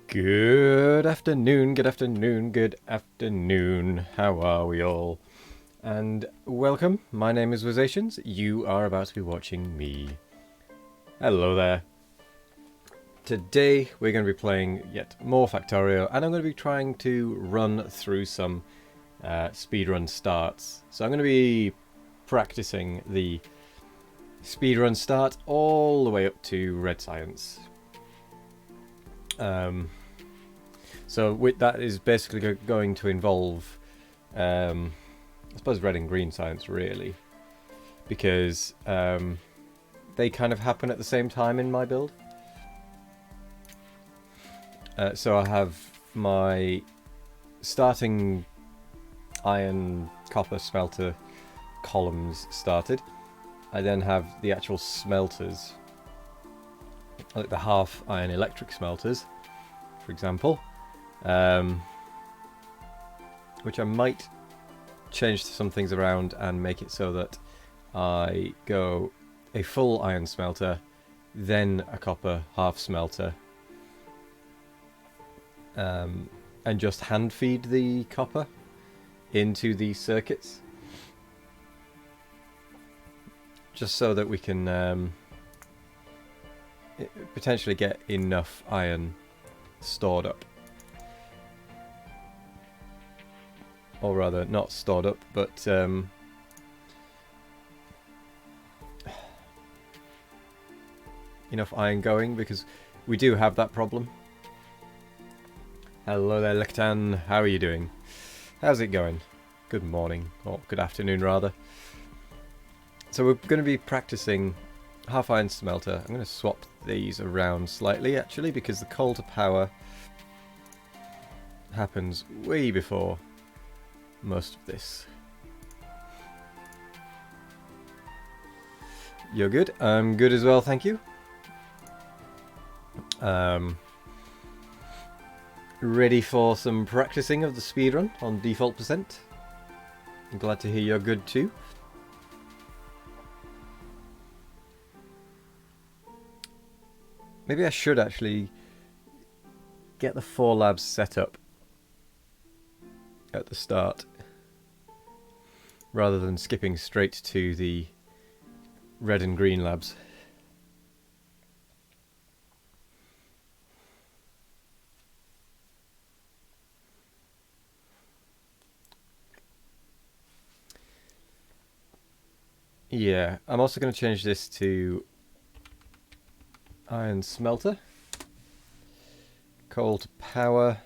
Good afternoon, good afternoon, good afternoon. How are we all? And welcome. My name is Wizations. You are about to be watching me. Hello there. Today we're going to be playing yet more Factorio, and I'm going to be trying to run through some speedrun starts. So I'm going to be practicing the speedrun start all the way up to Red Science. So that is basically going to involve, I suppose, red and green science, really, because they kind of happen at the same time in my build. So I have my starting iron copper smelter columns started. I then have the actual smelters, like the half iron electric smelters, for example, which I might change some things around and make it so that I go a full iron smelter, then a copper half smelter, and just hand feed the copper into these circuits, just so that we can potentially get enough iron stored up. Or rather, not stored up, but enough iron going, because we do have that problem. Hello there, Lektan. How are you doing? How's it going? Good morning, or good afternoon, rather. So we're going to be practicing half iron smelter. I'm going to swap these around slightly, actually, because the coal to power happens way before most of this. You're good? I'm good as well, thank you. Ready for some practicing of the speedrun on default percent. I'm glad to hear you're good too. Maybe I should actually get the 4 labs set up at the start, rather than skipping straight to the red and green labs. Yeah, I'm also going to change this to iron smelter, coal to power,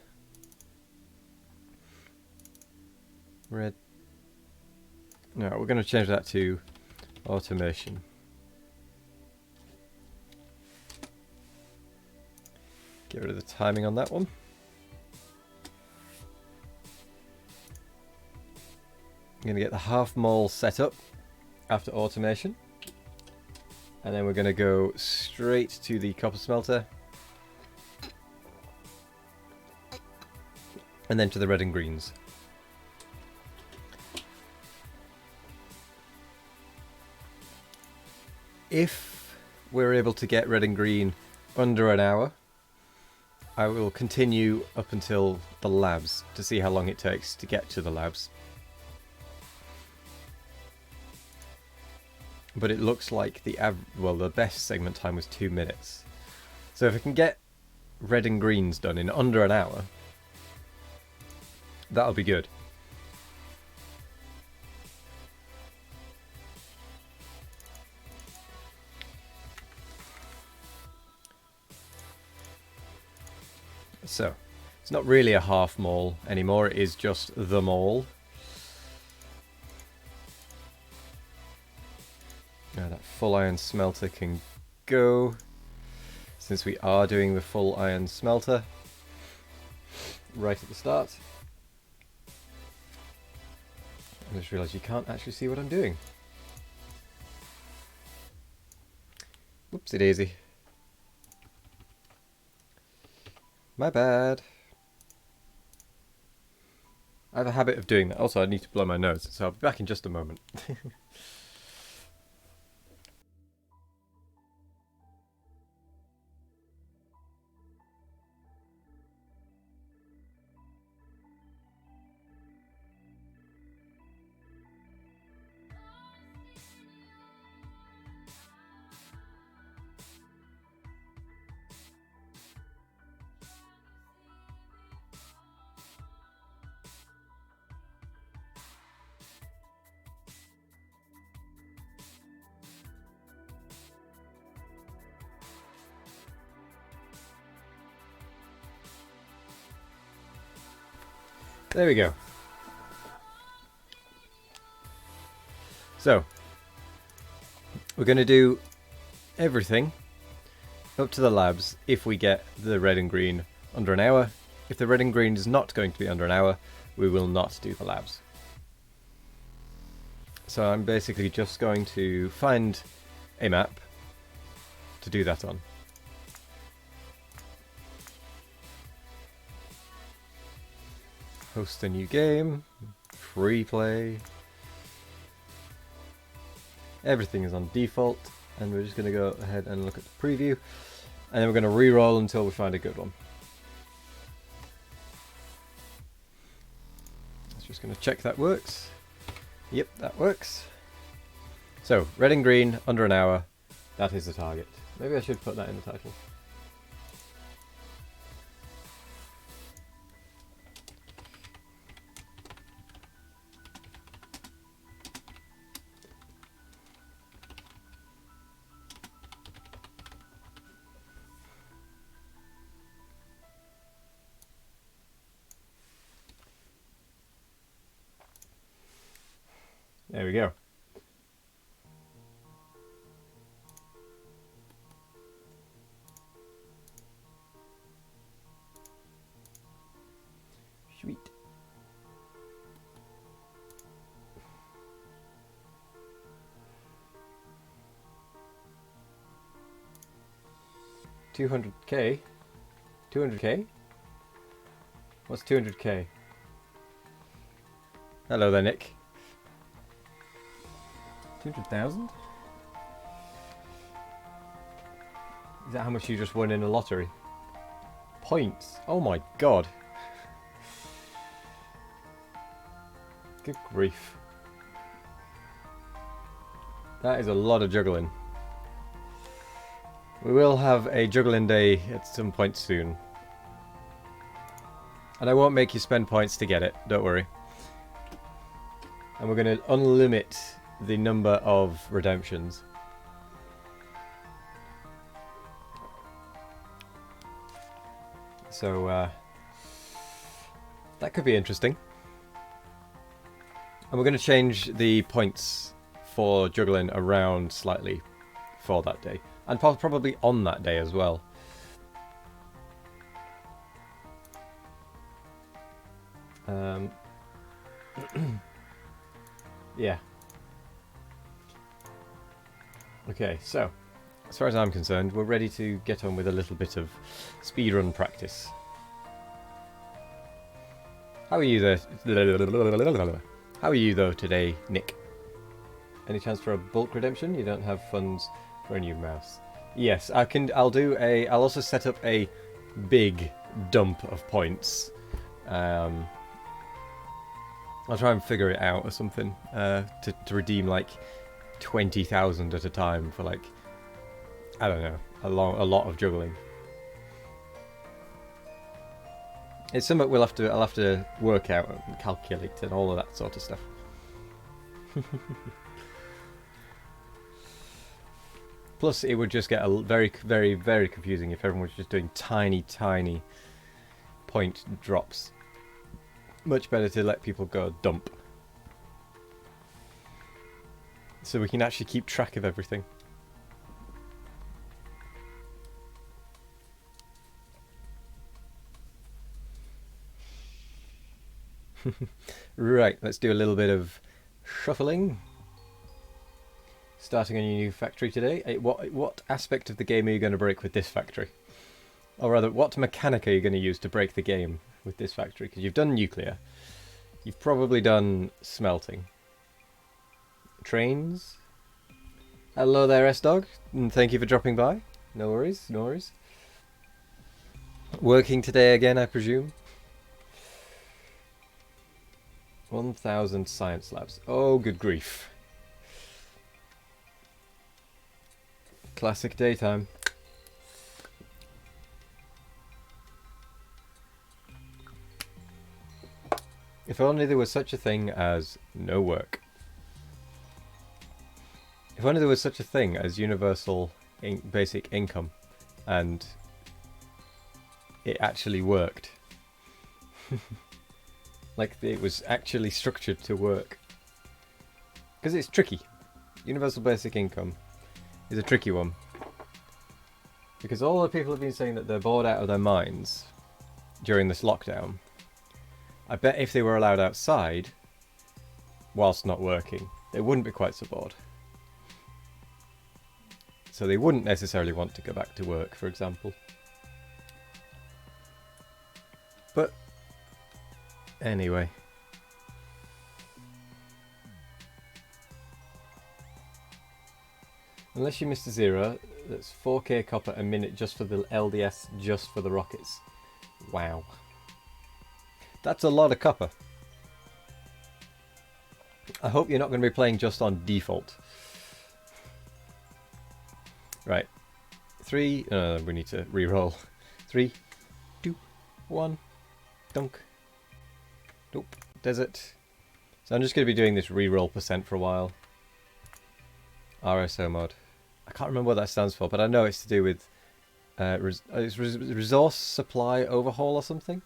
red. No, we're going to change that to automation. Get rid of the timing on that one. I'm going to get the half mole set up after automation, and then we're going to go straight to the copper smelter, and then to the red and greens. If we're able to get red and green under an hour, I will continue up until the labs to see how long it takes to get to the labs. But it looks like the best segment time was 2 minutes. So if I can get red and greens done in under an hour, that'll be good. So, it's not really a half mole anymore, it is just the mole. Now that full iron smelter can go, since we are doing the full iron smelter right at the start. I just realised you can't actually see what I'm doing. Whoopsie daisy. My bad. I have a habit of doing that. Also, I need to blow my nose, so I'll be back in just a moment. There we go. So, we're going to do everything up to the labs if we get the red and green under an hour. If the red and green is not going to be under an hour, we will not do the labs. So I'm basically just going to find a map to do that on. Host a new game, free play. Everything is on default, and we're just going to go ahead and look at the preview, and then we're going to re-roll until we find a good one. Just going to check that works. Yep, that works. So, red and green, under an hour. That is the target. Maybe I should put that in the title. There we go. Sweet. $200K? 200K? What's 200K? Hello there, Nick. 200,000? Is that how much you just won in a lottery? Points? Oh my god. Good grief. That is a lot of juggling. We will have a juggling day at some point soon. And I won't make you spend points to get it, don't worry. And we're going to unlimit the number of redemptions. So that could be interesting. And we're going to change the points for juggling around slightly for that day. And probably on that day as well. Yeah. Okay, so, as far as I'm concerned, we're ready to get on with a little bit of speedrun practice. How are you there? How are you though today, Nick? Any chance for a bulk redemption? You don't have funds for a new mouse. Yes, I'll also set up a big dump of points. I'll try and figure it out or something to redeem like 20,000 at a time for like, I don't know, a lot of juggling. It's something I'll have to work out and calculate and all of that sort of stuff. Plus, it would just get very, very, very confusing if everyone was just doing tiny, tiny point drops. Much better to let people go dump. So we can actually keep track of everything. Right, let's do a little bit of shuffling. Starting a new factory today. What aspect of the game are you going to break with this factory? Or rather, what mechanic are you going to use to break the game with this factory? Because you've done nuclear. You've probably done smelting. Trains? Hello there, S-Dog. And thank you for dropping by. No worries, no worries. Working today again, I presume? 1,000 science labs. Oh, good grief. Classic daytime. If only there was such a thing as no work. If only there was such a thing as universal basic income and it actually worked. Like it was actually structured to work. Because it's tricky. Universal basic income is a tricky one. Because all the people have been saying that they're bored out of their minds during this lockdown. I bet if they were allowed outside, whilst not working, they wouldn't be quite so bored. So they wouldn't necessarily want to go back to work, for example. But anyway. Unless you missed a zero, that's 4k copper a minute just for the LDS, just for the rockets. Wow. That's a lot of copper. I hope you're not going to be playing just on default. Right. We need to re-roll. 3, 2, 1. Dunk. Nope. Desert. So I'm just going to be doing this re-roll percent for a while. RSO mod. I can't remember what that stands for, but I know it's to do with it's resource supply overhaul or something.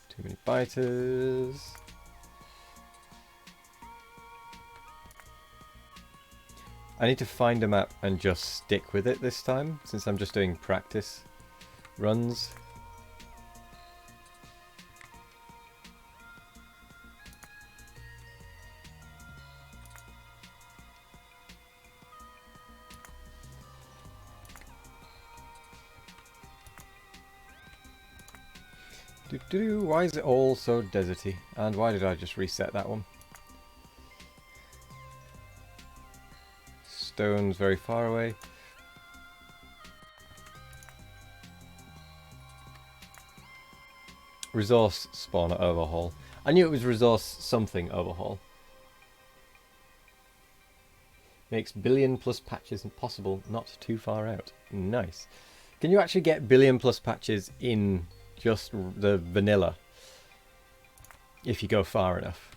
Too many biters. I need to find a map and just stick with it this time, since I'm just doing practice runs. Why is it all so deserty? And why did I just reset that one? Stone's very far away. Resource spawner overhaul. I knew it was resource something overhaul. Makes billion plus patches impossible not too far out. Nice. Can you actually get billion plus patches in just the vanilla if you go far enough?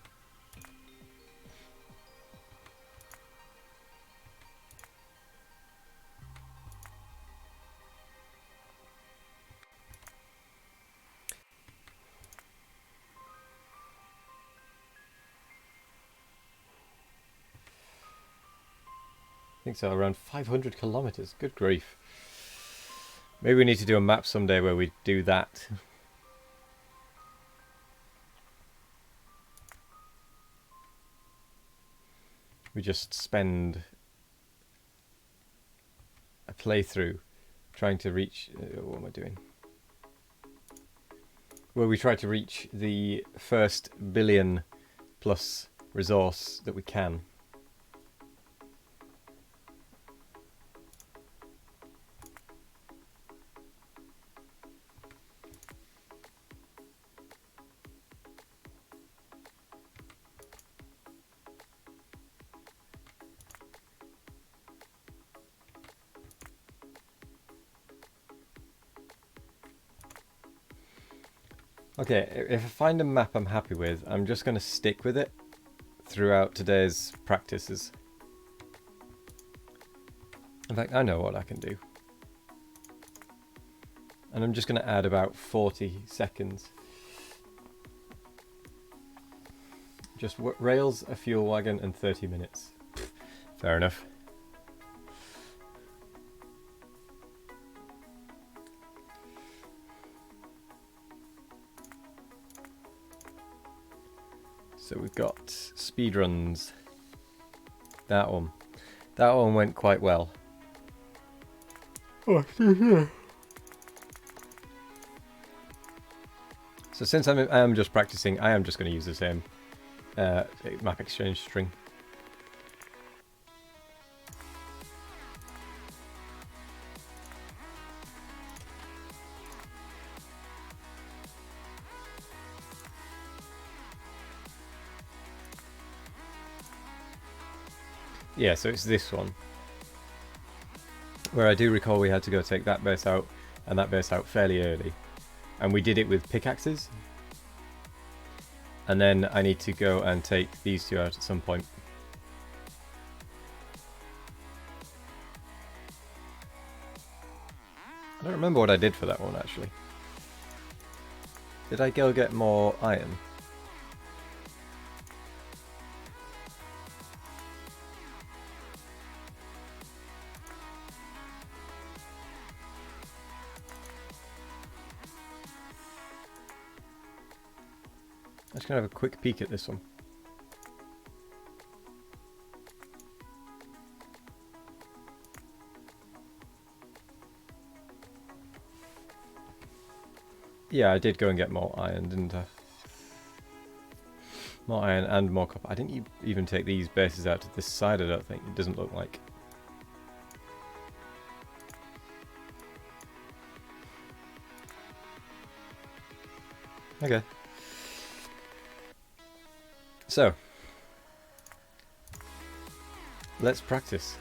I think so, around 500 kilometers. Good grief. Maybe we need to do a map someday where we do that. We just spend a playthrough trying to reach... what am I doing? Where we try to reach the first billion plus resource that we can. Okay, if I find a map I'm happy with, I'm just going to stick with it throughout today's practices. In fact, I know what I can do. And I'm just going to add about 40 seconds. Just rails, a fuel wagon, and 30 minutes. Fair enough. So we've got speedruns. That one. That one went quite well. Oh, yeah. So since I am just practicing, I am just going to use the same map exchange string. Yeah, so it's this one. Where I do recall we had to go take that base out and that base out fairly early. And we did it with pickaxes. And then I need to go and take these two out at some point. I don't remember what I did for that one, actually. Did I go get more iron? I'm just going to have a quick peek at this one. Yeah, I did go and get more iron, didn't I? More iron and more copper. I didn't even take these bases out to this side, I don't think. It doesn't look like. Okay. So, let's practice.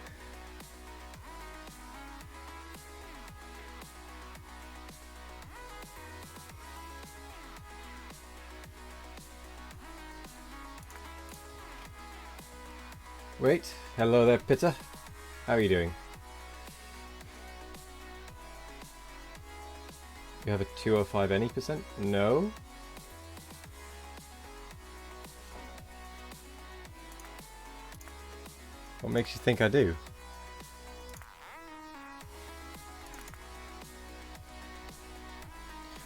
Wait, hello there, Pitta. How are you doing? You have a 205 any percent? No. What makes you think I do?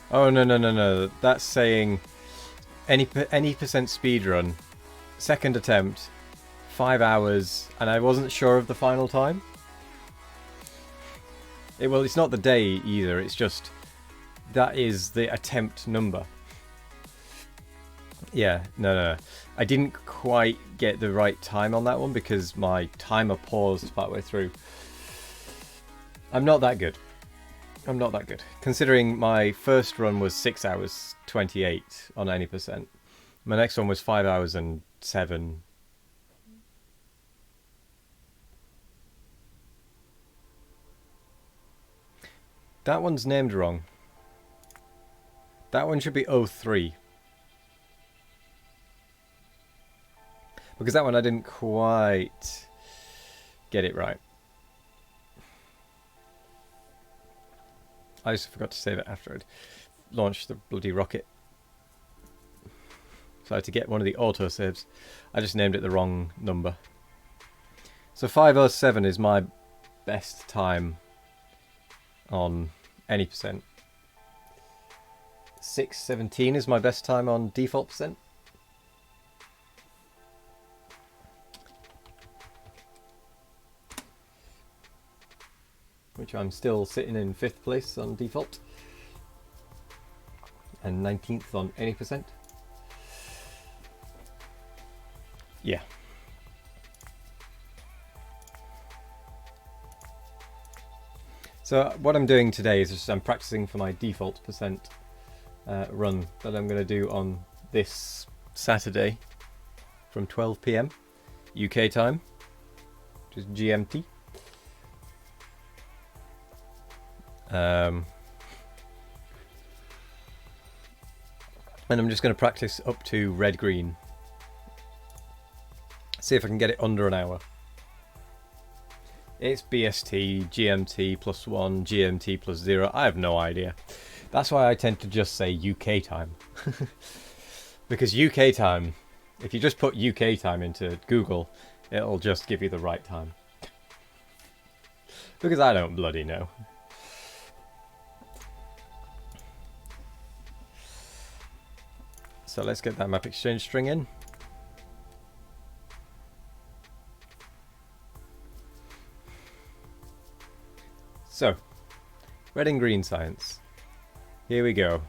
Oh, no. That's saying any percent speedrun, second attempt, 5 hours, and I wasn't sure of the final time. Well, it's not the day either, it's just that is the attempt number. Yeah, no. I didn't quite get the right time on that one because my timer paused partway through. I'm not that good. Considering my first run was 6 hours 28 on any percent. My next one was 5 hours and 7. That one's named wrong. That one should be 03. Because that one I didn't quite get it right. I just forgot to save it after I'd launched the bloody rocket. So I had to get one of the auto saves. I just named it the wrong number. So 507 is my best time on any percent. 617 is my best time on default percent. Which I'm still sitting in 5th place on default. And 19th on any percent. Yeah. So what I'm doing today is just I'm practicing for my default percent run that I'm going to do on this Saturday from 12 PM UK time, which is GMT. And I'm just going to practice up to RedGreen. See if I can get it under an hour. It's BST, GMT +1, GMT +0. I have no idea. That's why I tend to just say UK time. Because UK time, if you just put UK time into Google, it'll just give you the right time. Because I don't bloody know. So let's get that map exchange string in. So, red and green science. Here we go.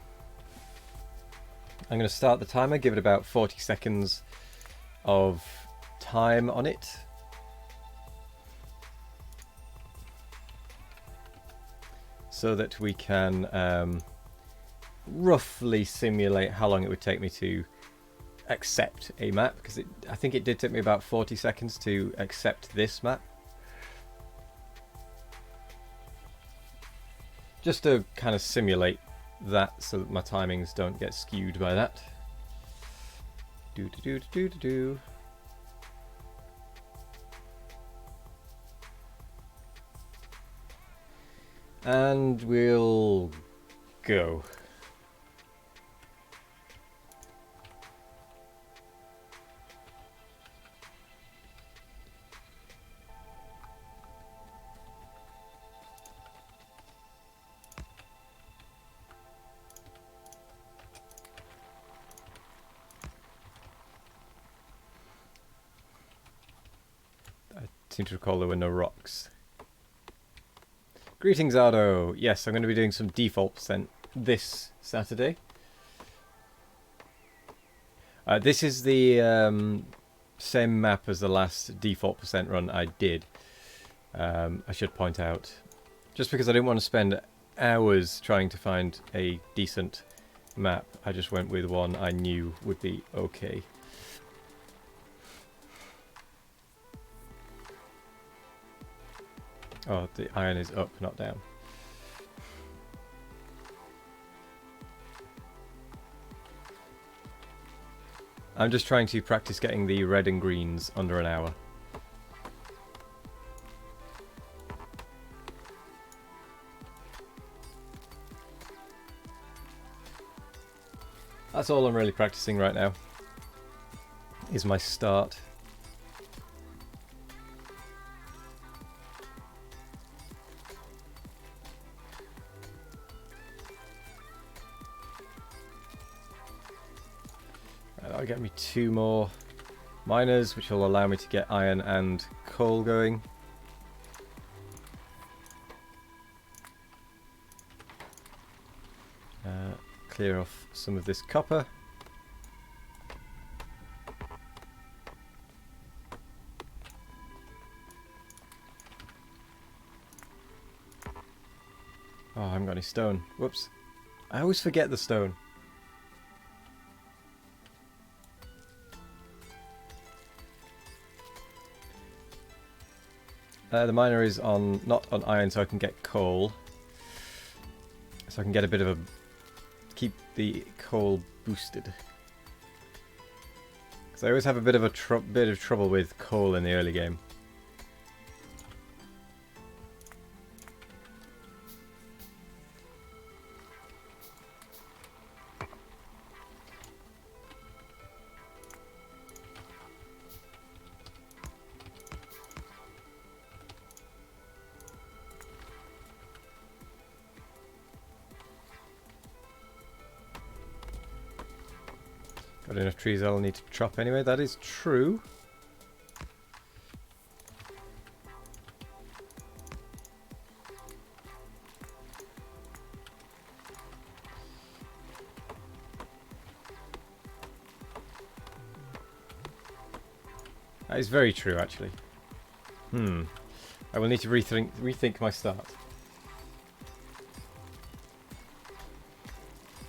I'm going to start the timer, give it about 40 seconds of time on it. So that we can roughly simulate how long it would take me to accept a map. Because I think it did take me about 40 seconds to accept this map. Just to kind of simulate that so that my timings don't get skewed by that. And we'll go. I seem to recall there were no rocks. Greetings, Ardo. Yes, I'm going to be doing some default percent this Saturday. This is the same map as the last default percent run I did. I should point out, just because I didn't want to spend hours trying to find a decent map, I just went with one I knew would be okay. Oh, the iron is up, not down. I'm just trying to practice getting the red and greens under an hour. That's all I'm really practicing right now, is my start. That'll get me 2 more miners, which will allow me to get iron and coal going. Clear off some of this copper. Oh, I haven't got any stone. Whoops. I always forget the stone. The miner is on not on iron, so I can get coal. So I can get a bit of a keep the coal boosted. Because I always have a bit of trouble with coal in the early game. Got enough trees I'll need to chop anyway, that is true. That is very true, actually. I will need to rethink my start.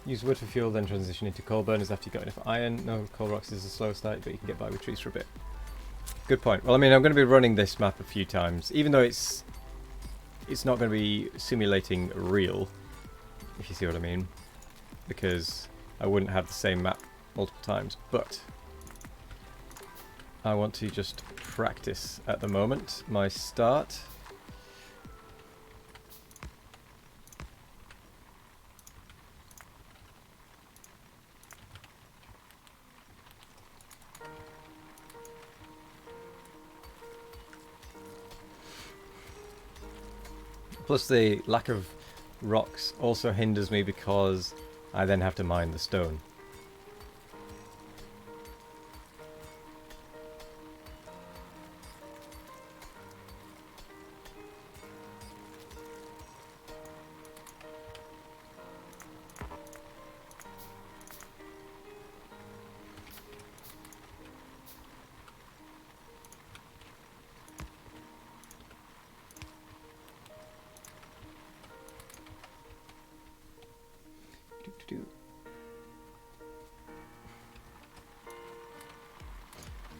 Use wood for fuel, then transition into coal burners after you've got enough iron. No, coal rocks is a slow start, but you can get by with trees for a bit. Good point. Well, I mean, I'm going to be running this map a few times, even though it's not going to be simulating real, if you see what I mean, because I wouldn't have the same map multiple times, but I want to just practice at the moment my start. Plus the lack of rocks also hinders me because I then have to mine the stone.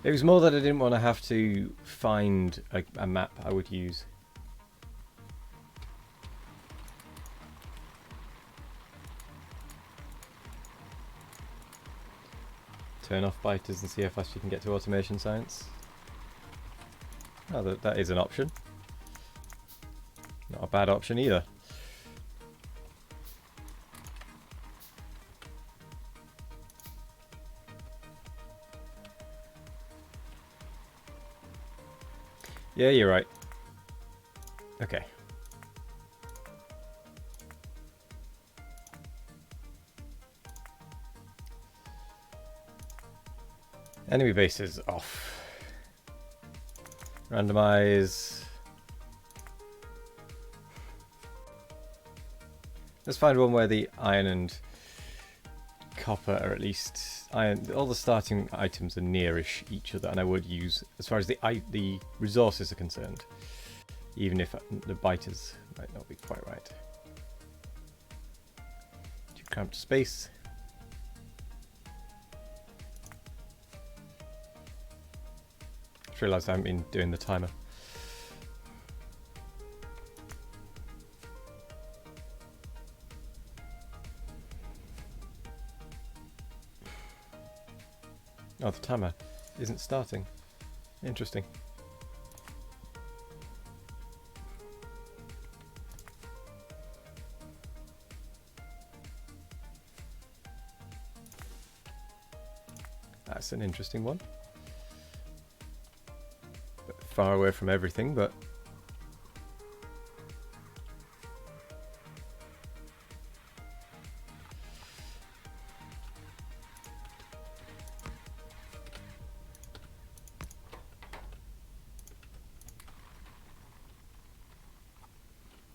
It was more that I didn't want to have to find a map I would use. Turn off biters and see how fast you can get to automation science. Oh, that is an option. Not a bad option either. Yeah, you're right. Okay. Enemy bases off. Randomize. Let's find one where the iron and copper are at least iron. All the starting items are nearish each other, and I would use, as far as the resources are concerned, even if the biters might not be quite right. Too cramped space. Just realised I haven't been doing the timer. Oh, the timer isn't starting. Interesting. That's an interesting one. Bit far away from everything, but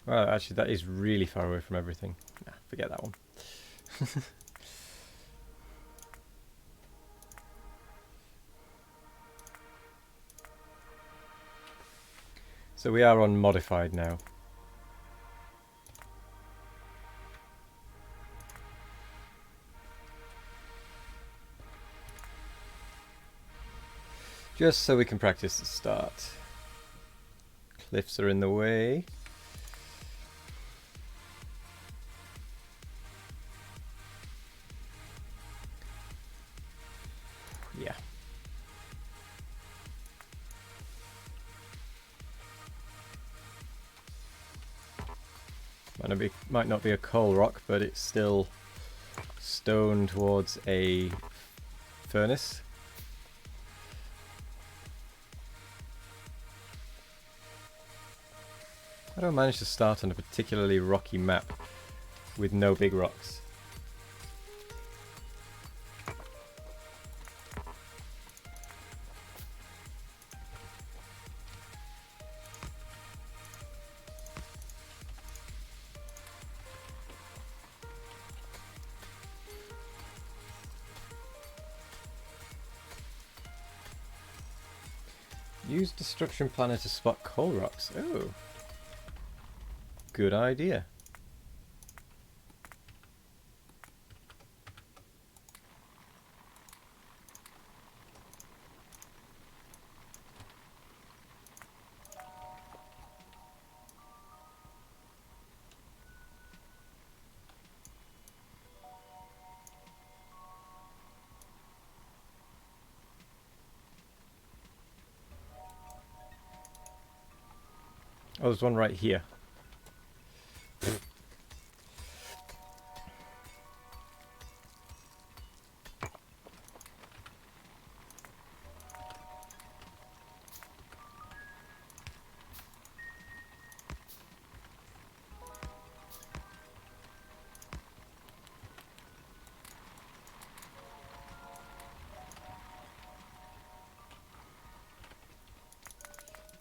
well, actually, that is really far away from everything. Nah, forget that one. So we are on modified now. Just so we can practice the start. Cliffs are in the way. Yeah. Might not be a coal rock, but it's still stone towards a furnace. How do I manage to start on a particularly rocky map with no big rocks? Use destruction planner to spot coal rocks. Oh, good idea. Oh, there's one right here.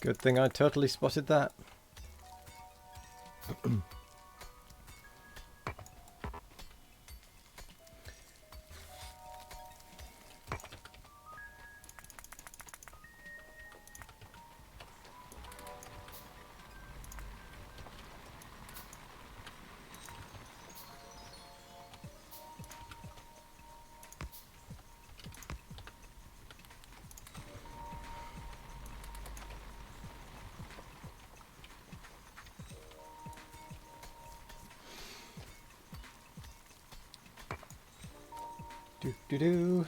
Good thing I totally spotted that. Do.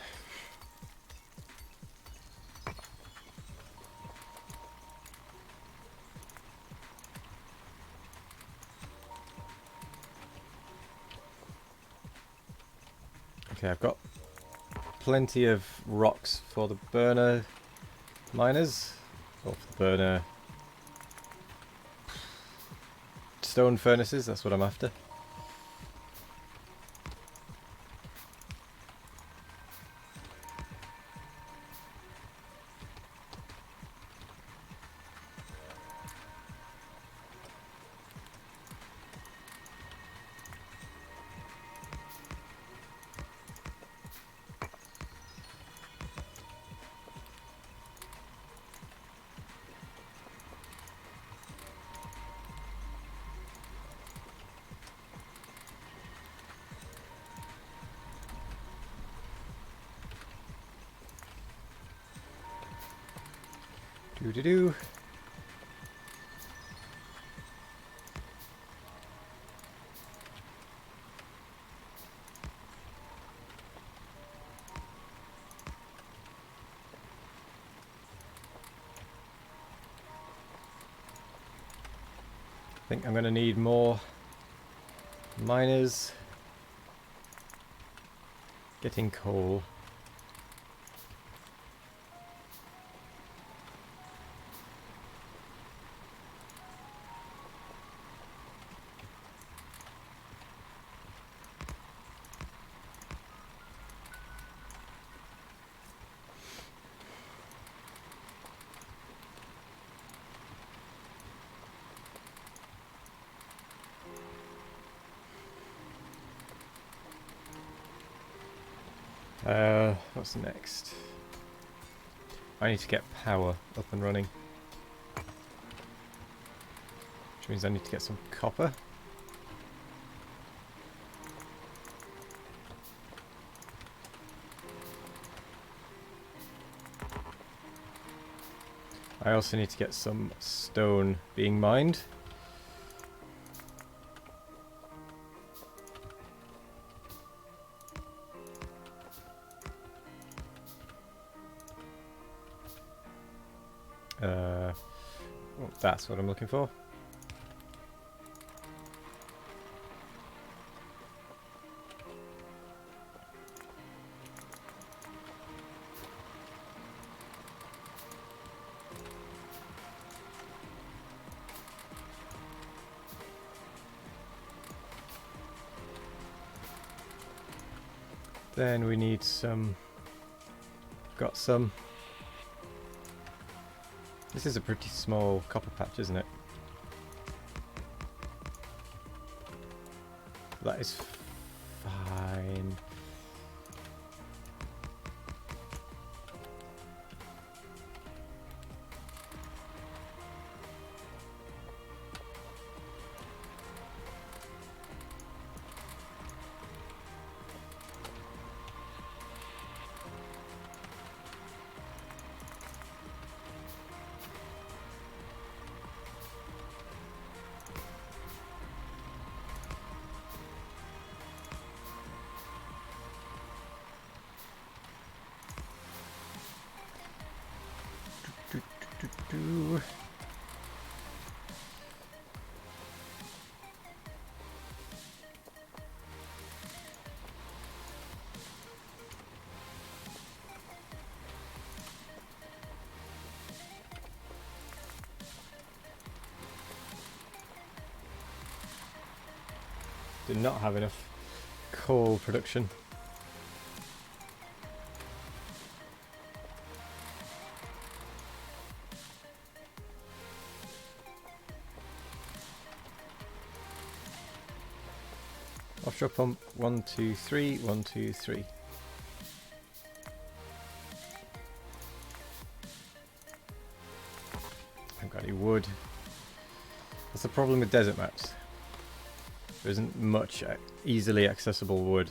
Okay, I've got plenty of rocks for the burner miners, or for the burner stone furnaces, that's what I'm after. Do-do-do. I think I'm going to need more miners. Getting coal. What's next? I need to get power up and running. Which means I need to get some copper. I also need to get some stone being mined. Well, that's what I'm looking for. Then we need some. Got some. This is a pretty small copper patch, isn't it? That is fine. Did not have enough coal production. Offshore pump 1, 2, 3, 1, 2, 3. Haven't got any wood. That's the problem with desert maps. There isn't much easily accessible wood.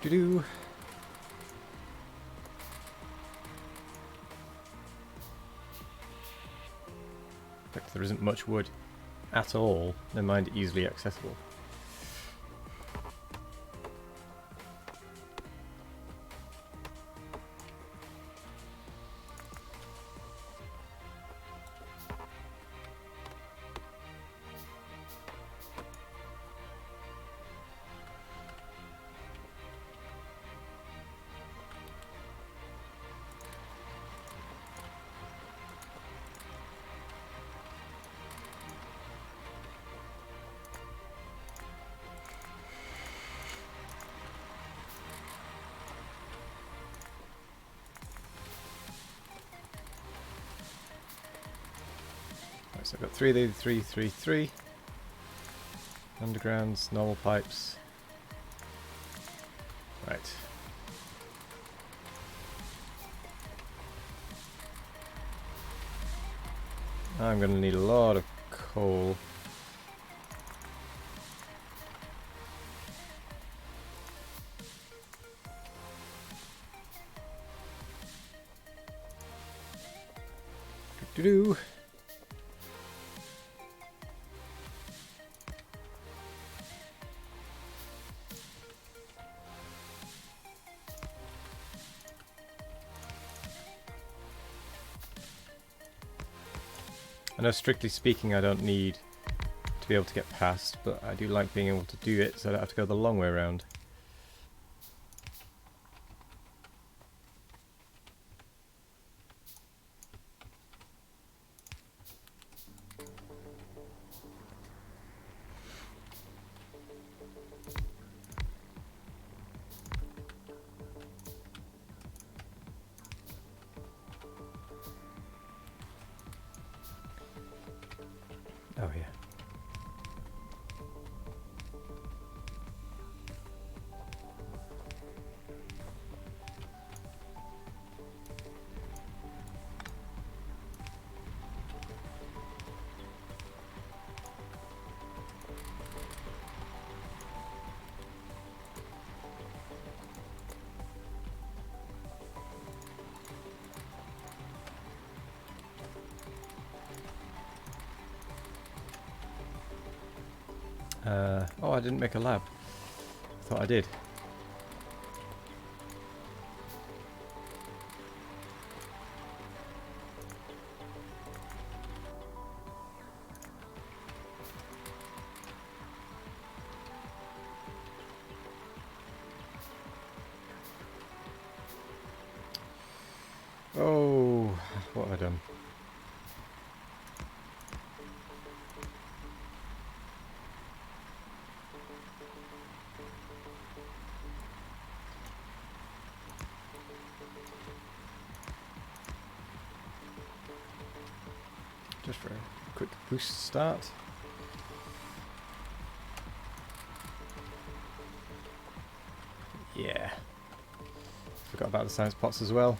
Do-do. In fact, there isn't much wood at all, never mind easily accessible. So I've got 3, undergrounds, normal pipes. Right. I'm going to need a lot of coal. Do-do-do. I know, strictly speaking, I don't need to be able to get past, but I do like being able to do it so I don't have to go the long way around. Oh yeah. Oh, I didn't make a lab. Thought I did. Oh, what have I done? Just for a quick boost start. Yeah. Forgot about the science pots as well.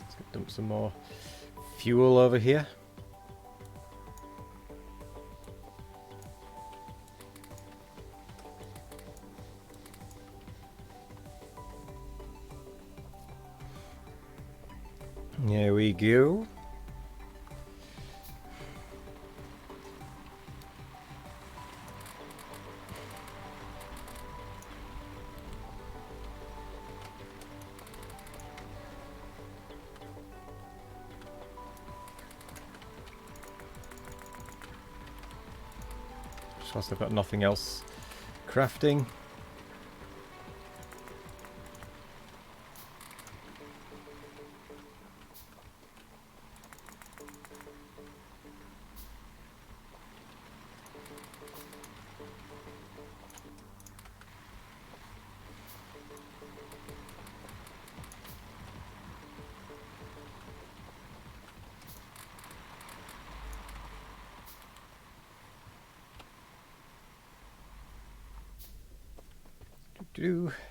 Let's go dump some more fuel over here. There we go. Just whilst I've got nothing else crafting.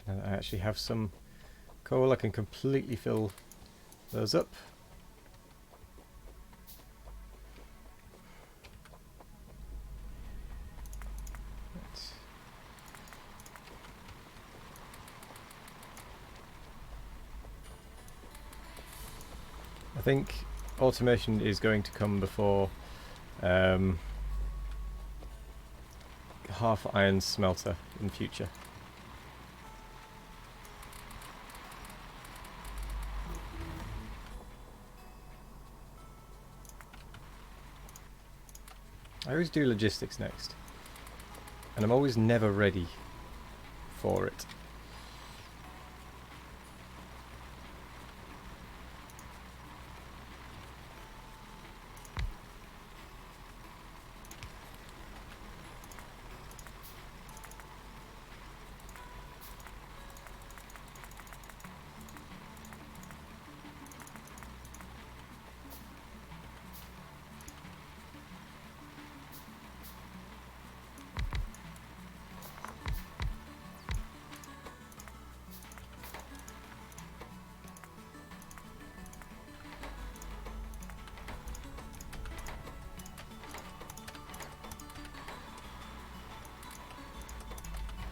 Now that I actually have some coal, I can completely fill those up. Right. think automation is going to come before half iron smelter in future. I always do logistics next, and I'm always never ready for it.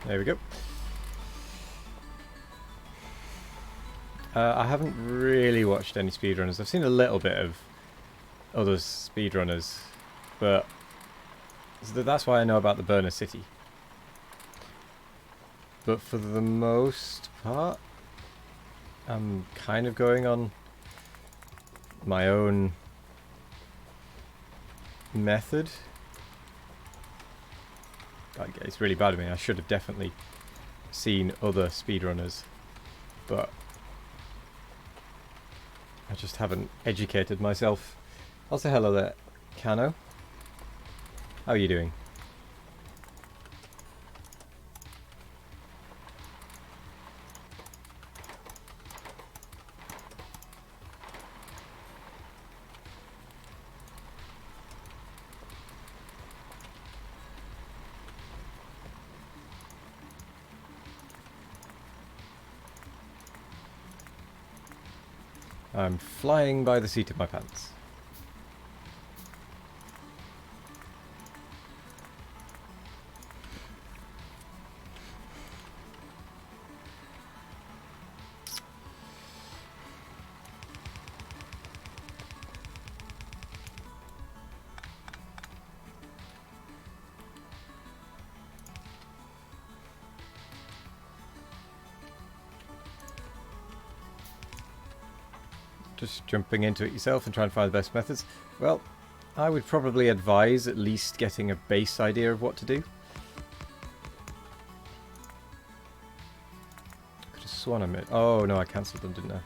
There we go. I haven't really watched any speedrunners. I've seen a little bit of other speedrunners, but that's why I know about the Burner City. But for the most part, I'm kind of going on my own method. It's really bad of me. I should have definitely seen other speedrunners, but I just haven't educated myself. I'll say hello there, Cano. How are you doing? I'm flying by the seat of my pants. Just jumping into it yourself and trying to find the best methods. Well, I would probably advise at least getting a base idea of what to do. Could have sworn I made... Oh no, I cancelled them, didn't I?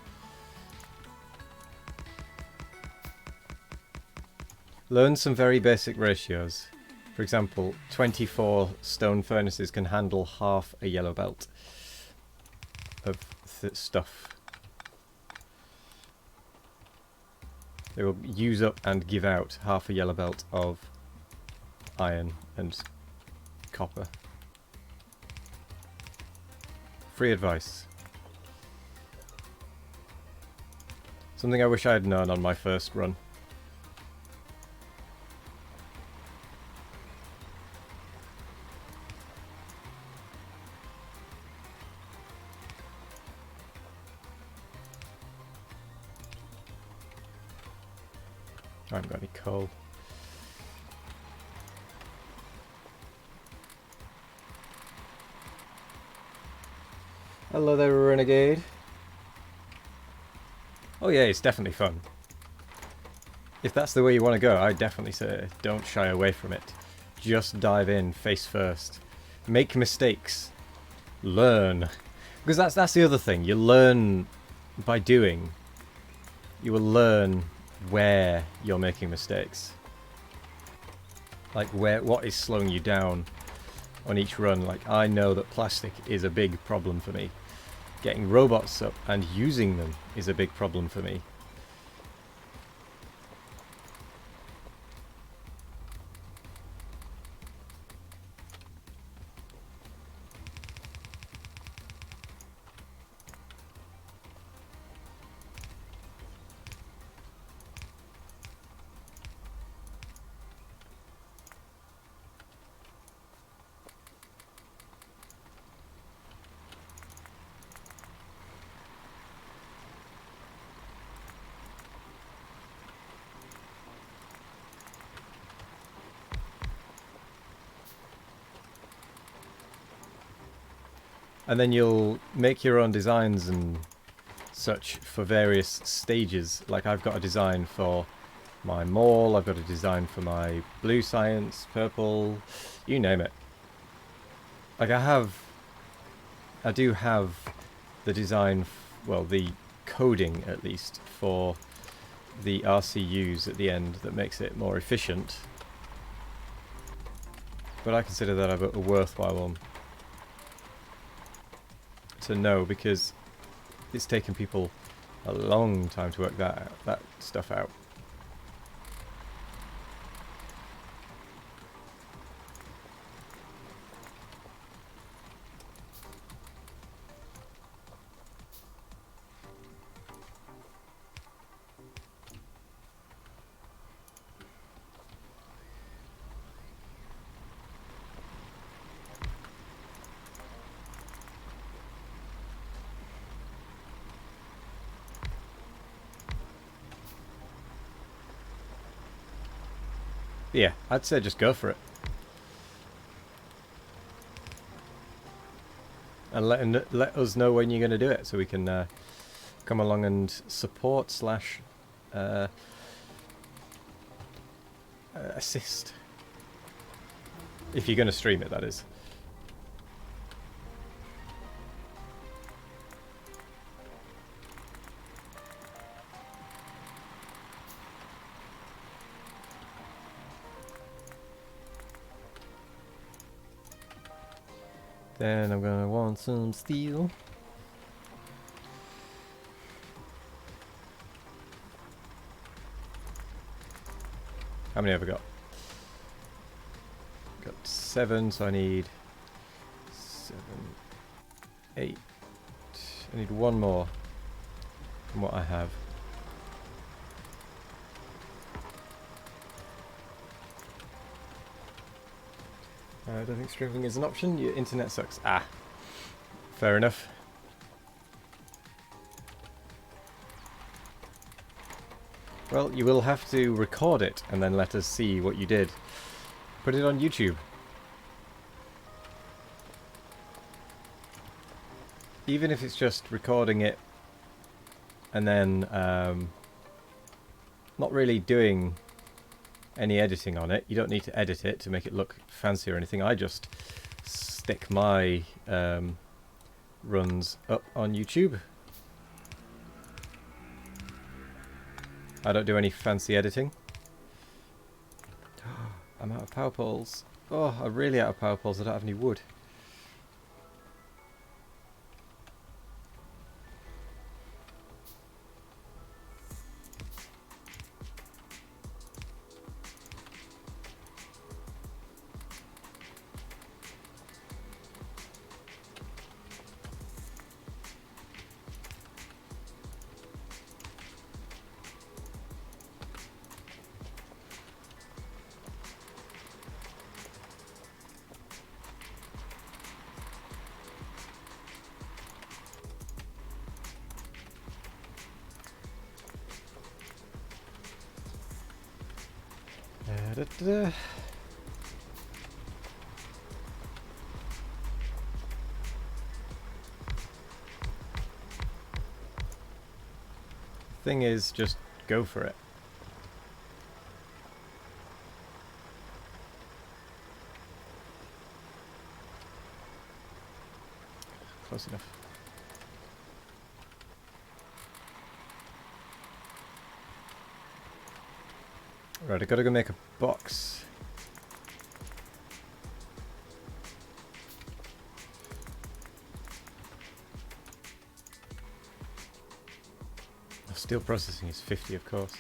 Learn some very basic ratios. For example, 24 stone furnaces can handle half a yellow belt of stuff. They will use up and give out half a yellow belt of iron and copper. Free advice. Something I wish I had known on my first run. I haven't got any coal. Hello there, Renegade. Oh yeah, it's definitely fun. If that's the way you want to go, I definitely say don't shy away from it. Just dive in, face first. Make mistakes. Learn. Because that's the other thing. You learn by doing. You will learn where you're making mistakes. Like what is slowing you down on each run. Like I know that plastic is a big problem for me. Getting robots up and using them is a big problem for me. And then you'll make your own designs and such for various stages. Like I've got a design for my mall, I've got a design for my blue science, purple, you name it. Like I do have the design, well, the coding at least, for the RCUs at the end that makes it more efficient. But I consider that a worthwhile one to know, because it's taken people a long time to work that stuff out. Yeah, I'd say just go for it. And let us know when you're going to do it, so we can come along and support slash assist. If you're going to stream it, that is. Then I'm going to want some steel. How many have I got? Got 7, so I need 7, 8. I need 1 more from what I have. I don't think streaming is an option. Your internet sucks. Ah, fair enough. Well, you will have to record it and then let us see what you did. Put it on YouTube. Even if it's just recording it and then not really doing any editing on it. You don't need to edit it to make it look fancy or anything. I just stick my runs up on YouTube. I don't do any fancy editing. I'm out of power poles. Oh, I'm really out of power poles. I don't have any wood. Thing is, just go for it. Close enough. Right, I gotta go make a box. Steel processing is 50, of course.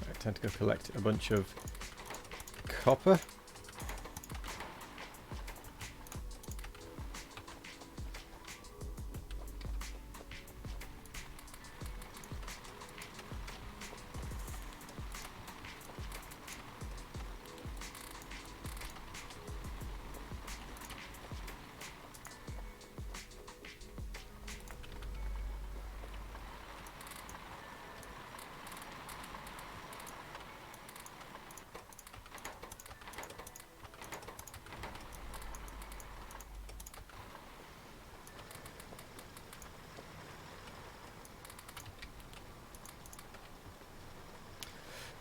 Right, time to go collect a bunch of copper.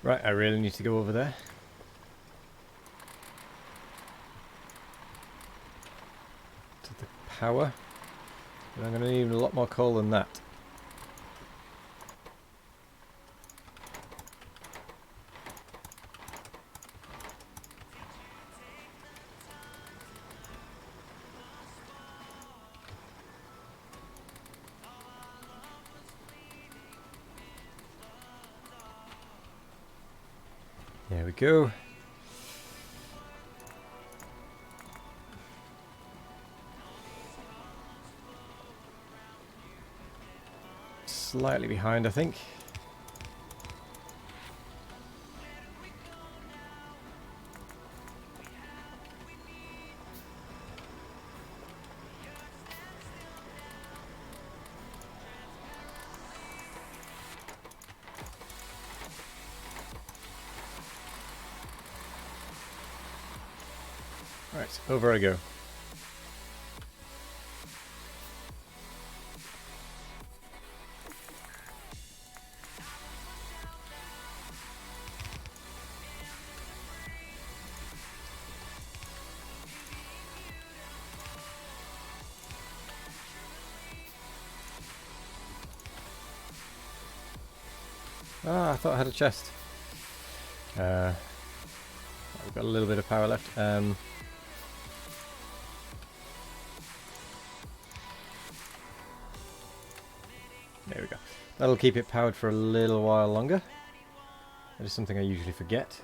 Right, I really need to go over there. To the power. But I'm going to need a lot more coal than that. There we go. Slightly behind, I think. Right, over I go. Ah, I thought I had a chest. I've got a little bit of power left. There we go. That'll keep it powered for a little while longer. That is something I usually forget.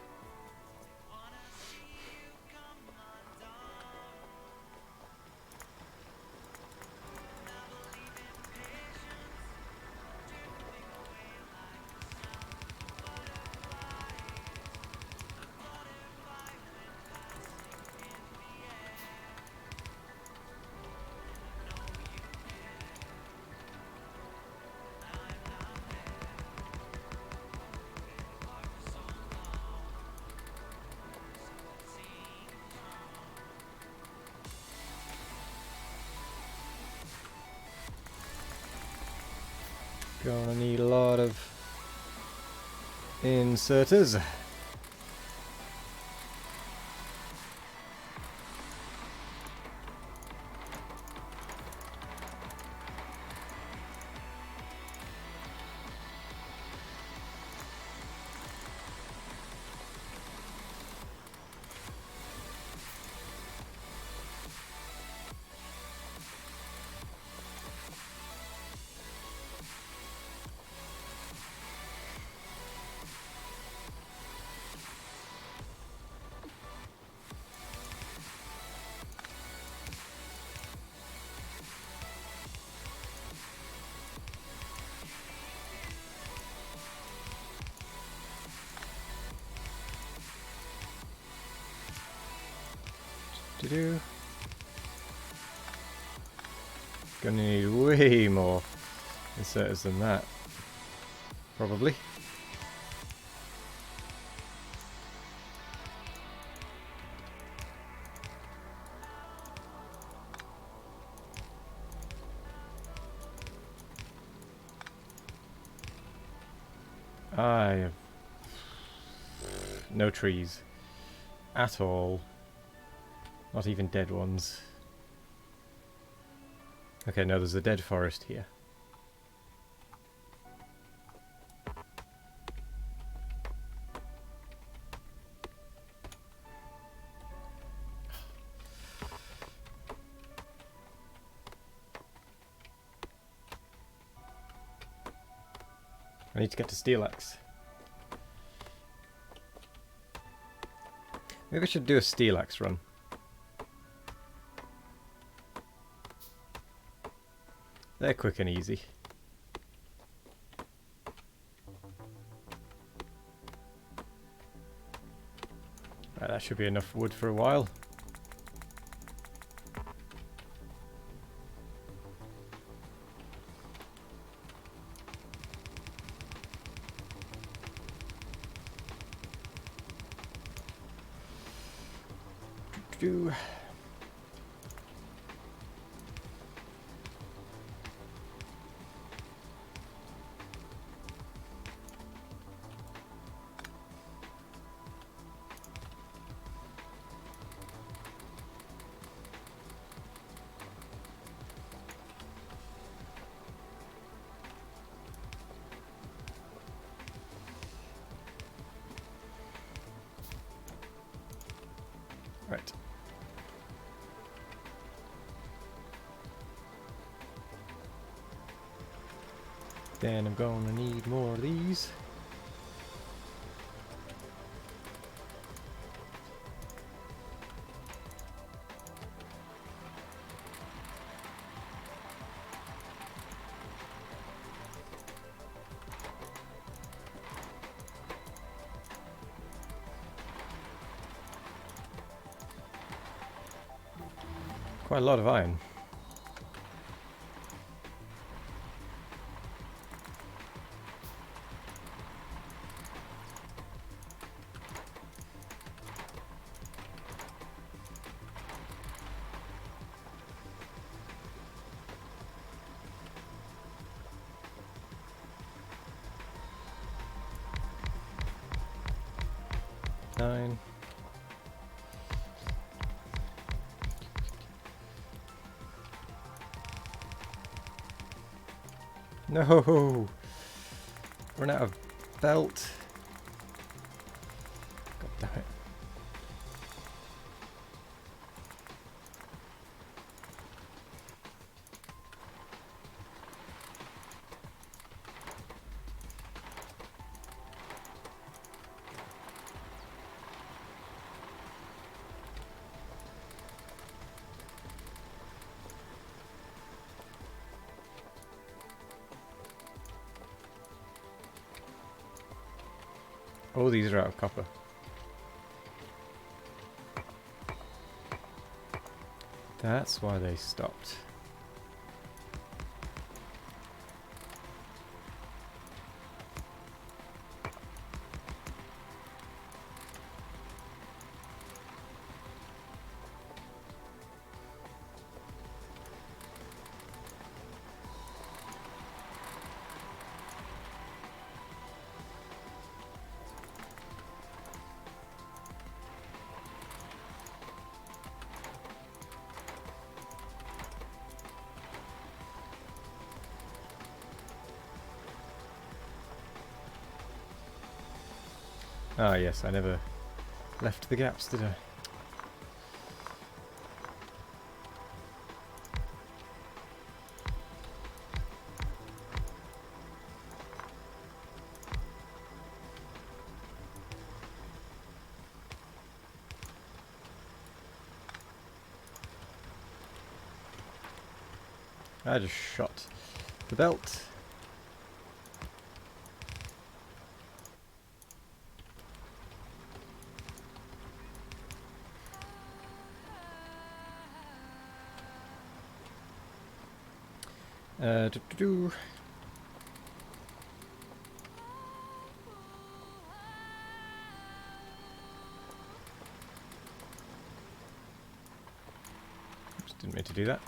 Gonna need a lot of inserters. Gonna need way more inserters than that, probably. I have no trees at all. Not even dead ones. Okay, no, there's a dead forest here. I need to get to Steel Axe. Maybe I should do a Steel Axe run. They're quick and easy. Right, that should be enough wood for a while. Do. Then I'm gonna need more of these. Quite a lot of iron. Nine. No! Run out of belt. God damn it. All these are out of copper. That's why they stopped. Ah yes, I never left the gaps, did I? I just shot the belt. Do, do, do. Oops, didn't mean to do that.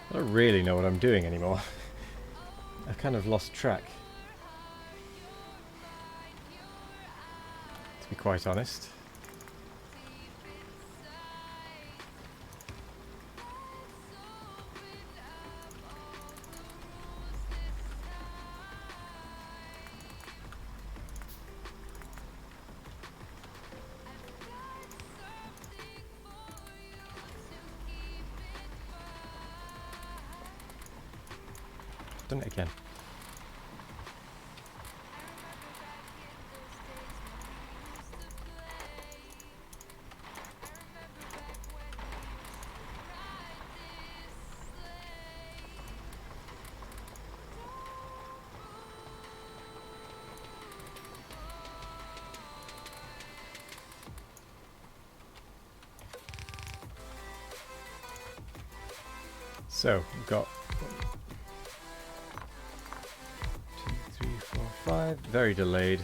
I don't really know what I'm doing anymore. I've kind of lost track, to be quite honest. Done it again. So, we've got 1, 2, 3, 4, 5. Very delayed.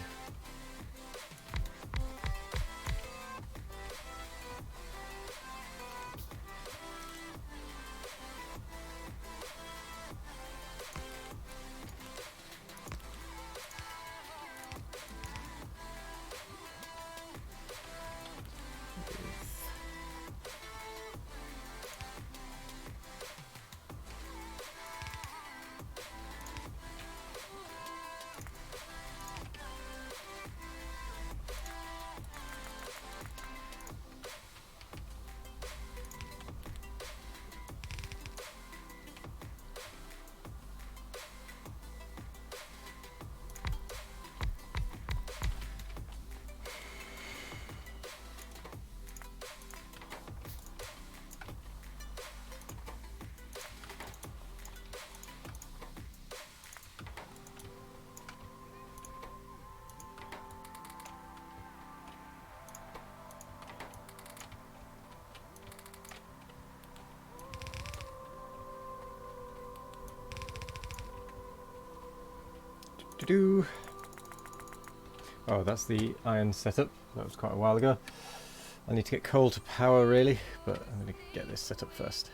Do-do-do. Oh, that's the iron setup. That was quite a while ago. I need to get coal to power really, but I'm going to get this set up first.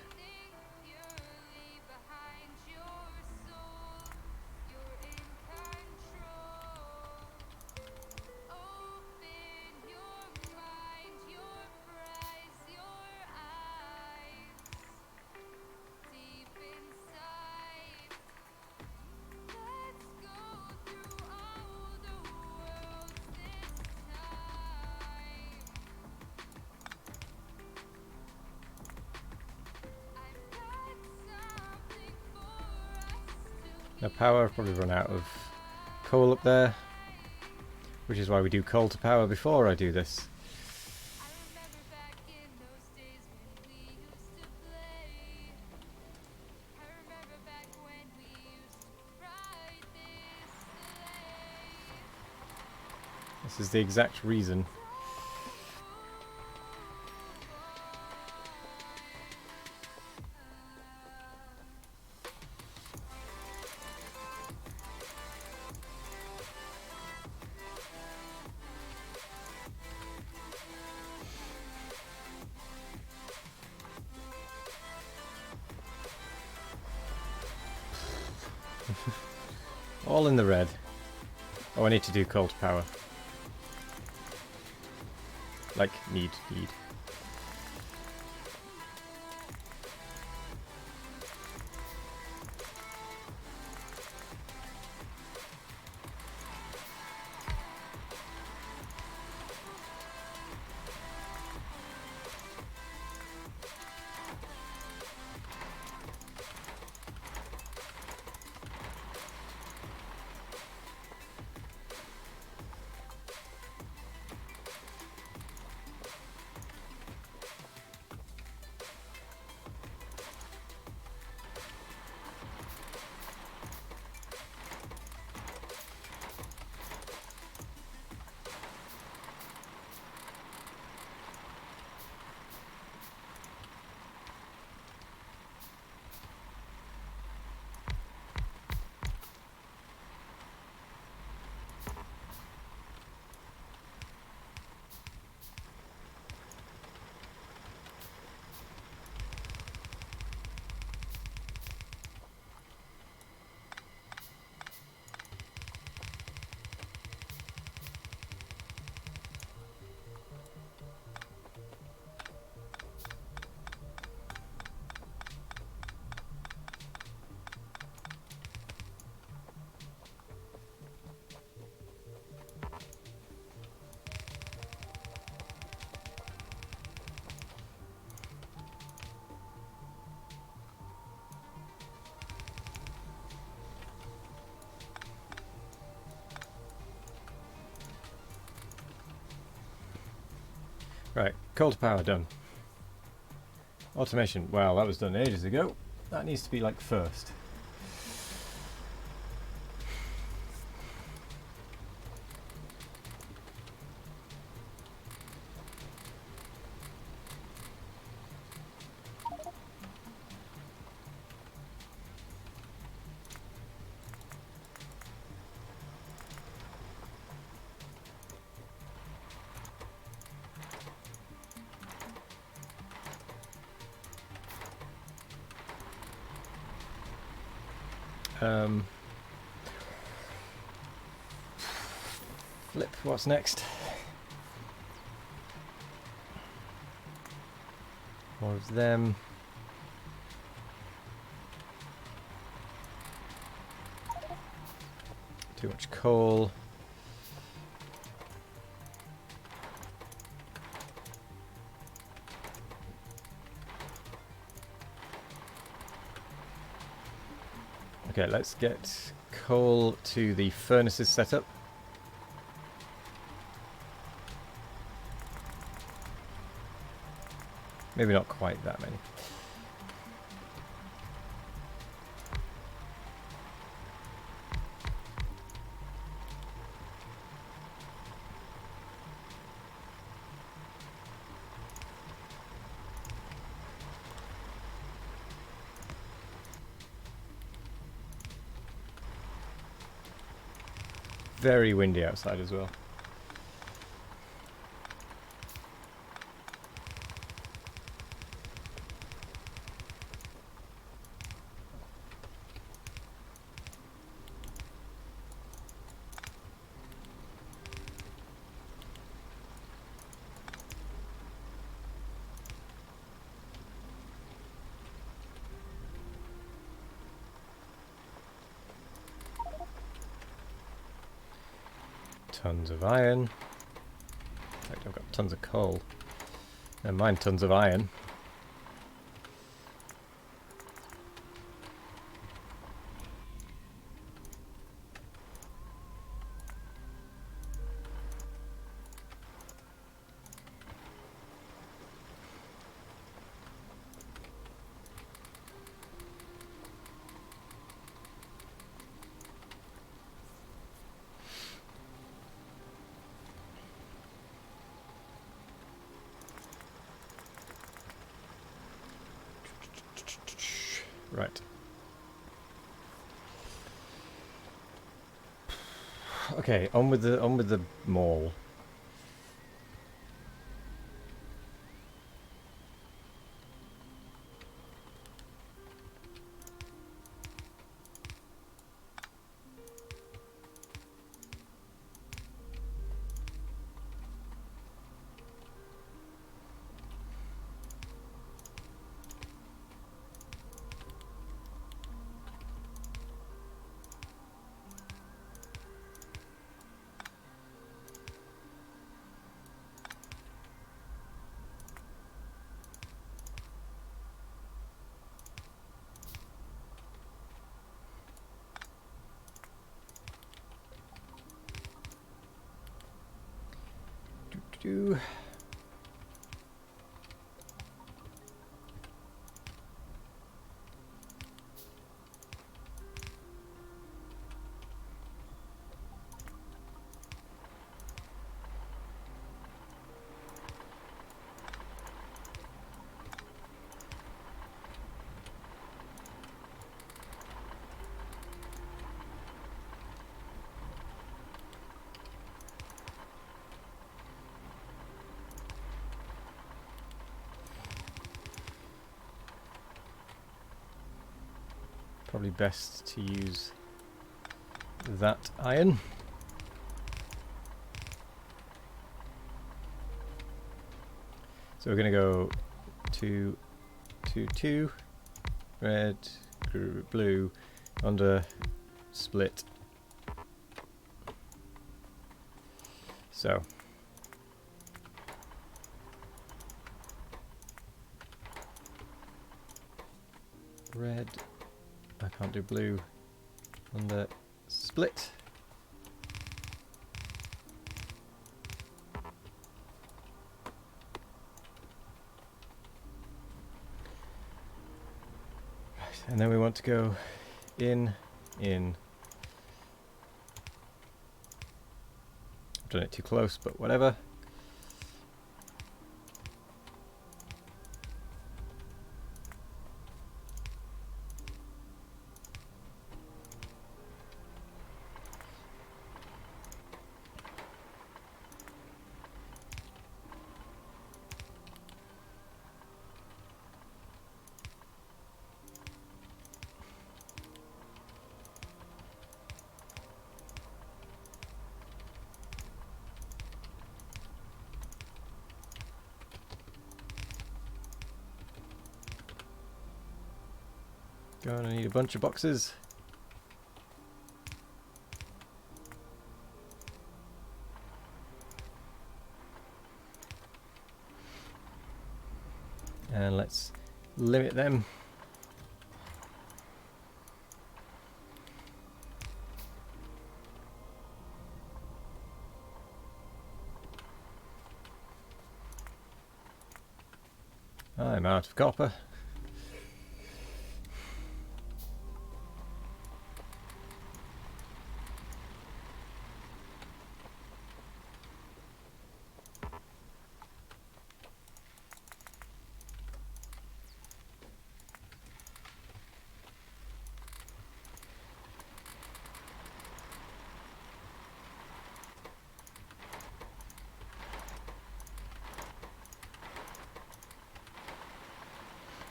Now power, I've probably run out of coal up there, which is why we do coal to power before I do this. This is the exact reason. All in the red. Oh, I need to do coal to power. Like, need. Right, coal to power done. Automation, well, that was done ages ago. That needs to be like first. Flip, what's next? More of them. Too much coal. Okay, let's get coal to the furnaces set up. Maybe not quite that many. very windy outside as well. Tons of iron. In fact, I've got tons of coal. Never mind tons of iron. Right. Okay, on with the mall. Do. Probably best to use that iron. So we're going to go 2, 2, 2, red, blue, under, split. So. Red. I can't do blue. Under, split. And then we want to go in. I've done it too close, but whatever. Gonna need a bunch of boxes. And let's limit them. I'm out of copper.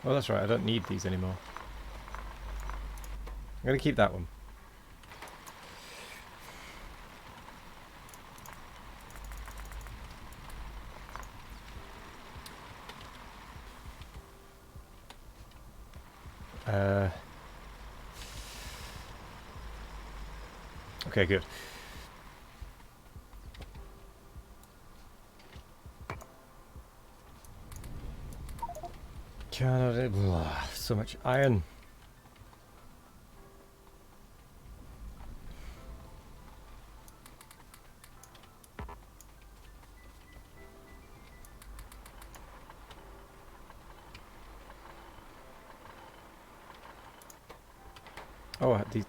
Oh, that's right, I don't need these anymore. I'm going to keep that one. Okay, good. So much iron. Oh, these.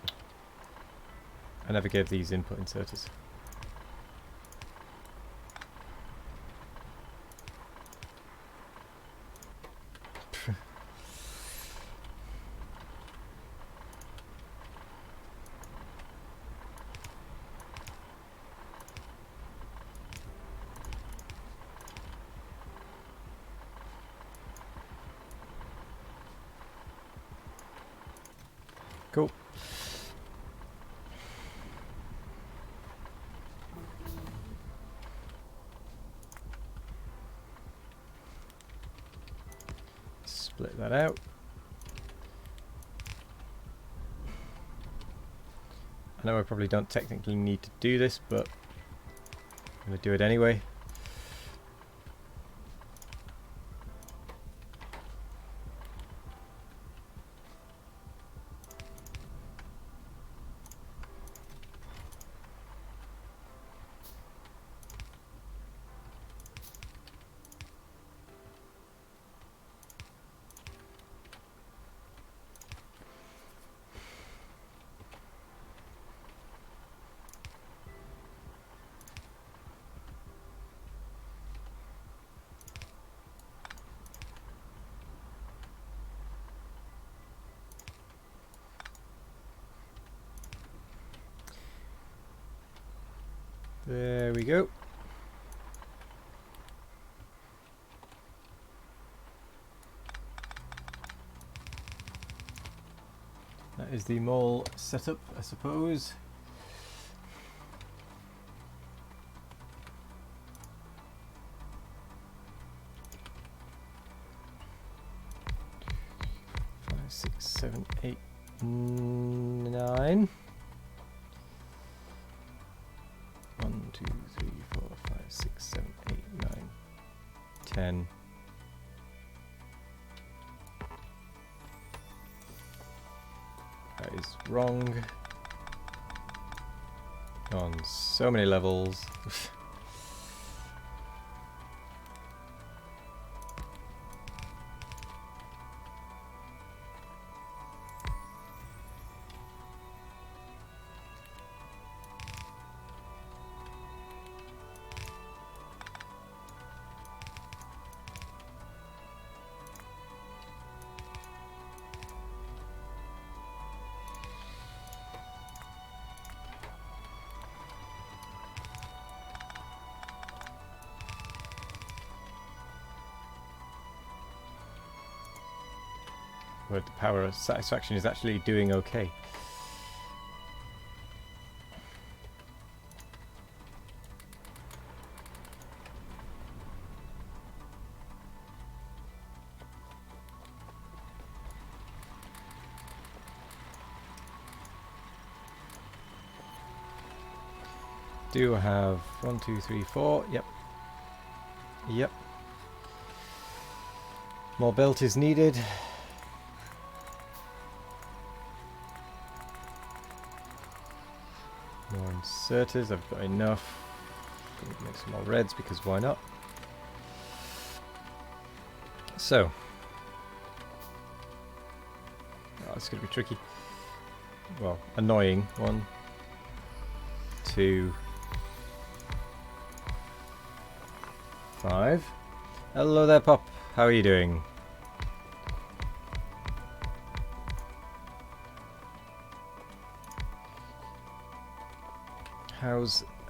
I never gave these input inserters. Cool. Split that out. I know I probably don't technically need to do this, but I'm going to do it anyway. There we go. That is the mole setup, I suppose. Five, 6, 7, 8, 9. 1, 2, 3, 4, 5, 6, 7, 8, 9, 10. That is wrong. On so many levels. Where the power of satisfaction is actually doing okay. Do I have 1, 2, 3, 4? Yep. Yep. More belt is needed. More inserters, I've got enough. Make some more reds because why not? So. Oh, it's going to be tricky. Well, annoying. 1, 2, 5. Hello there, Pop. How are you doing?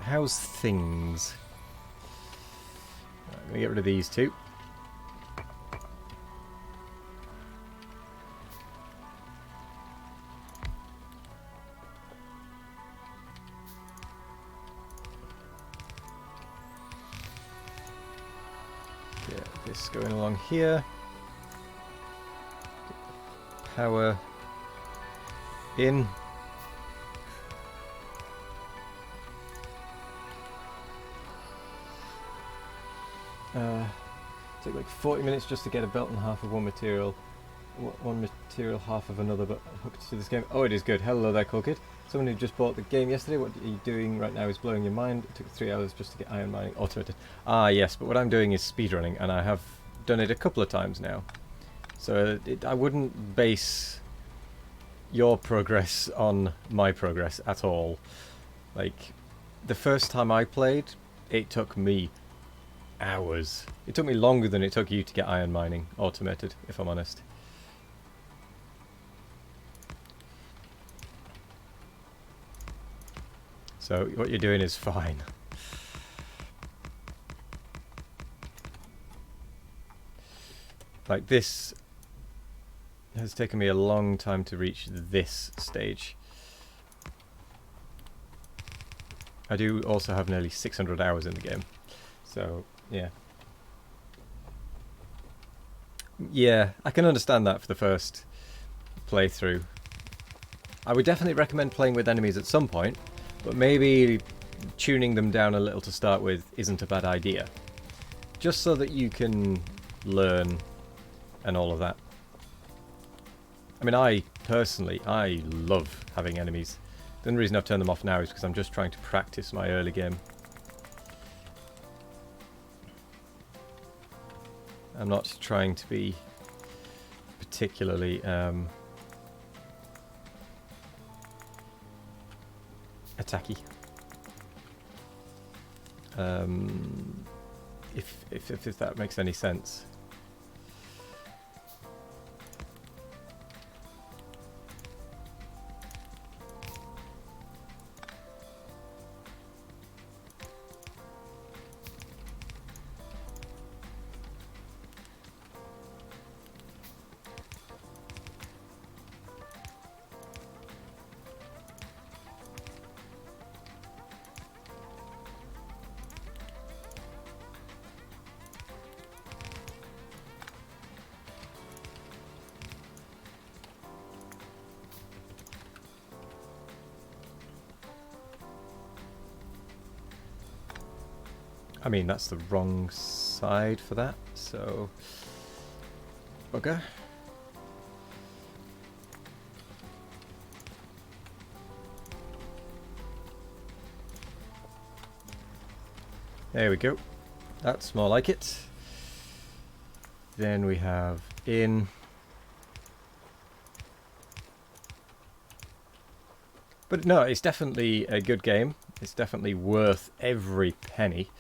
How's things? Right, I'm gonna get rid of these two. this going along here. Power in. Took like 40 minutes just to get a belt and half of one material. One material, half of another, but hooked to this game. Oh, it is good. Hello there, cool kid. Someone who just bought the game yesterday. What are you doing right now is blowing your mind. It took 3 hours just to get iron mining automated. Ah, yes, but what I'm doing is speedrunning, and I have done it a couple of times now. So I wouldn't base your progress on my progress at all. Like, the first time I played, it took me hours. It took me longer than it took you to get iron mining automated, if I'm honest. So what you're doing is fine. Like, this has taken me a long time to reach this stage. I do also have nearly 600 hours in the game. So, yeah. Yeah, I can understand that for the first playthrough. I would definitely recommend playing with enemies at some point, but maybe tuning them down a little to start with isn't a bad idea. Just so that you can learn and all of that. I mean, I love having enemies. The only reason I've turned them off now is because I'm just trying to practice my early game. I'm not trying to be particularly attacky. If that makes any sense. I mean, that's the wrong side for that, so... bugger. There we go. That's more like it. Then we have in. But no, it's definitely a good game. It's definitely worth every penny.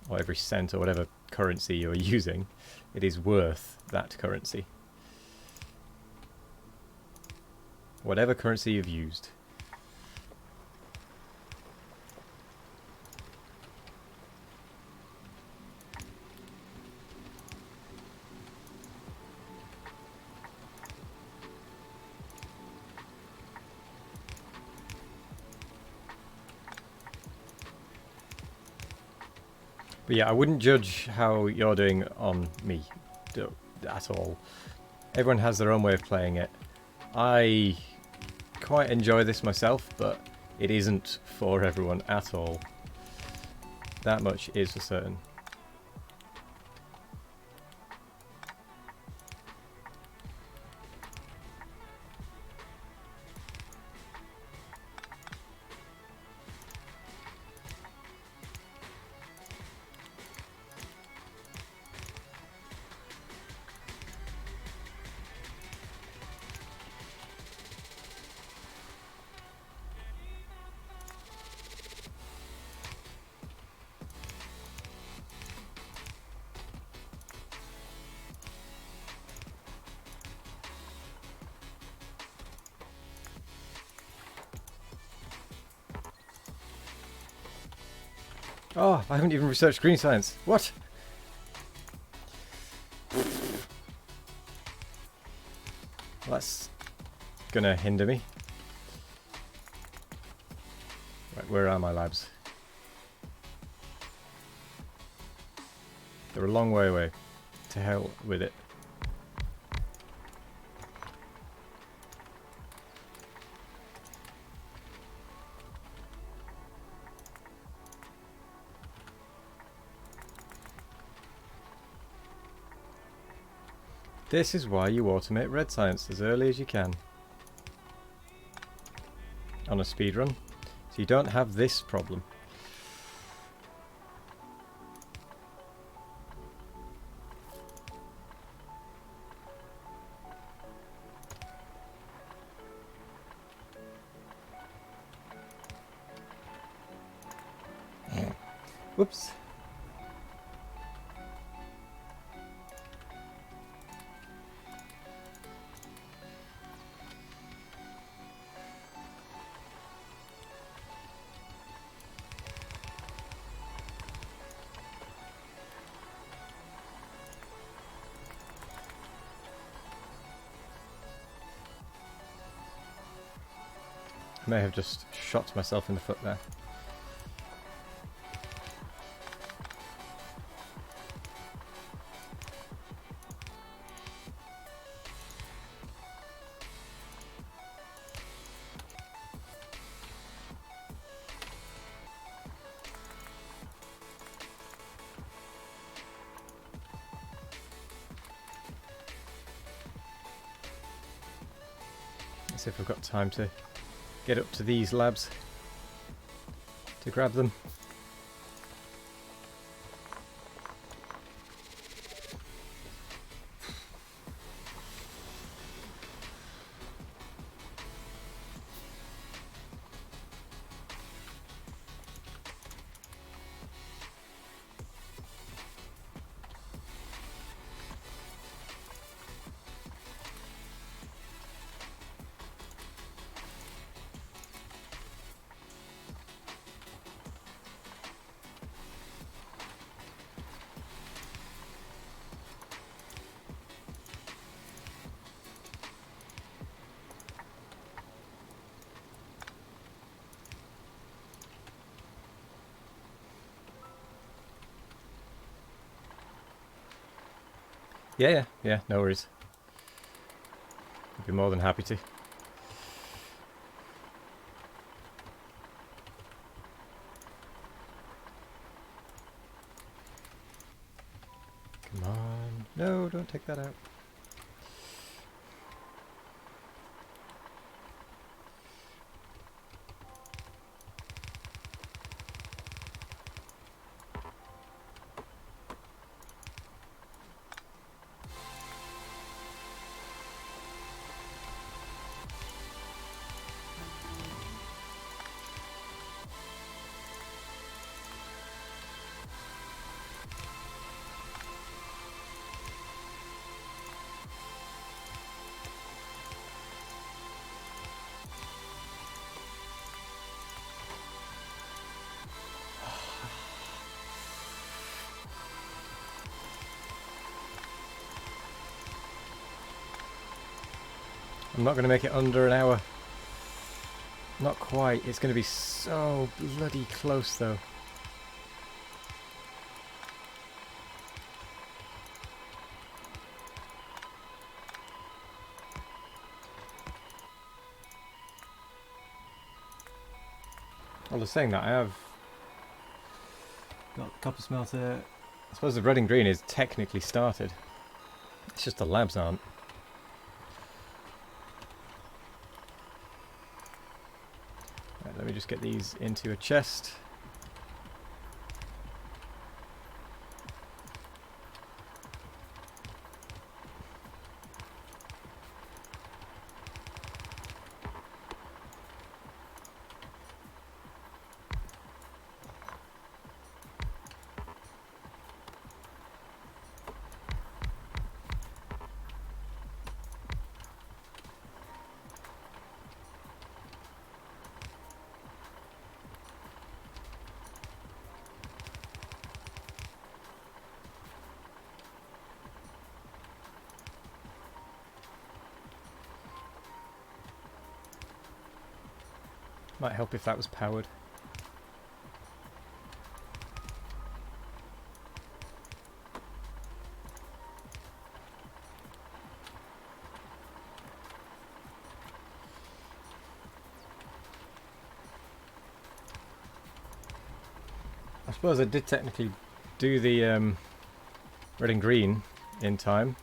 Or every cent, or whatever currency you're using. It is worth that currency. Whatever currency you've used. But yeah, I wouldn't judge how you're doing on me at all. Everyone has their own way of playing it. I quite enjoy this myself, but it isn't for everyone at all. That much is for certain. Oh, I haven't even researched green science. What? That's gonna hinder me. Right, where are my labs? They're a long way away. to hell with it. This is why you automate red science as early as you can on a speedrun, so you don't have this problem. Whoops. I may have just shot myself in the foot there. Let's see if we've got time to get up to these labs to grab them. Yeah, no worries. I'd be more than happy to. Come on. No, don't take that out. I'm not going to make it under an hour. Not quite. It's going to be so bloody close though. Well, just saying that, I have got copper smelter. I suppose the red and green is technically started. It's just the labs aren't. Right, let me just get these into a chest. Might help if that was powered. I suppose I did technically do the red and green in time.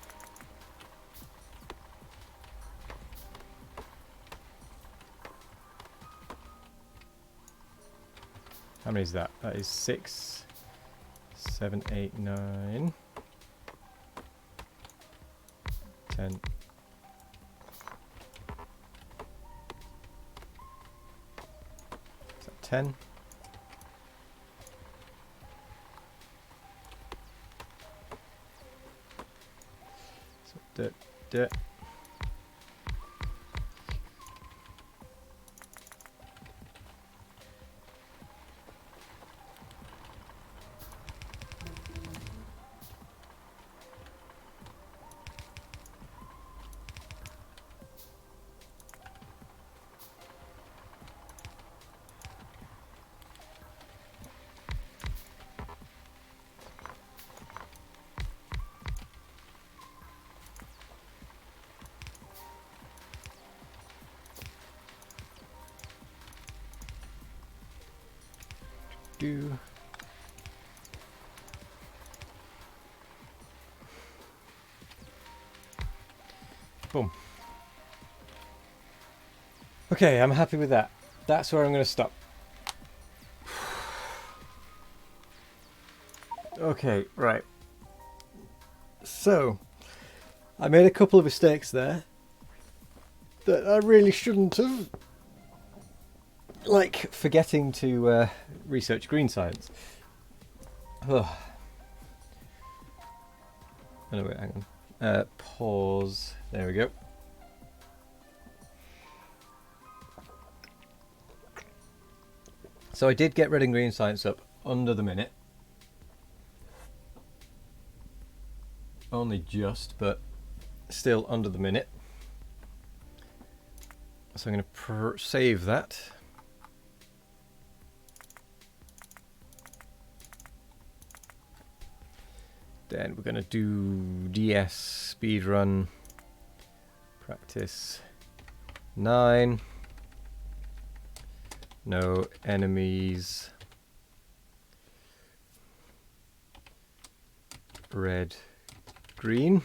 How many is that? That is 6, 7, 8, 9, 10. Is that 10? So, duh. Do. Boom. Okay, I'm happy with that. That's where I'm going to stop. Okay, right. So, I made a couple of mistakes there that I really shouldn't have. Like forgetting to research green science. Oh. Anyway, hang on. Pause. There we go. So I did get red and green science up under the minute. Only just, but still under the minute. So I'm going to save that. Then we're going to do DS speedrun practice 9. No enemies. Red, green.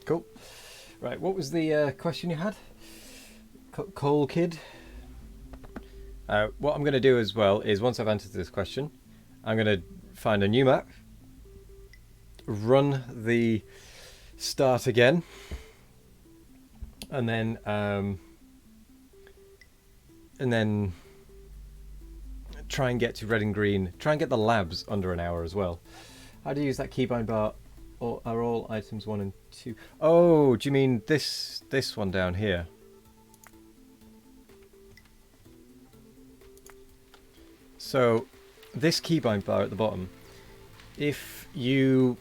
Cool. Right, what was the question you had? Coal Kid. What I'm going to do as well is once I've answered this question, I'm going to find a new map, run the start again, and then try and get to red and green. Try and get the labs under an hour as well. How do you use that keybind bar? Or are all items 1 and 2? Oh, do you mean this one down here? So, this keybind bar at the bottom, if you...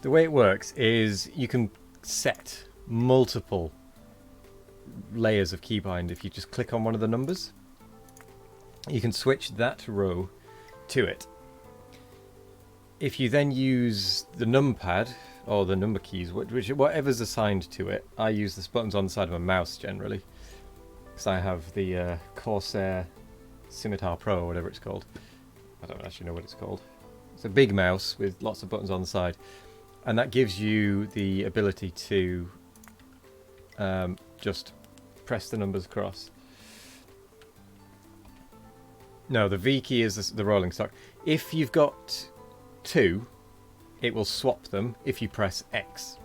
the way it works is you can set multiple layers of keybind if you just click on one of the numbers. You can switch that row to it. If you then use the numpad, or the number keys, whatever's assigned to it, I use the buttons on the side of a mouse generally. Because I have the Corsair Scimitar Pro, or whatever it's called. I don't actually know what it's called. It's a big mouse with lots of buttons on the side. And that gives you the ability to just press the numbers across. No, the V key is the rolling stock. If you've got 2, it will swap them if you press X.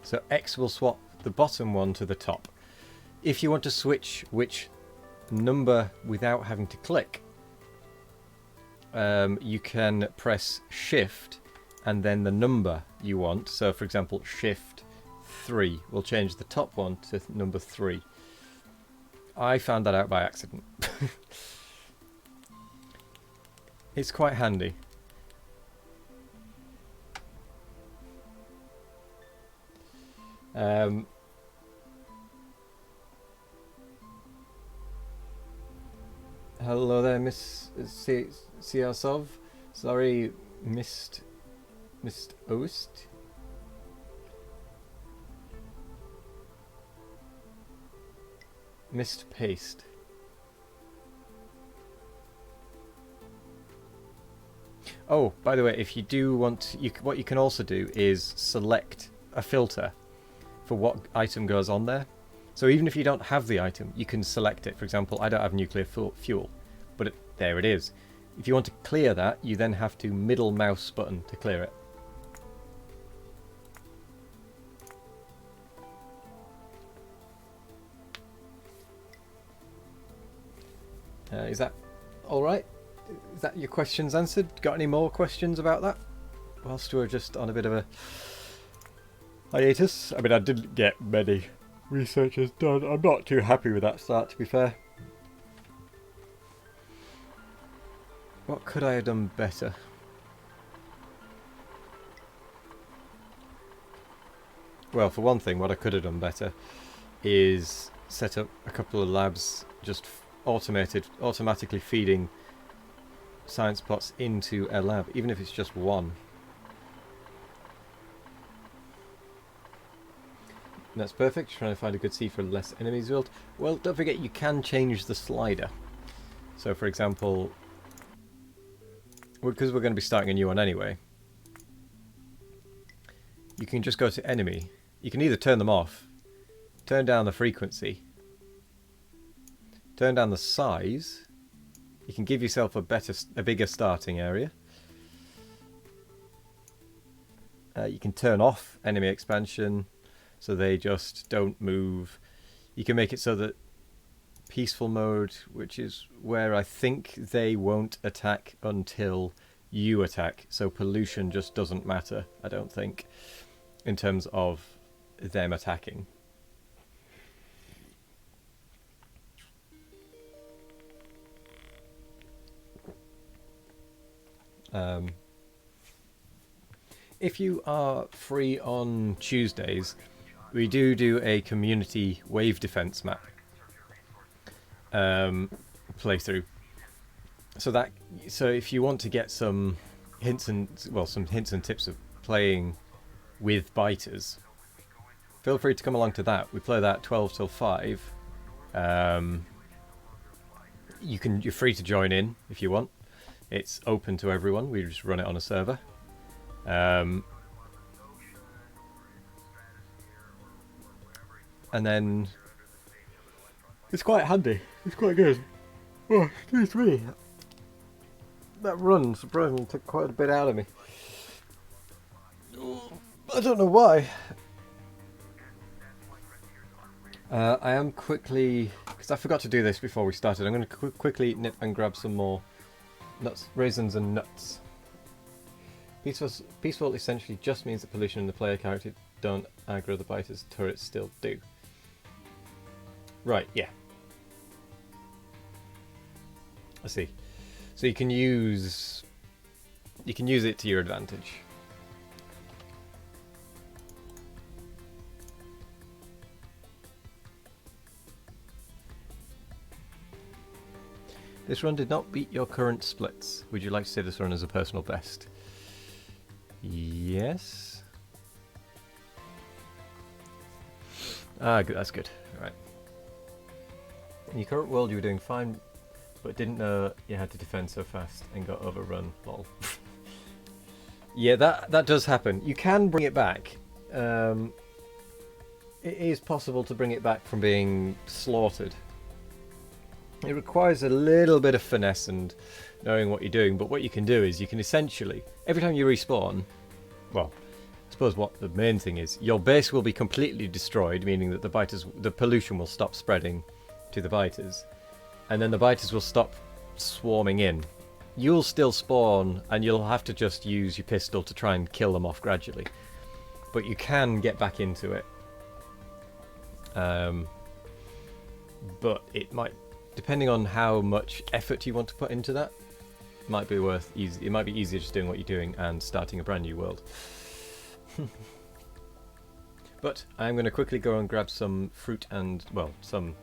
So X will swap the bottom one to the top. If you want to switch which number without having to click, you can press Shift and then the number you want. So for example, Shift 3 will change the top one to number 3. I found that out by accident. It's quite handy. Hello there, Miss Siasov. Sorry, missed Mist Ost. Mist Paste. Oh, by the way, if you do want, what you can also do is select a filter for what item goes on there. So even if you don't have the item, you can select it. For example, I don't have nuclear fuel, but there it is. If you want to clear that, you then have to middle mouse button to clear it. Is that alright? Is that your questions answered? Got any more questions about that? Whilst we're just on a bit of a hiatus. I mean, I didn't get many researches done. I'm not too happy with that start, to be fair. What could I have done better? Well, for one thing, what I could have done better is set up a couple of labs just automatically feeding science plots into a lab, even if it's just one. That's perfect. Trying to find a good seed for less enemies built. Well, don't forget you can change the slider. So, for example, because we're going to be starting a new one anyway, you can just go to enemy. You can either turn them off, turn down the frequency, turn down the size. You can give yourself a bigger starting area. You can turn off enemy expansion, so they just don't move. You can make it so that peaceful mode, which is where I think they won't attack until you attack. So pollution just doesn't matter, I don't think, in terms of them attacking. If you are free on Tuesdays, we do a community wave defense map playthrough. So if you want to get some hints and tips of playing with biters, feel free to come along to that. We play that 12 till 5. You're free to join in if you want. It's open to everyone. We just run it on a server. And then it's quite handy. It's quite good. Oh, excuse me. That run surprisingly took quite a bit out of me. I don't know why. I am quickly, because I forgot to do this before we started, I'm going to quickly nip and grab some more nuts, raisins and nuts. Peaceful essentially just means that pollution and the player character don't aggro the biters. Turrets still do. Right, yeah. I see. So you can use it to your advantage. This run did not beat your current splits. Would you like to say this run is a personal best? Yes. Ah, good. That's good. All right. In your current world, you were doing fine, but didn't know you had to defend so fast and got overrun. Lol. Yeah, that does happen. You can bring it back. It is possible to bring it back from being slaughtered. It requires a little bit of finesse and knowing what you're doing, but what you can do is you can essentially, every time you respawn, well, I suppose what the main thing is, your base will be completely destroyed, meaning that the pollution will stop spreading to the biters, and then the biters will stop swarming in. You'll still spawn, and you'll have to just use your pistol to try and kill them off gradually. But you can get back into it. But it might, depending on how much effort you want to put into that, it might be easier just doing what you're doing and starting a brand new world. But I'm going to quickly go and grab some fruit and, well, some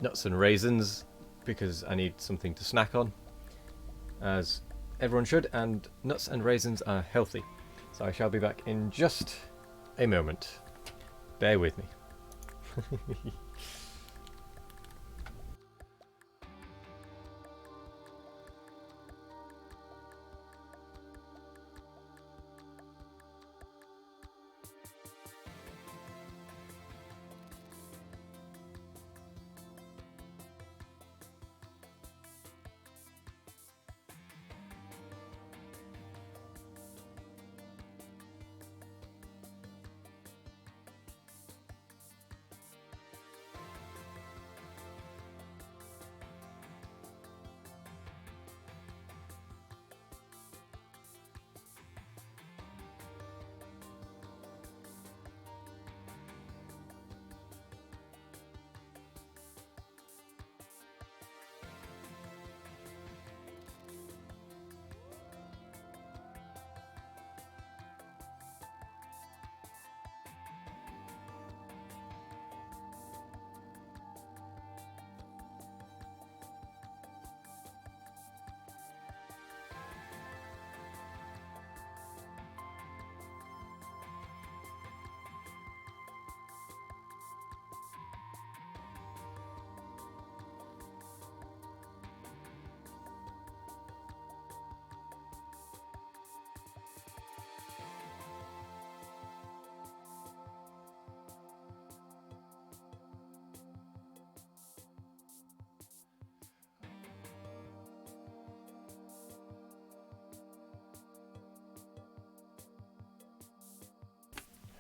nuts and raisins, because I need something to snack on, as everyone should, and nuts and raisins are healthy. So I shall be back in just a moment. Bear with me.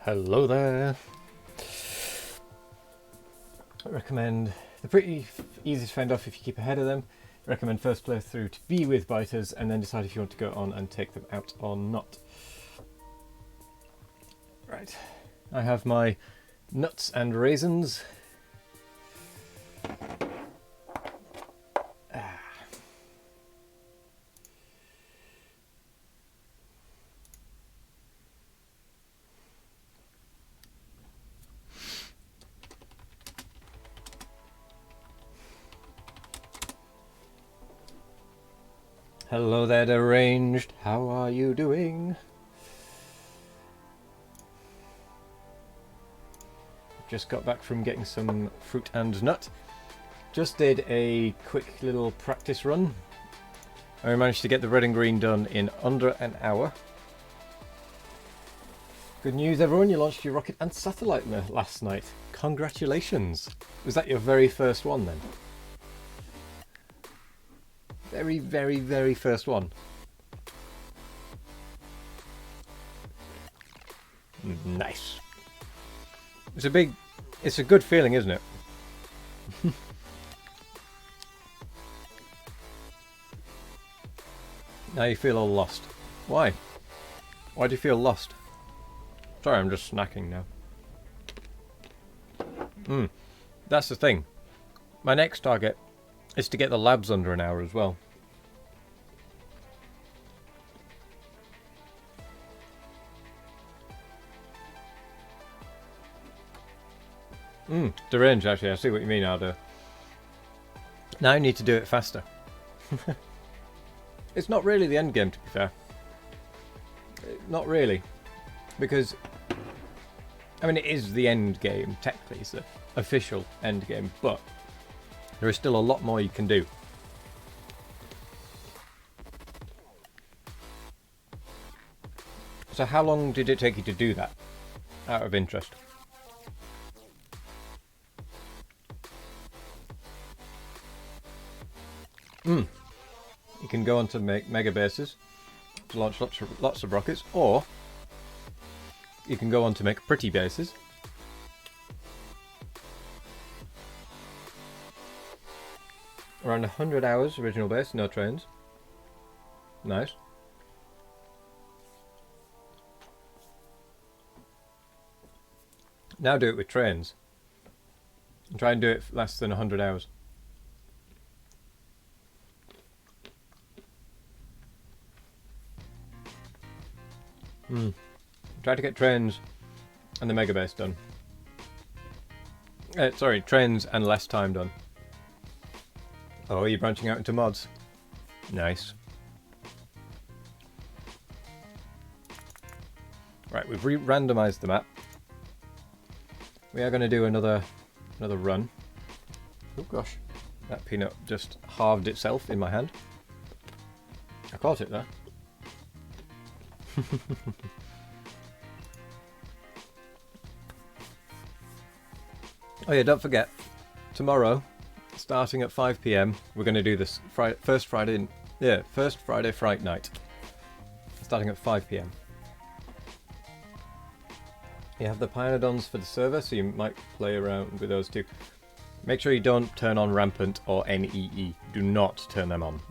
Hello there. I recommend the pretty easy to fend off if you keep ahead of them. I recommend first playthrough to be with biters and then decide if you want to go on and take them out or not. Right, I have my nuts and raisins. Hello there, Deranged. How are you doing? Just got back from getting some fruit and nut. Just did a quick little practice run. I managed to get the red and green done in under an hour. Good news, everyone. You launched your rocket and satellite last night. Congratulations. Was that your very first one then? Very, very, very first one. Nice. It's a good feeling, isn't it? Now you feel all lost. Why? Why do you feel lost? Sorry, I'm just snacking now. That's the thing. My next target is to get the labs under an hour as well. Deranged, actually. I see what you mean, Ardo. Now I need to do it faster. It's not really the end game, to be fair. Not really. Because, I mean, it is the end game, technically. It's the official end game, but there is still a lot more you can do. So how long did it take you to do that? Out of interest. You can go on to make mega bases to launch lots of rockets, or you can go on to make pretty bases. Around 100 hours original base, no trains. Nice. Now do it with trains. And try and do it less than 100 hours. Try to get trains and the mega base done. Sorry, trains and less time done. Oh, you're branching out into mods. Nice. Right, we've re-randomized the map. We are going to do another run. Oh gosh, that peanut just halved itself in my hand. I caught it there. Oh yeah, don't forget, tomorrow, starting at 5 PM, we're going to do this first Friday Fright Night, starting at 5 PM. You have the Pionodons for the server, so you might play around with those too. Make sure you don't turn on Rampant or NEE. Do not turn them on.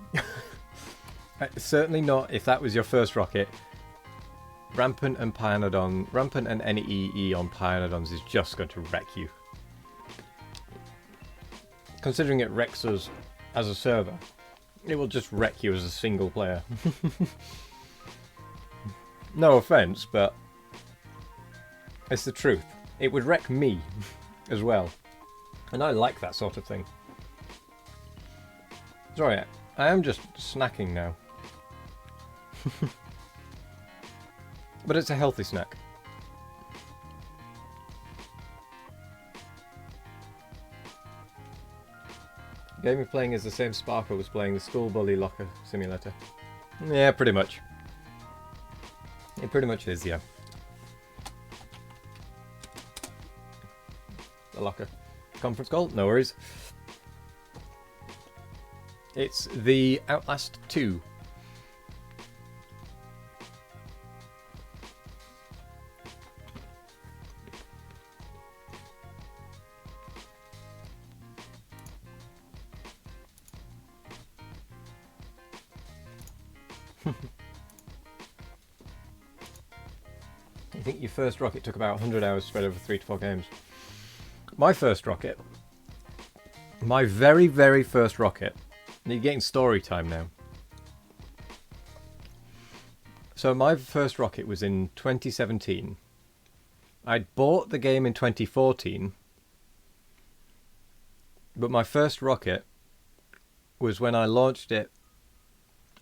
Certainly not if that was your first rocket. Rampant and NEE on Pionodons is just going to wreck you. Considering it wrecks us as a server, it will just wreck you as a single player. No offense, but it's the truth. It would wreck me as well. And I like that sort of thing. Sorry, I am just snacking now. But it's a healthy snack. The game you're playing is the same Sparkle was playing, the School Bully Locker Simulator. Yeah, pretty much. It pretty much is, yeah. The locker. Conference call? No worries. It's the Outlast 2. I think your first rocket took about 100 hours spread over 3 to 4 games. My first rocket, my very, very first rocket, and you're getting story time now. So my first rocket was in 2017. I'd bought the game in 2014, but my first rocket was when I launched it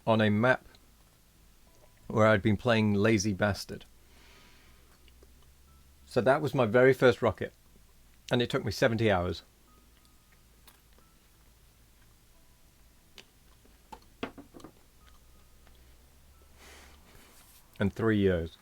on a map where I'd been playing Lazy Bastard. So that was my very first rocket. And it took me 70 hours. And 3 years.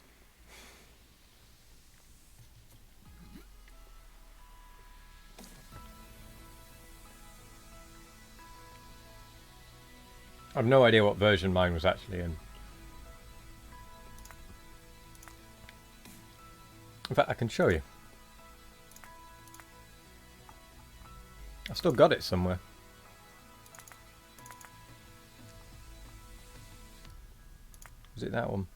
I've no idea what version mine was actually in. In fact, I can show you. I've still got it somewhere. Was it that one?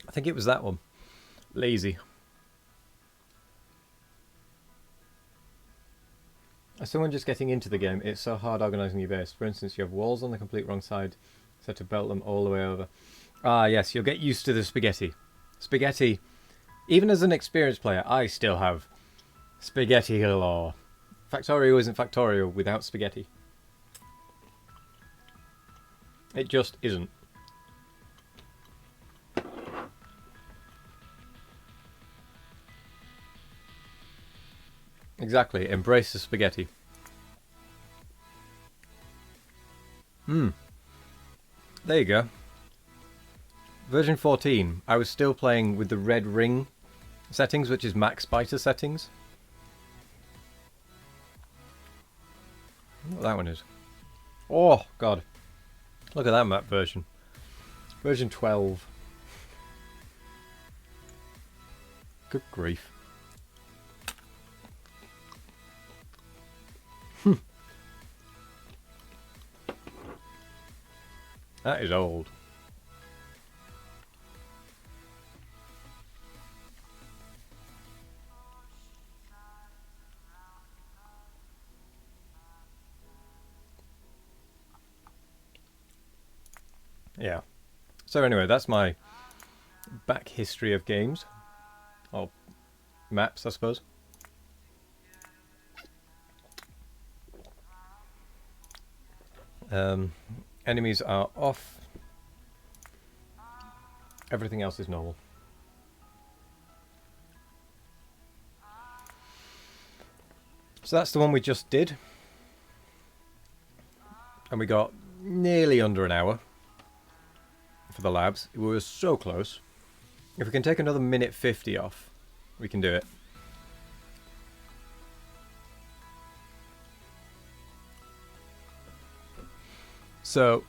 I think it was that one. Lazy. As someone just getting into the game, it's so hard organising your base. For instance, you have walls on the complete wrong side, so to belt them all the way over. Ah, yes, you'll get used to the spaghetti. Spaghetti, even as an experienced player, I still have spaghetti galore. Factorio isn't Factorio without spaghetti. It just isn't. Exactly, embrace the spaghetti. There you go. Version 14, I was still playing with the red ring settings, which is max biter settings. I don't know what that one is. Oh, God. Look at that map version. Version 12. Good grief. That is old. Yeah. So anyway, that's my back history of games. Or maps, I suppose. Enemies are off. Everything else is normal. So that's the one we just did. And we got nearly under an hour for the labs. We were so close. If we can take another minute 50 off, we can do it. So,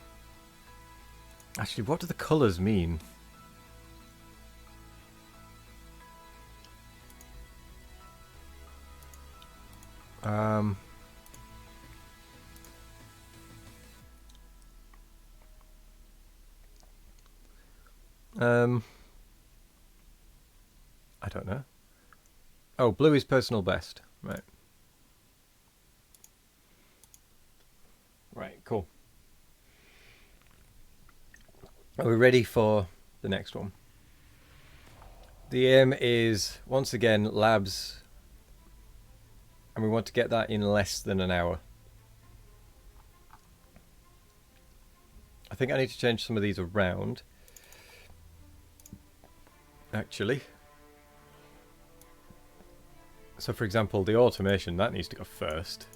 actually, what do the colours mean? I don't know. Oh, blue is personal best. Right. Right, cool. Are we ready for the next one? The aim is, once again, labs. And we want to get that in less than an hour. I think I need to change some of these around. Actually. So for example, the automation, that needs to go first.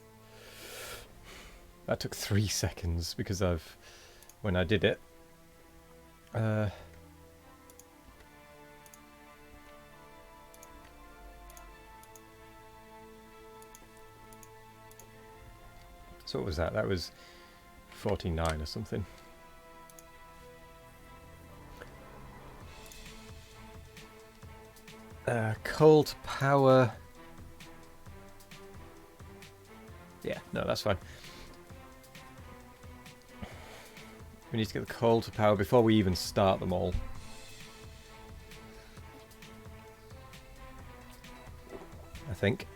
That took 3 seconds because when I did it. So what was that? That was 49 or something. Cold power. Yeah, no, that's fine. We need to get the coal to power before we even start them all. I think.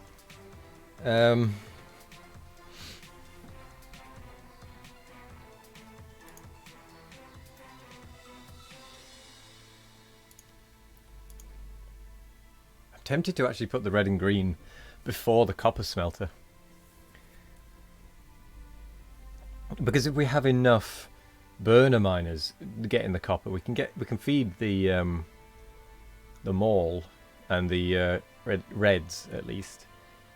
Tempted to actually put the red and green before the copper smelter, because if we have enough burner miners getting the copper, we can feed the mall and the reds at least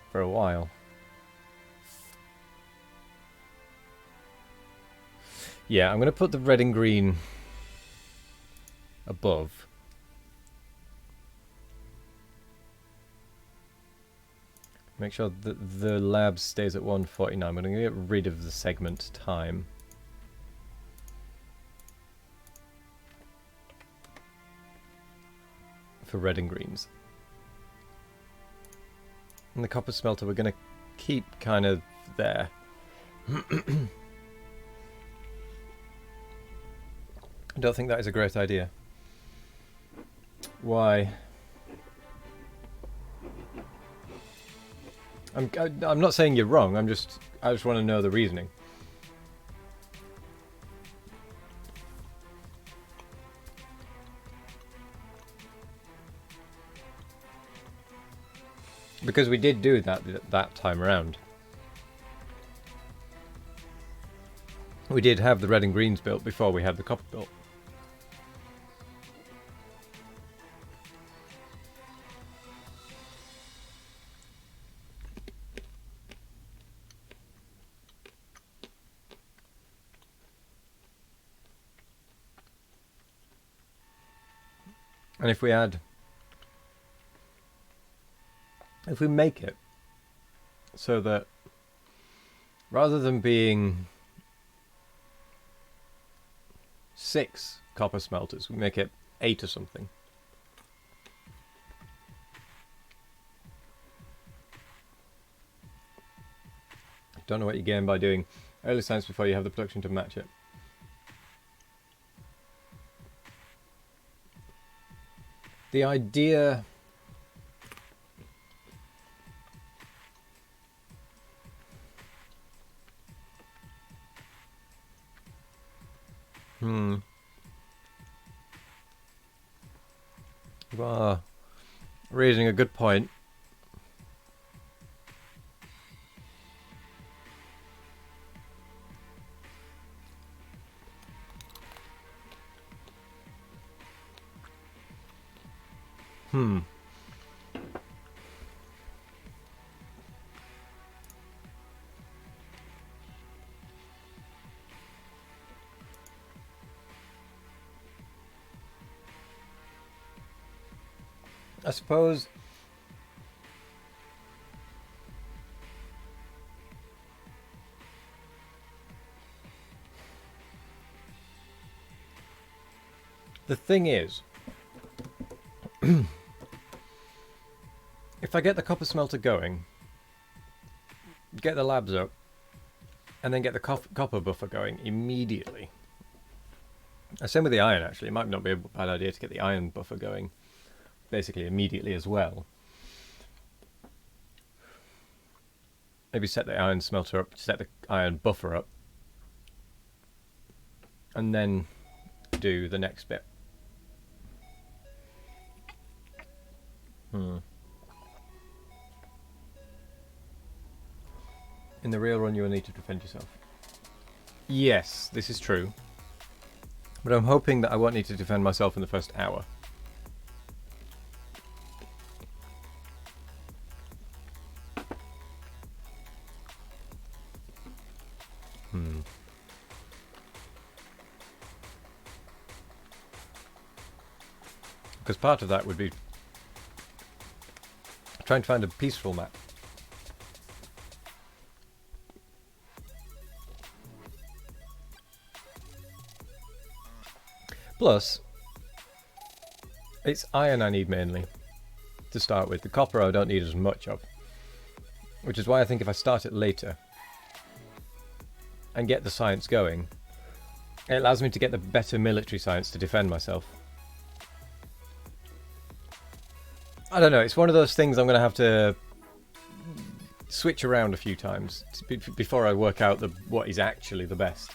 for a while. Yeah, I'm going to put the red and green above. Make sure that the lab stays at 149. I'm going to get rid of the segment time. For red and greens. And the copper smelter we're going to keep kind of there. I don't think that is a great idea. Why? I'm not saying you're wrong. I just want to know the reasoning. Because we did do that time around. We did have the red and greens built before we had the copper built. And if we make it so that rather than being 6 copper smelters, we make it 8 or something. Don't know what you gain by doing early science before you have the production to match it. The idea... Well, raising a good point. I suppose the thing is, if I get the copper smelter going, get the labs up, and then get the copper buffer going immediately. Same with the iron, actually. It might not be a bad idea to get the iron buffer going basically immediately as well. Maybe set the iron smelter up, set the iron buffer up, and then do the next bit. In the real run, you will need to defend yourself. Yes, this is true. But I'm hoping that I won't need to defend myself in the first hour. Because part of that would be trying to find a peaceful map. Plus, it's iron I need mainly to start with. The copper I don't need as much of. Which is why I think if I start it later and get the science going, it allows me to get the better military science to defend myself. I don't know, it's one of those things I'm going to have to switch around a few times before I work out what is actually the best.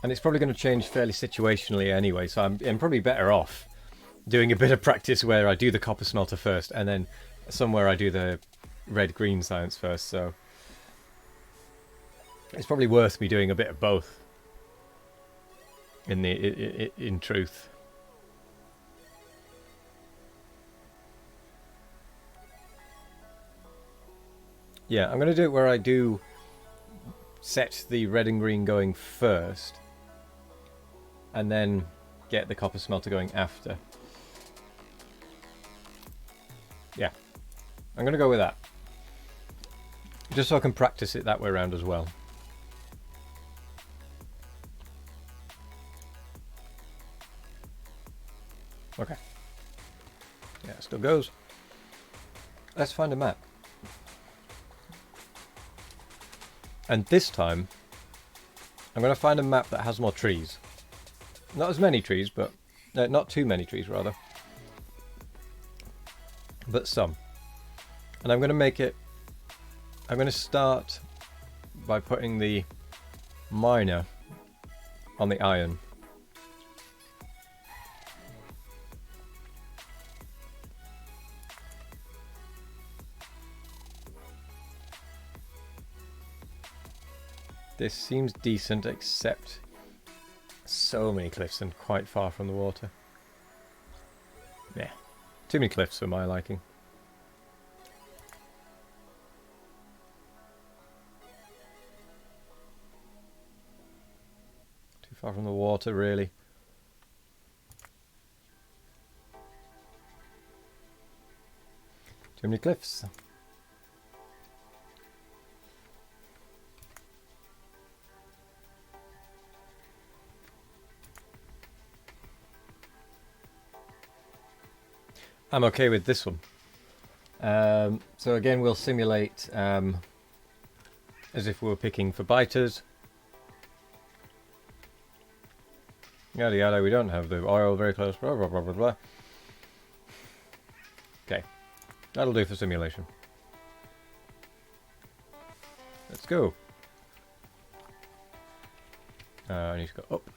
And it's probably going to change fairly situationally anyway, so I'm probably better off doing a bit of practice where I do the copper smelter first, and then somewhere I do the red-green science first, so it's probably worth me doing a bit of both, in truth. Yeah, I'm going to do it where I do set the red and green going first, and then get the copper smelter going after. Yeah, I'm going to go with that. Just so I can practice it that way around as well. Okay. Yeah, it still goes. Let's find a map. And this time, I'm going to find a map that has more trees. Not as many trees, but... not too many trees, rather. But some. And I'm going to make it... I'm going to start by putting the miner on the iron. This seems decent, except so many cliffs and quite far from the water. Yeah, too many cliffs for my liking. Too far from the water, really. Too many cliffs. I'm okay with this one. So again, we'll simulate as if we were picking for biters. Yada yada, we don't have the oil very close, blah blah blah blah blah. Okay, that'll do for simulation. Let's go. I need to go up.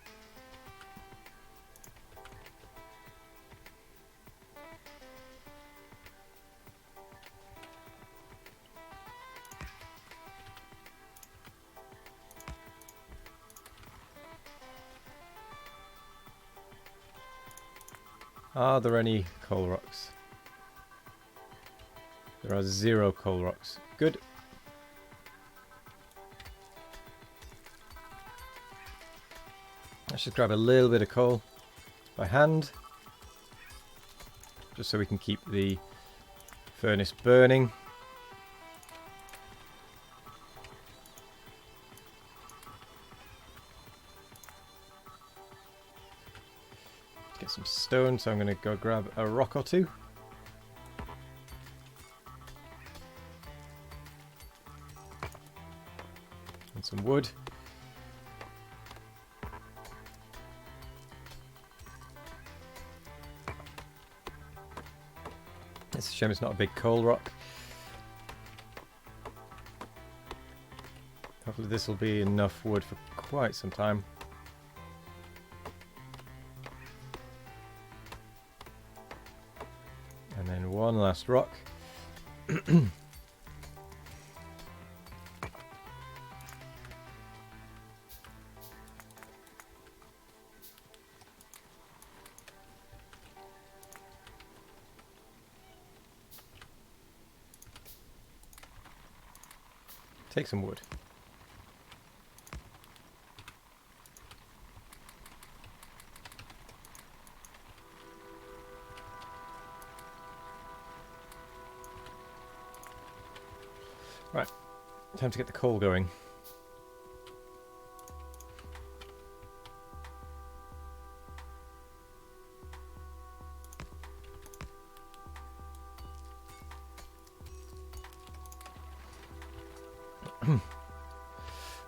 Are there any coal rocks? There are 0 coal rocks. Good. Let's just grab a little bit of coal by hand, just so we can keep the furnace burning. Get some stone, so I'm going to go grab a rock or two. And some wood. It's a shame it's not a big coal rock. Hopefully this will be enough wood for quite some time. And then one last rock. Take some wood. Right, time to get the coal going.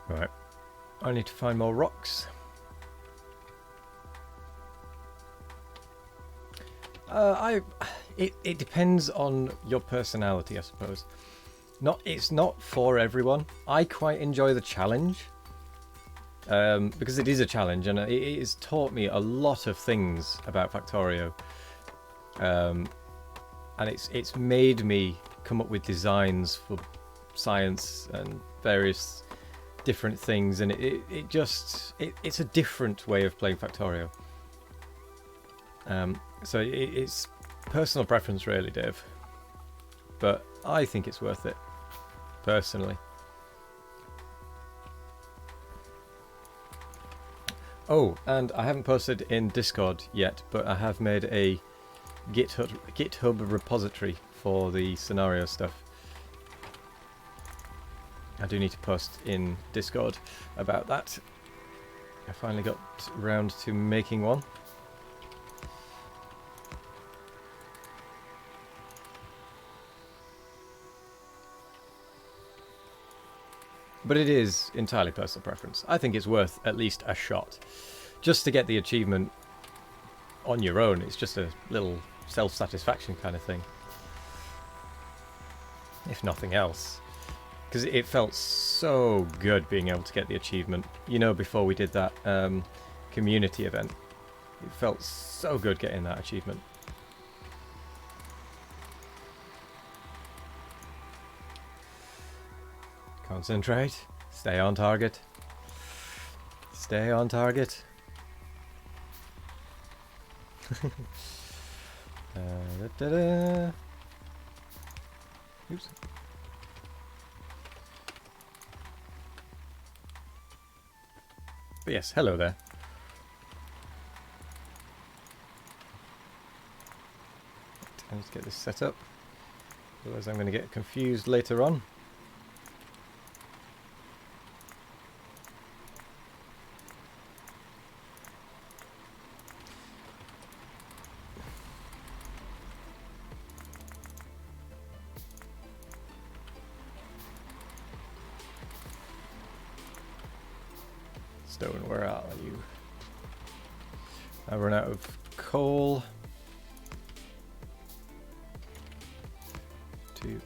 Right, I need to find more rocks. It depends on your personality, I suppose. It's not for everyone. I quite enjoy the challenge because it is a challenge, and it has taught me a lot of things about Factorio, and it's made me come up with designs for science and various different things, and it's a different way of playing Factorio. So it's personal preference, really, Dave. But I think it's worth it, personally. Oh, and I haven't posted in Discord yet, but I have made a GitHub repository for the scenario stuff. I do need to post in Discord about that. I finally got round to making one. But it is entirely personal preference. I think it's worth at least a shot. Just to get the achievement on your own, it's just a little self-satisfaction kind of thing. If nothing else. Because it felt so good being able to get the achievement. You know, before we did that community event. It felt so good getting that achievement. Concentrate. Stay on target. Stay on target. Oops. But yes, hello there. I need to get this set up. Otherwise I'm going to get confused later on. Stone, where are you? I run out of coal. 2,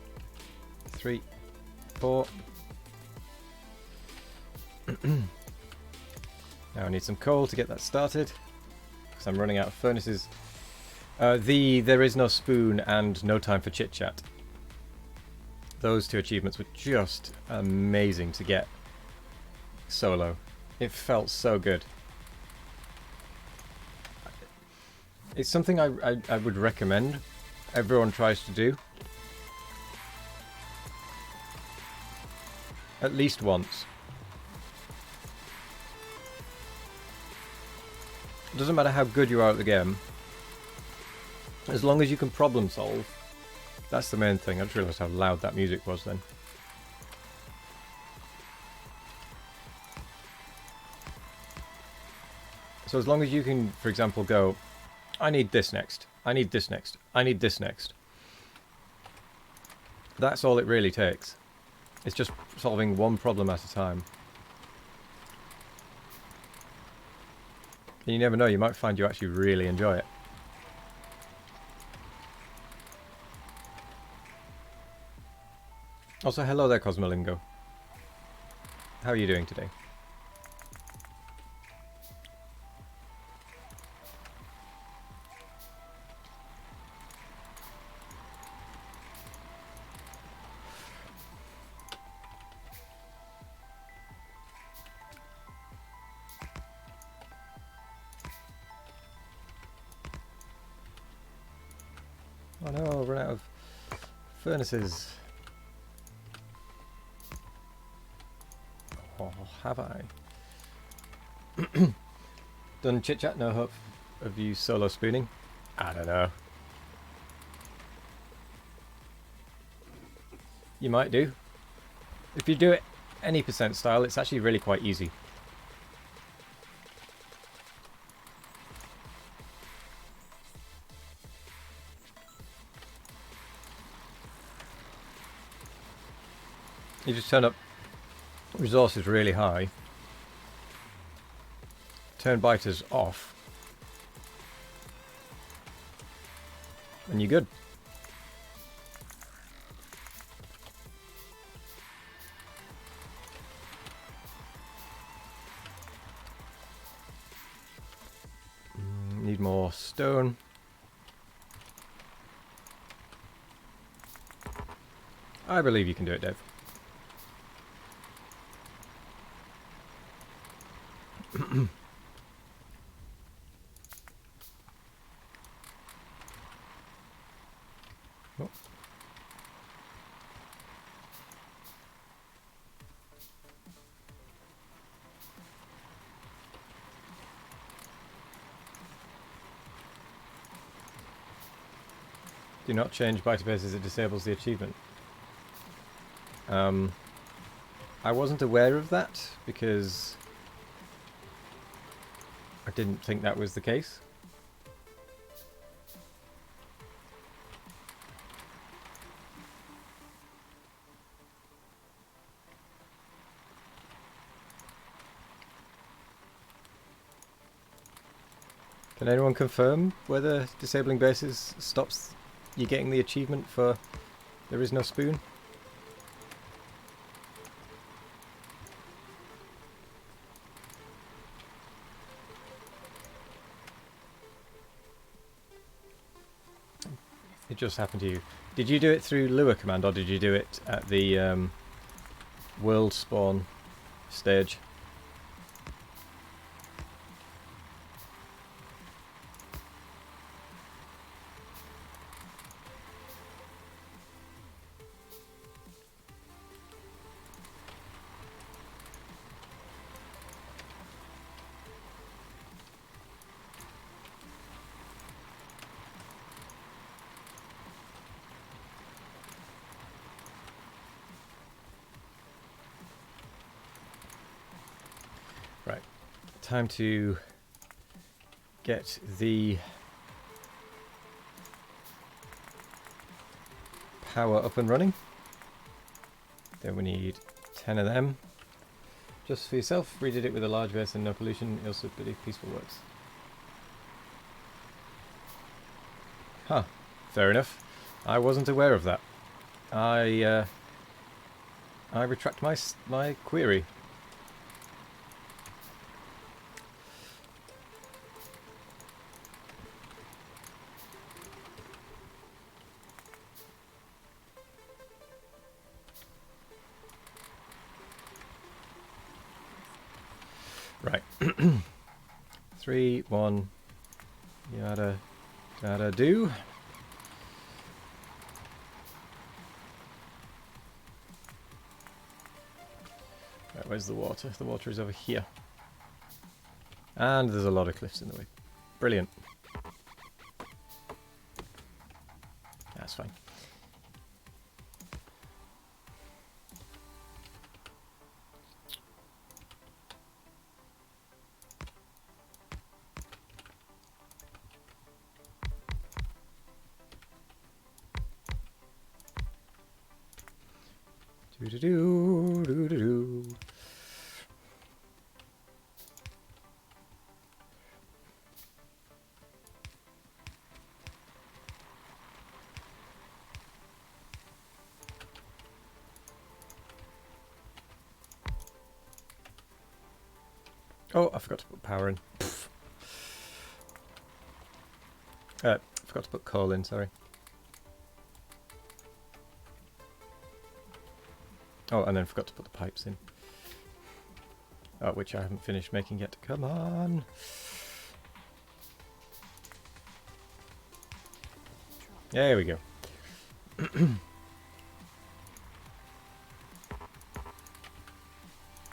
3, 4. Now I need some coal to get that started, because I'm running out of furnaces. There is no spoon and no time for chit chat. Those two achievements were just amazing to get solo. It felt so good. It's something I would recommend everyone tries to do. At least once. It doesn't matter how good you are at the game. As long as you can problem solve, that's the main thing. I just realised how loud that music was then. So as long as you can, for example, go, I need this next, I need this next, I need this next. That's all it really takes. It's just solving one problem at a time. And you never know, you might find you actually really enjoy it. Also, hello there, Cosmolingo. How are you doing today? Oh no, I've run out of furnaces. Oh, have I? Done chit chat? No hope of you solo spooning? I don't know. You might do. If you do it any percent style, it's actually really quite easy. You just turn up resources really high, turn biters off, and you're good. Need more stone. I believe you can do it, Dave. Oh. Do not change byte bases, it disables the achievement. I wasn't aware of that because I didn't think that was the case. Can anyone confirm whether disabling bases stops you getting the achievement for there is no spoon? It just happened to you. Did you do it through Lua command or did you do it at the world spawn stage? Right, time to get the power up and running. Then we need 10 of them. Just for yourself, redid it with a large base and no pollution, it also pretty peaceful works. Huh, fair enough. I wasn't aware of that. I retract my query. Right. 3, 1, yada, yada do. Where's the water? The water is over here. And there's a lot of cliffs in the way. Brilliant. That's fine. Do-do-do, do-do-do. Oh, I forgot to put power in. Forgot to put coal in, sorry. Oh, and then forgot to put the pipes in. Oh, which I haven't finished making yet. Come on! There we go.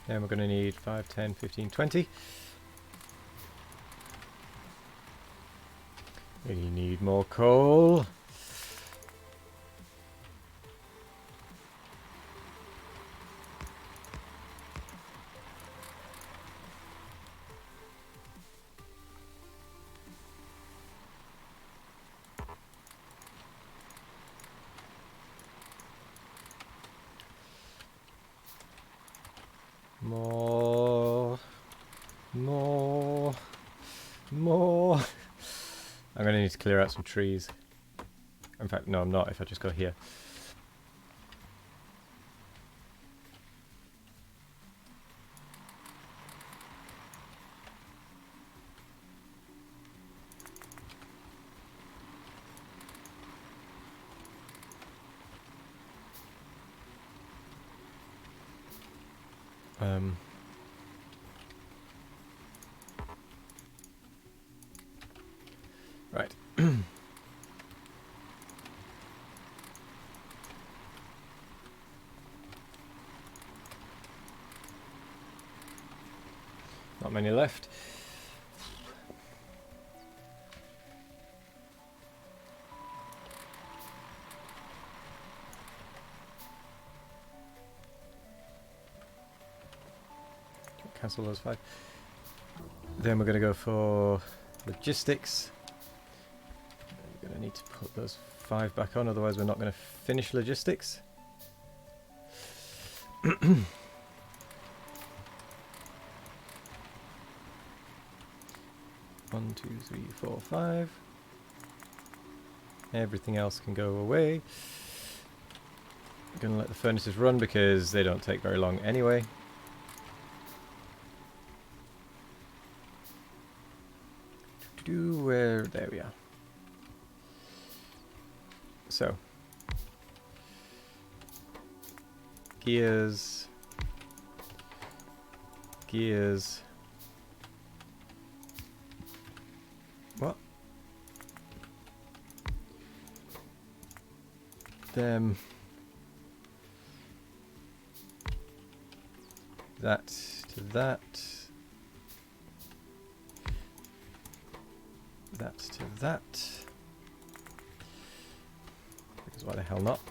Then we're going to need 5, 10, 15, 20. We need more coal. More. I'm going to need to clear out some trees. In fact, no, I'm not if I just go here. Right. Not many left. Cancel those 5. Then we're going to go for logistics. We're going to need to put those 5 back on, otherwise we're not going to finish logistics. 1, 2, 3, 4, 5. Everything else can go away. I'm going to let the furnaces run because they don't take very long anyway. There we are. So, gears. What? Them. That to that. That to that. Because why the hell not?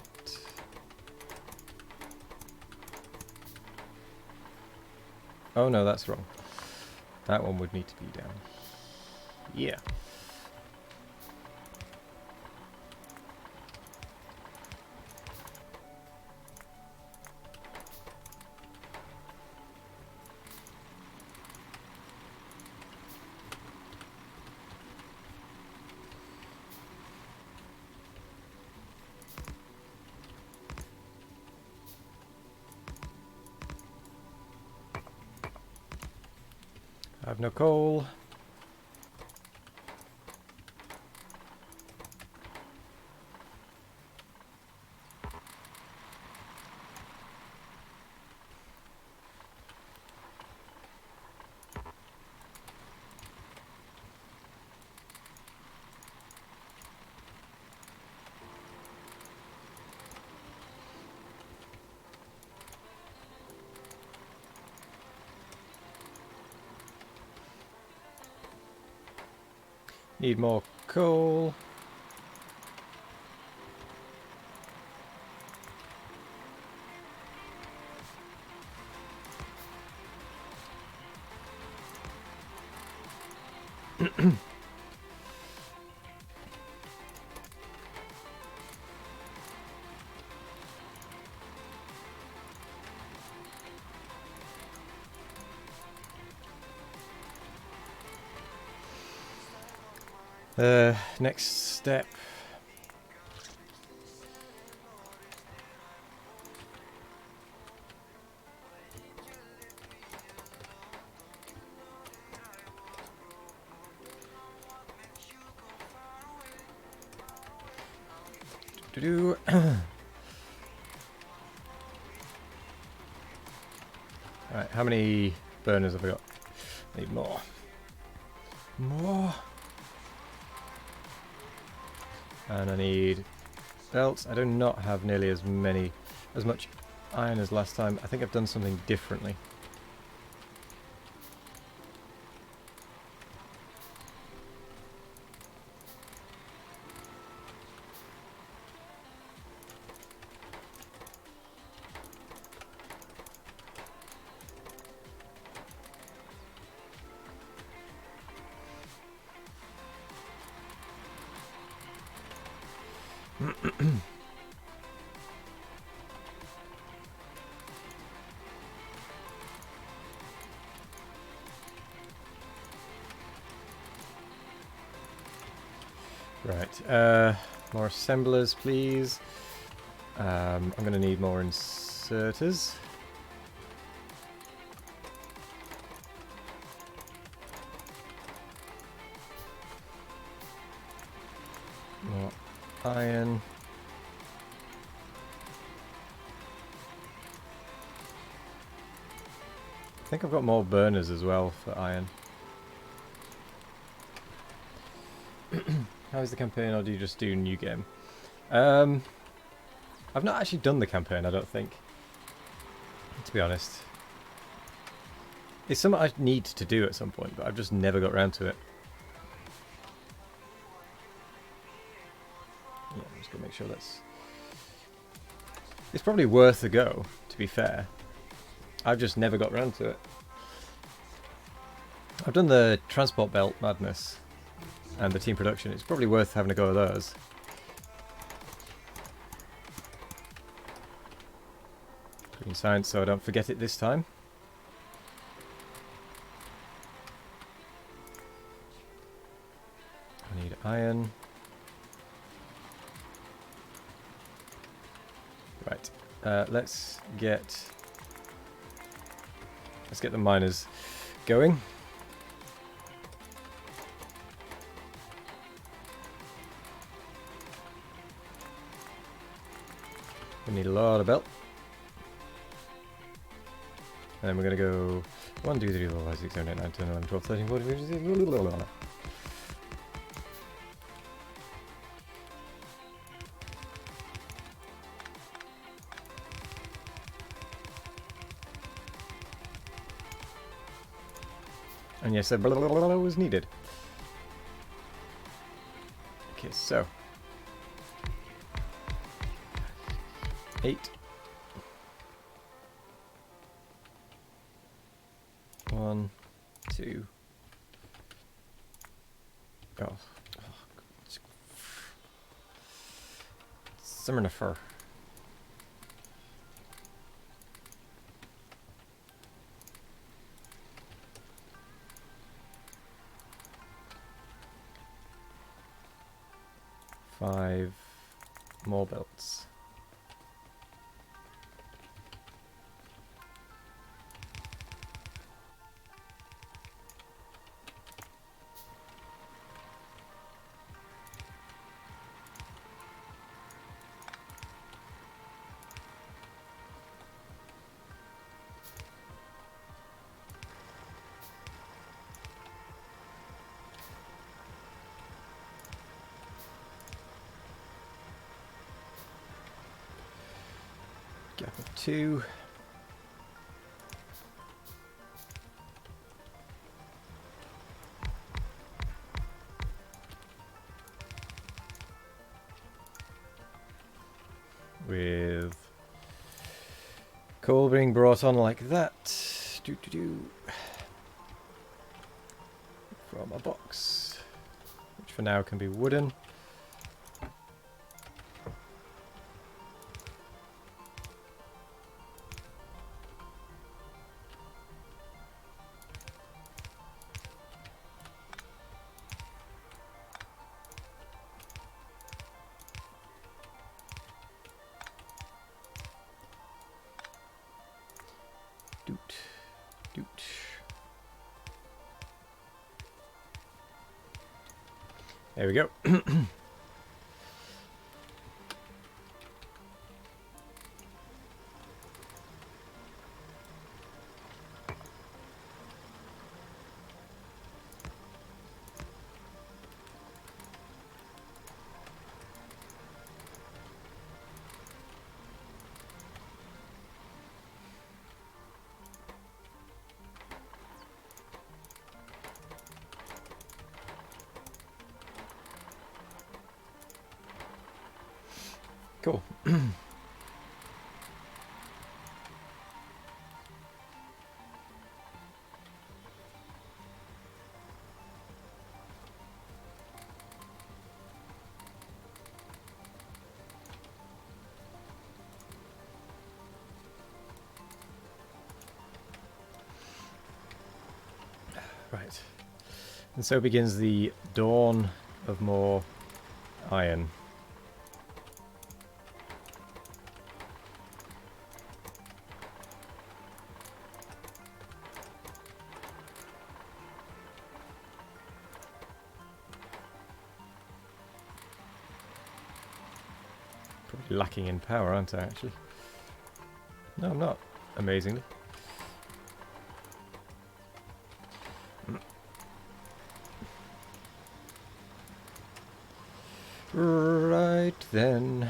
Oh no, that's wrong. That one would need to be down here. I have no coal. Need more coal. Next step. Alright, how many burners have I got? Need more. More. And I need belts. I do not have nearly as much iron as last time. I think I've done something differently. Right, more assemblers, please. I'm going to need more inserters. More iron. I think I've got more burners as well for iron. How is the campaign, or do you just do new game? I've not actually done the campaign, I don't think. To be honest. It's something I need to do at some point, but I've just never got around to it. Yeah, I'm just going to make sure that's... It's probably worth a go, to be fair. I've just never got around to it. I've done the transport belt madness and the team production. It's probably worth having a go at those. Green science, so I don't forget it this time. I need iron. Right, let's get the miners going. We need a lot of belt. And then we're going to go 1, 2, 3, 4, 5, 6, 7, 8, 9, 10, 11, 12, 13, 14, 15, 16, blah, blah, blah. And yes, blah, blah, blah, blah was needed. Okay, so 8. 1, 2. Oh. Summer to fur. Five more belts. Gap of 2. with coal being brought on like that. From a box, which for now can be wooden. There we go. Cool. Right. And so begins the dawn of more iron. Probably lacking in power, aren't I, actually? No, I'm not, amazingly. Right then.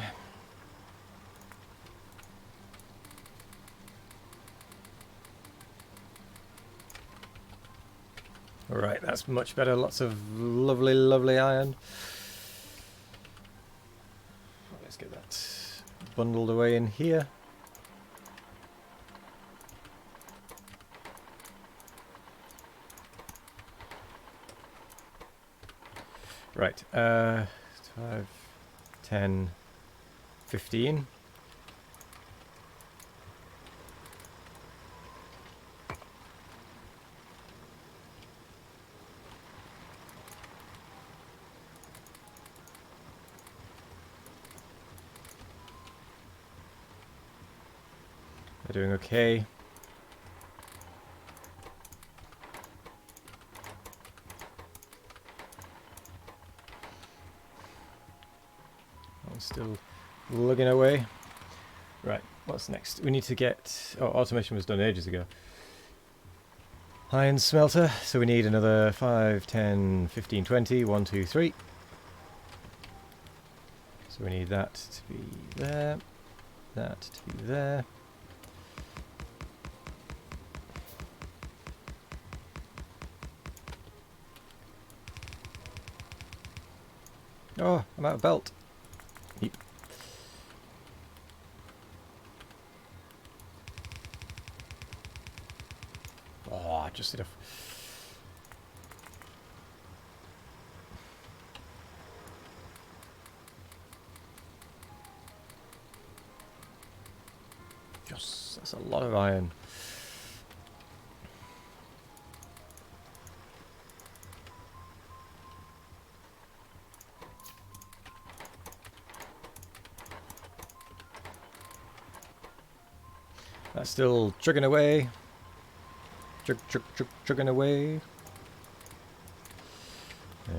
Alright, that's much better. Lots of lovely, lovely iron. Let's get that bundled away in here. Right, 5, 10, 15. They're doing okay. I'm still lugging away. Right, what's next? We need to get... Oh, automation was done ages ago. Iron smelter, so we need another 5, 10, 15, 20. 1, 2, 3. So we need that to be there. That to be there. Oh, I'm out of belt. Yep. Oh, just enough. Just, that's a lot of iron. That's still chugging away. Chugging away. I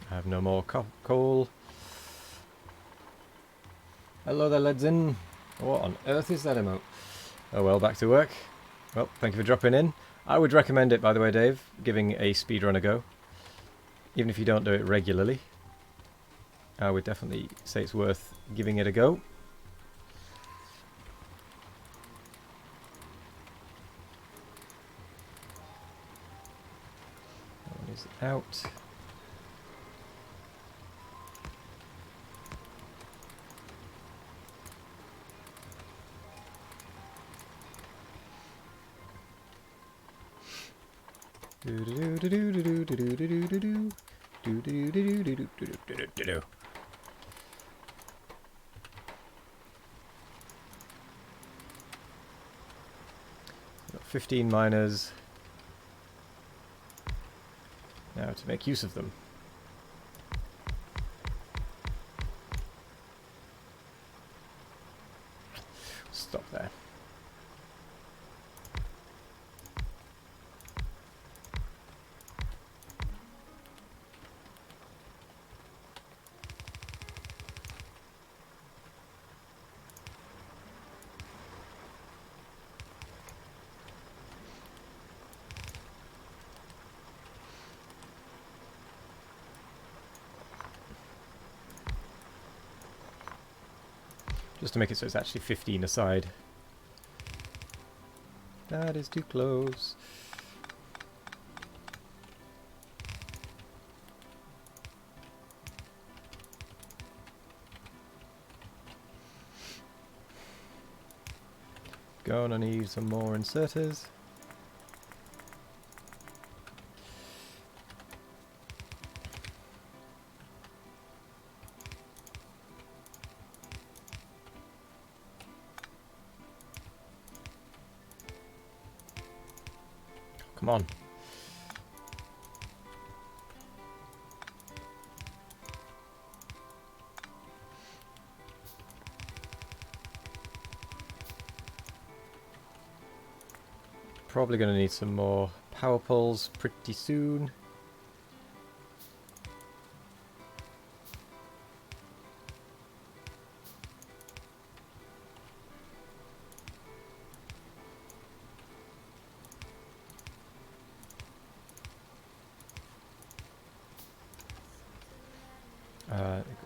have no more coal. Hello there, Ledsin. What on earth is that amount? Oh well, back to work. Well, thank you for dropping in. I would recommend it, by the way, Dave, giving a speedrun a go. Even if you don't do it regularly. I would definitely say it's worth giving it a go. Out. Got 15 miners. Now to make use of them. Stop there. Just to make it so it's actually 15 aside. That is too close. Gonna need some more inserters. Come on. Probably going to need some more power poles pretty soon.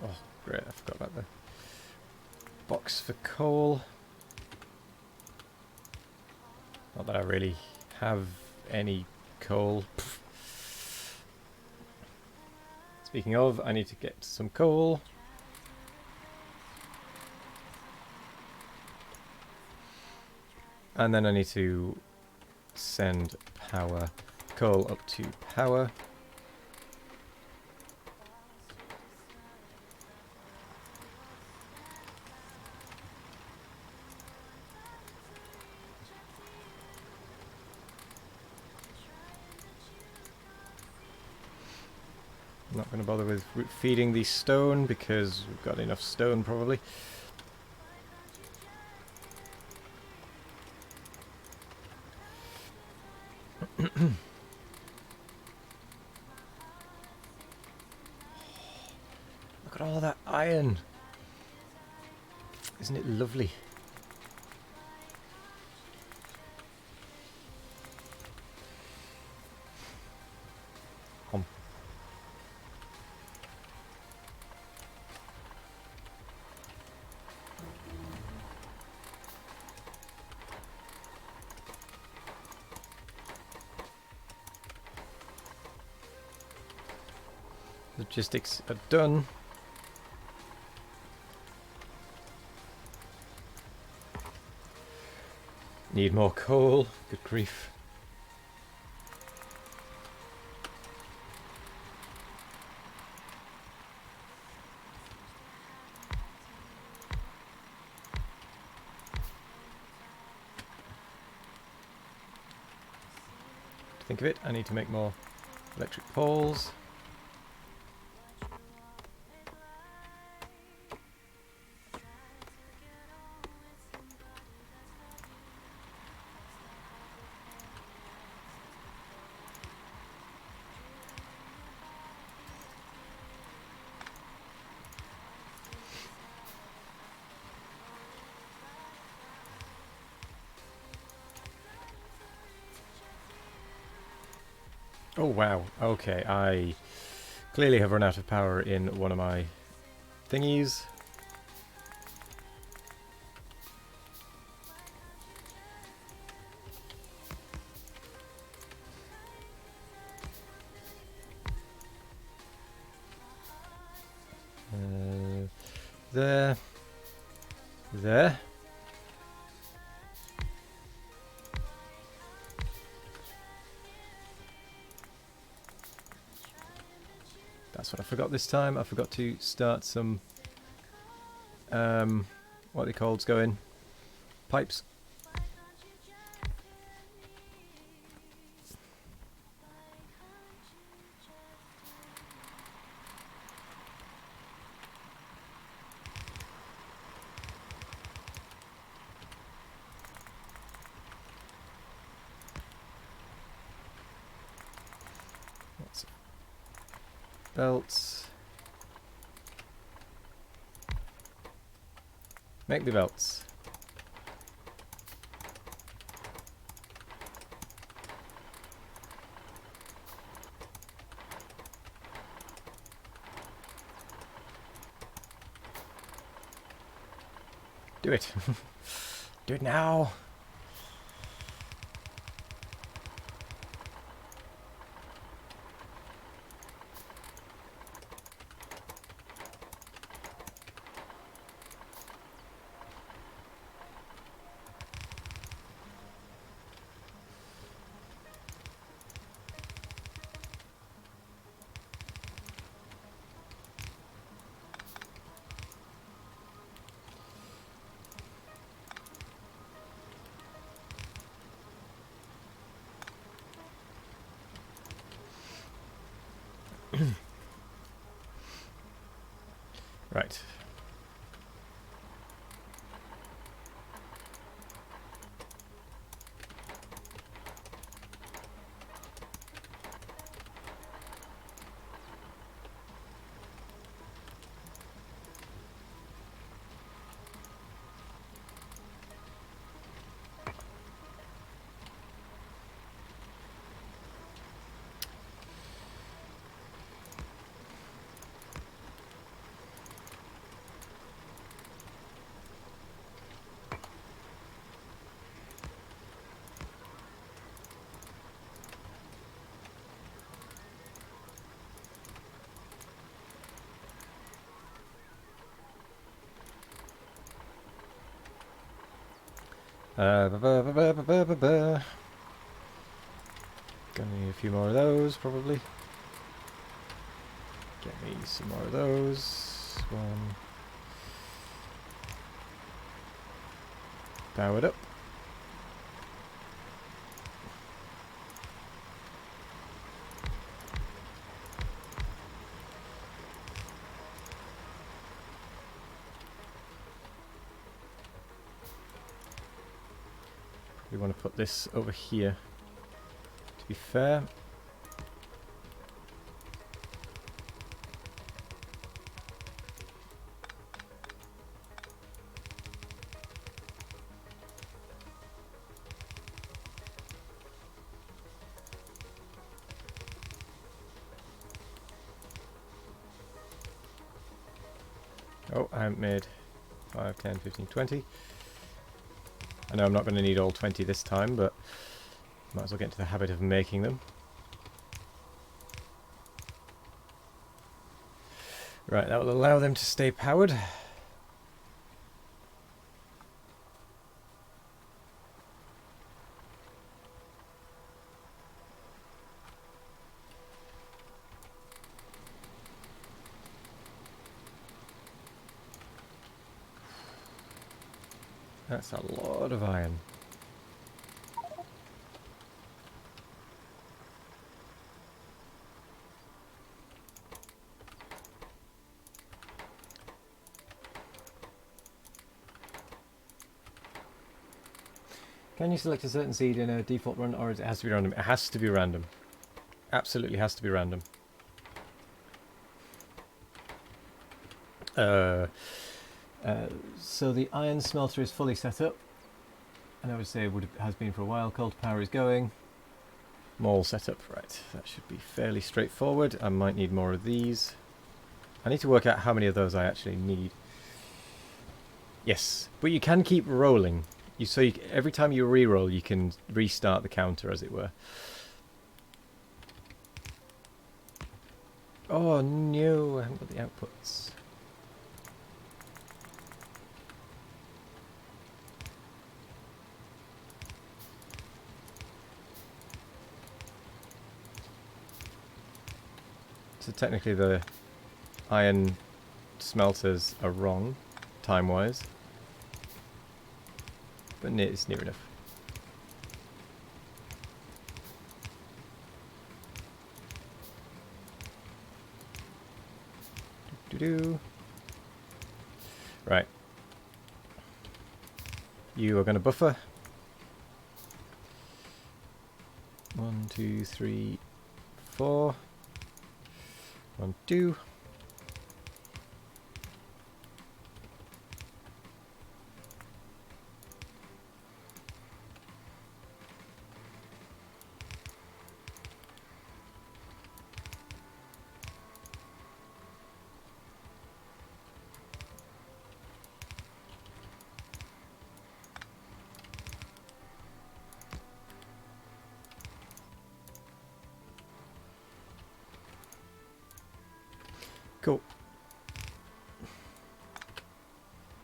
Oh, great, I forgot about the box for coal. Not that I really have any coal. Speaking of, I need to get some coal. And then I need to send coal up to power. I'm not going to bother with feeding the stone because we've got enough stone probably. Look at all that iron. Isn't it lovely? Logistics are done. Need more coal. Good grief. To think of it, I need to make more electric poles. Oh wow, okay, I clearly have run out of power in one of my thingies. There. There. That's what I forgot this time. I forgot to start some, what are they called? Going pipes. Belts. Make the belts. Do it. Do it now. Right. Gonna need a few more of those, probably. Get me some more of those. One. Powered up. We want to put this over here, to be fair. Oh, I haven't made 5, 10, 15, 20. I know I'm not going to need all 20 this time, but might as well get into the habit of making them. Right, that will allow them to stay powered. That's a lot of iron. Can you select a certain seed in a default run, or it has to be random? It has to be random. Absolutely has to be random. So the iron smelter is fully set up, and I would say has been for a while. Coal to power is going. Mall set up, right. That should be fairly straightforward. I might need more of these. I need to work out how many of those I actually need. Yes, but you can keep rolling. Every time you re-roll, you can restart the counter, as it were. Oh no, I haven't got the outputs. So technically the iron smelters are wrong, time-wise. But it's near enough. Do-do-do. Right. You are going to buffer. 1, 2, 3, 4. 1, 2. Cool.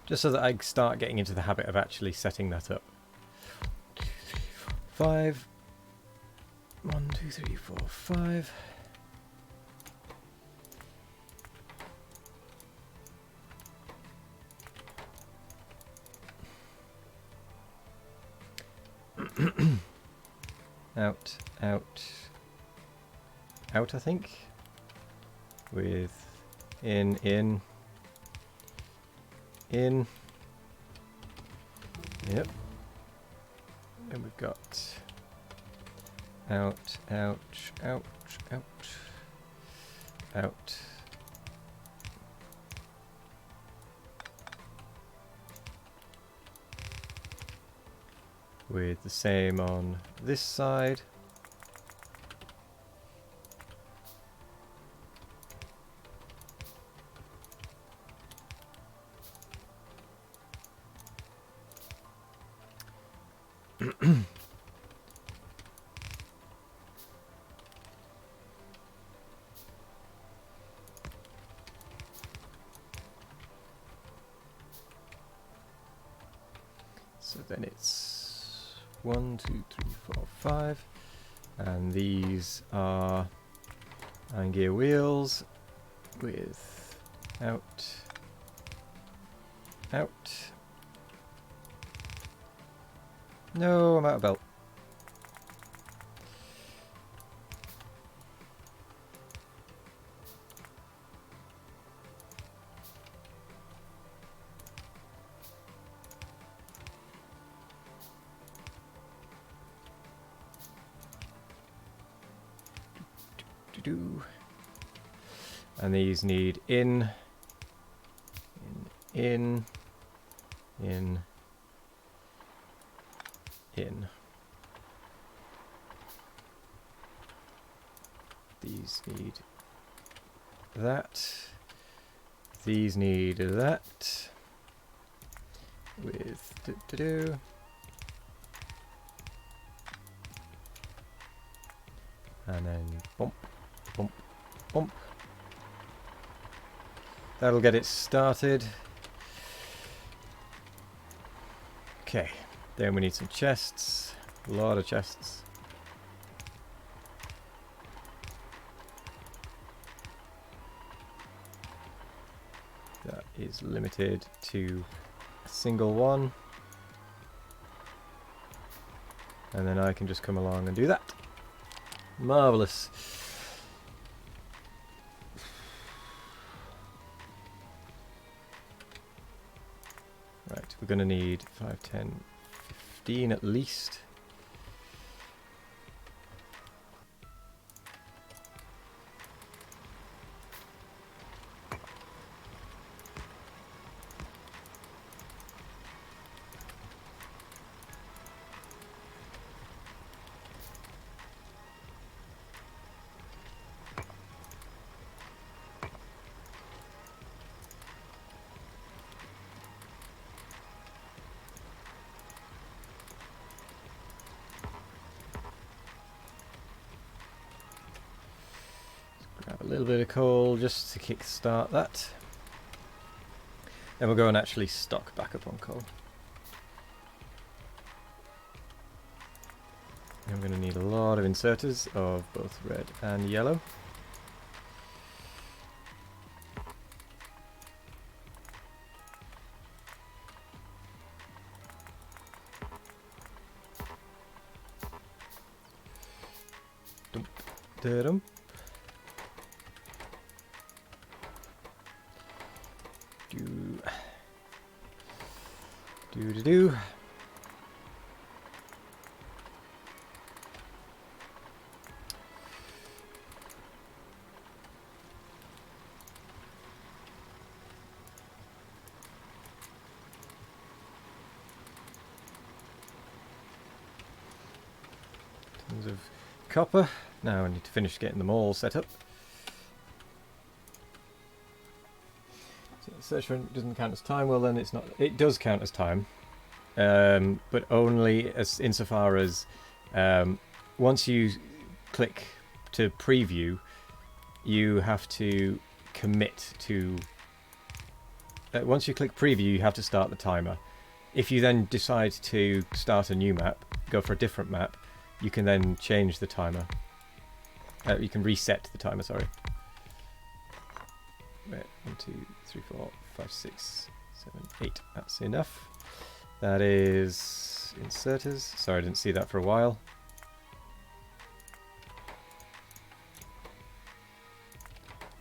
Just so that I start getting into the habit of actually setting that up. 1, 2, 3, 4, 5. 1, 2, 3, 4, 5. Out, out, out, I think. With in. Yep. And we've got out, ouch, ouch, ouch, out. With the same on this side. So then it's 1, 2, 3, 4, 5, and these are iron gear wheels with out, out. No, I'm out of belt. And these need in. These need that. These need that. With and then bump, bump, bump. That'll get it started. Okay, then we need some chests. A lot of chests. That is limited to a single one. And then I can just come along and do that. Marvellous. Right, we're going to need 5, 10, 15 at least. Grab a little bit of coal just to kick-start that. Then we'll go and actually stock back up on coal. I'm going to need a lot of inserters of both red and yellow. Da-dum. Do. Tons of copper. Now I need to finish getting them all set up. So search for doesn't count as time. Well, then it's not. It does count as time, but only as insofar as once you click to preview, you have to commit to. Once you click preview, you have to start the timer. If you then decide to start a new map, go for a different map, you can then change the timer. You can reset the timer, sorry. Wait, 1, 2, 3, 4, 5, 6, 7, 8. That's enough. That is inserters. Sorry, I didn't see that for a while.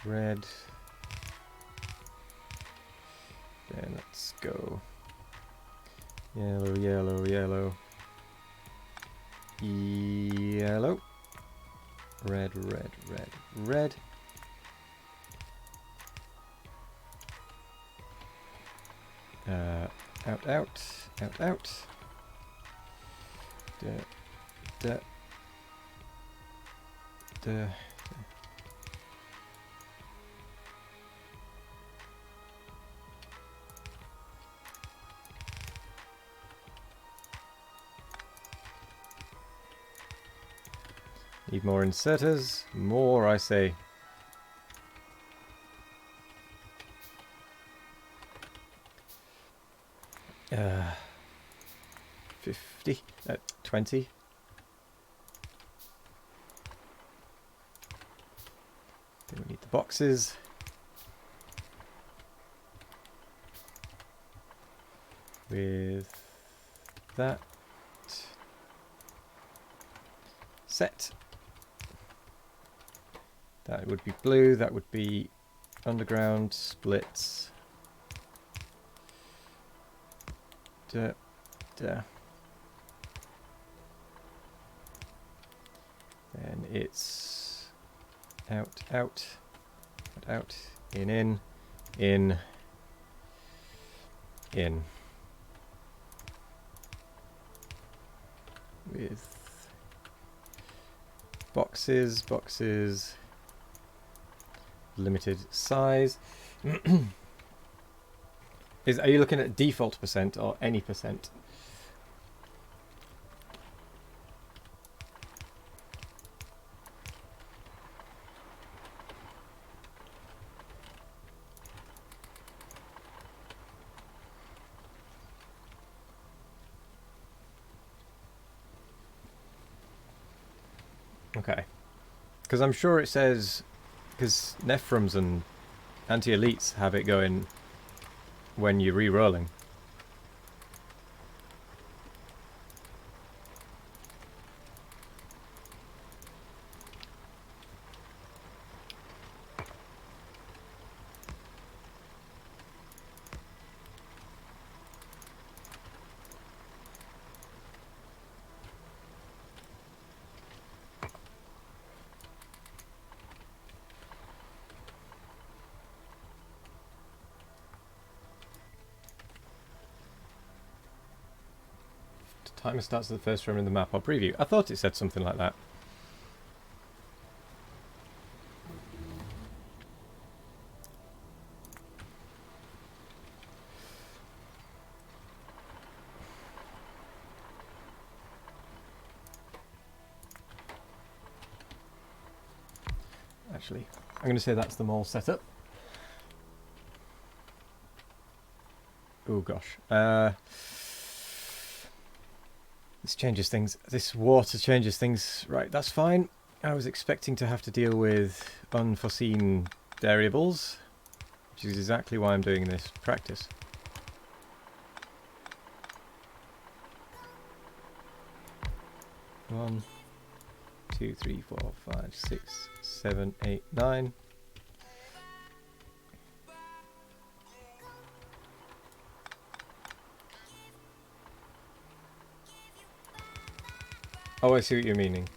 Red. Then let's go yellow, yellow, yellow. Yellow. Red, red, red, red. Out, out, out, out. Da, da, da. Need more inserters. More, I say. Uh, 50. 20. Then we need the boxes. With that. Set. That would be blue, that would be underground splits. Da, da. Then it's out, out, out, in, in. With boxes, boxes. Limited size. Are you looking at default percent or any percent? Okay, because I'm sure it says, because Nephrons and anti-elites have it going when you're re-rolling. Timer starts at the first frame in the map or preview. I thought it said something like that. Actually, I'm going to say that's them all set up. Oh gosh. This changes things. This water changes things. Right, that's fine. I was expecting to have to deal with unforeseen variables, which is exactly why I'm doing this practice. One, 2, 3, 4, 5, 6, 7, 8, 9. Oh, I see what you're meaning.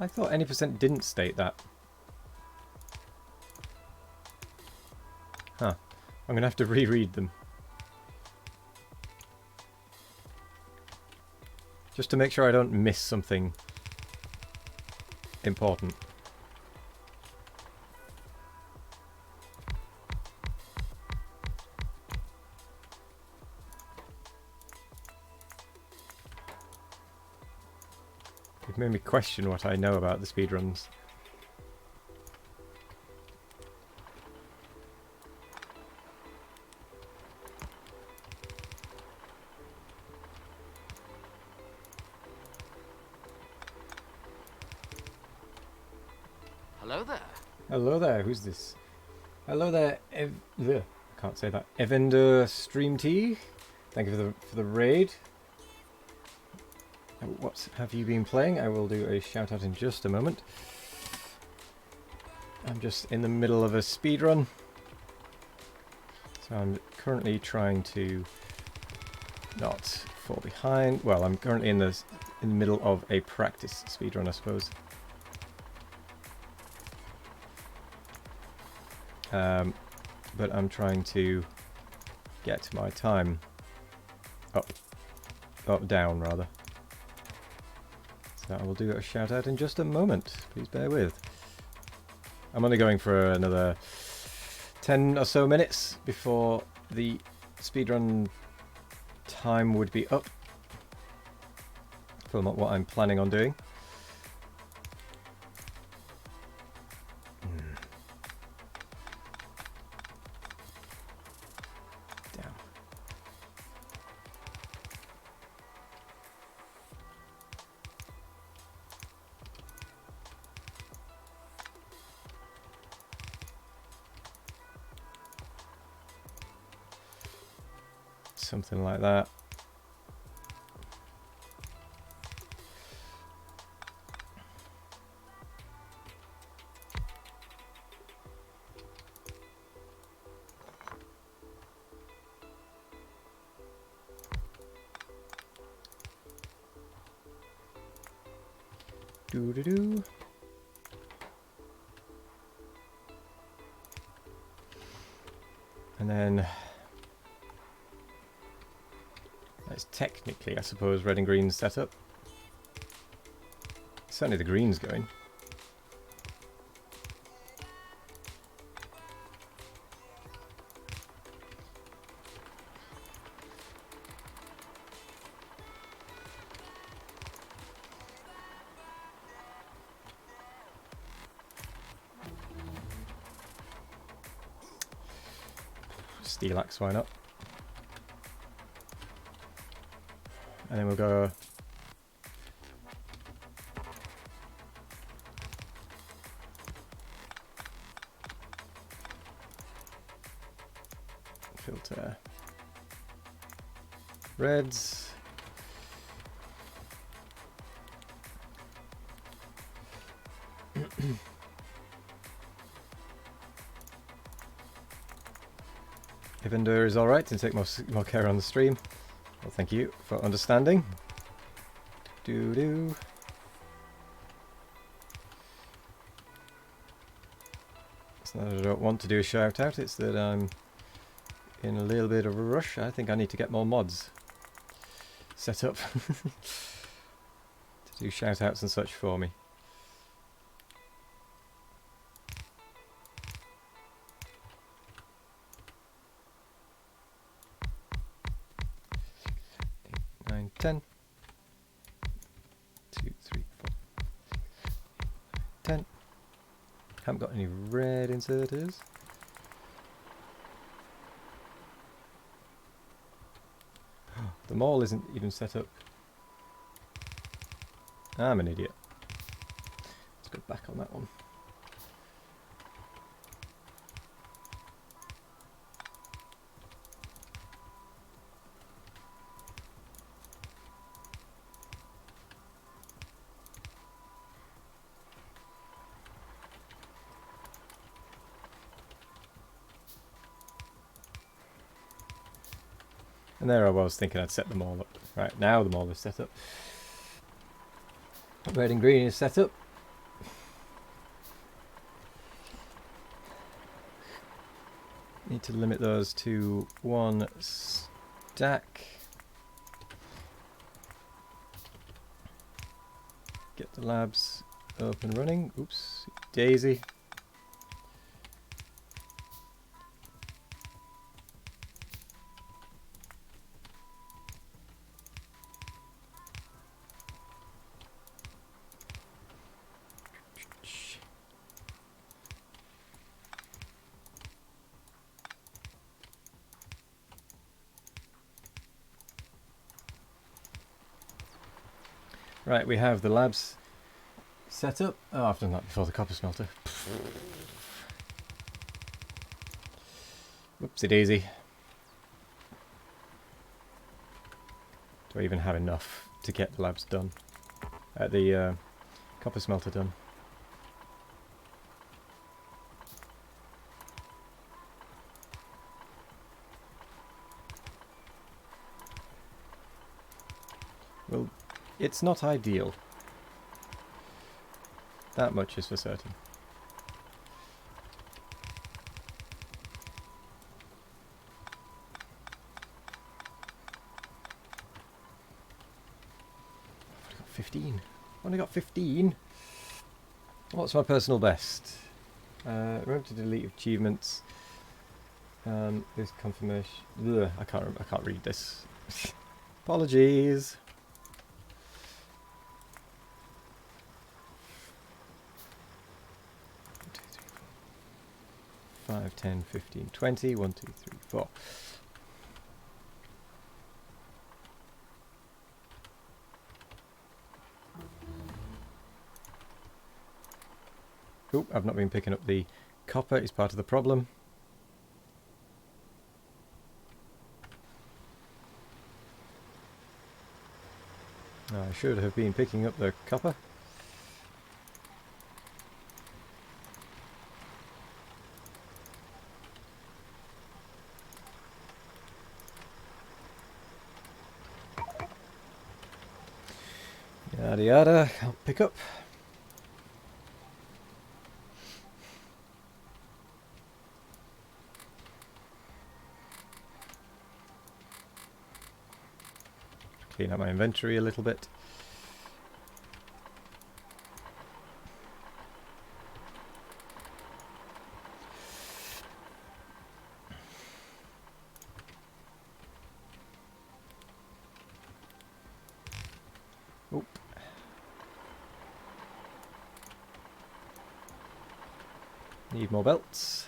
I thought any percent didn't state that. Huh. I'm going to have to reread them. Just to make sure I don't miss something important. It made me question what I know about the speedruns. Hello there. Hello there, who's this? Hello there, I can't say that. Evander Stream T. Thank you for the raid. What have you been playing? I will do a shout out in just a moment. I'm just in the middle of a speedrun. So I'm currently trying to not fall behind. Well, I'm currently in the middle of a practice speedrun, I suppose. But I'm trying to get my time down rather. So I will do a shout out in just a moment. Please bear with. I'm only going for another 10 or so minutes before the speedrun time would be up for what I'm planning on doing. Damn. Something like that. Doo-doo-doo. And then that's technically, I suppose, red and green setup. Certainly the green's going. Steel axe, why not? And then we'll go filter reds. Evander is alright to take more care on the stream. Well, thank you for understanding. Doo-doo. It's not that I don't want to do a shout out, it's that I'm in a little bit of a rush. I think I need to get more mods set up to do shout outs and such for me. Eight, 9, 10. 2, 3, 4, 10. Haven't got any red inserters. The mall isn't even set up. I'm an idiot. Let's go back on that one. And there I was thinking I'd set them all up. Right, now them all is set up. Red and green is set up. Need to limit those to one stack. Get the labs up and running. Oops, daisy. Right, we have the labs set up. Oh, I've done that before the copper smelter. Whoopsie daisy. Do I even have enough to get the labs done? The copper smelter done. Well, it's not ideal. That much is for certain. I've only got 15. I've only got 15. What's my personal best? Remember to delete achievements. This confirmation. Ugh, I can't read this. Apologies. 5, 10, 15, 20. 1, 2, 3, 4. Oh, I've not been picking up the copper. It's part of the problem. I should have been picking up the copper. Yada yada, I'll pick up. Clean up my inventory a little bit. Oh. Need more belts.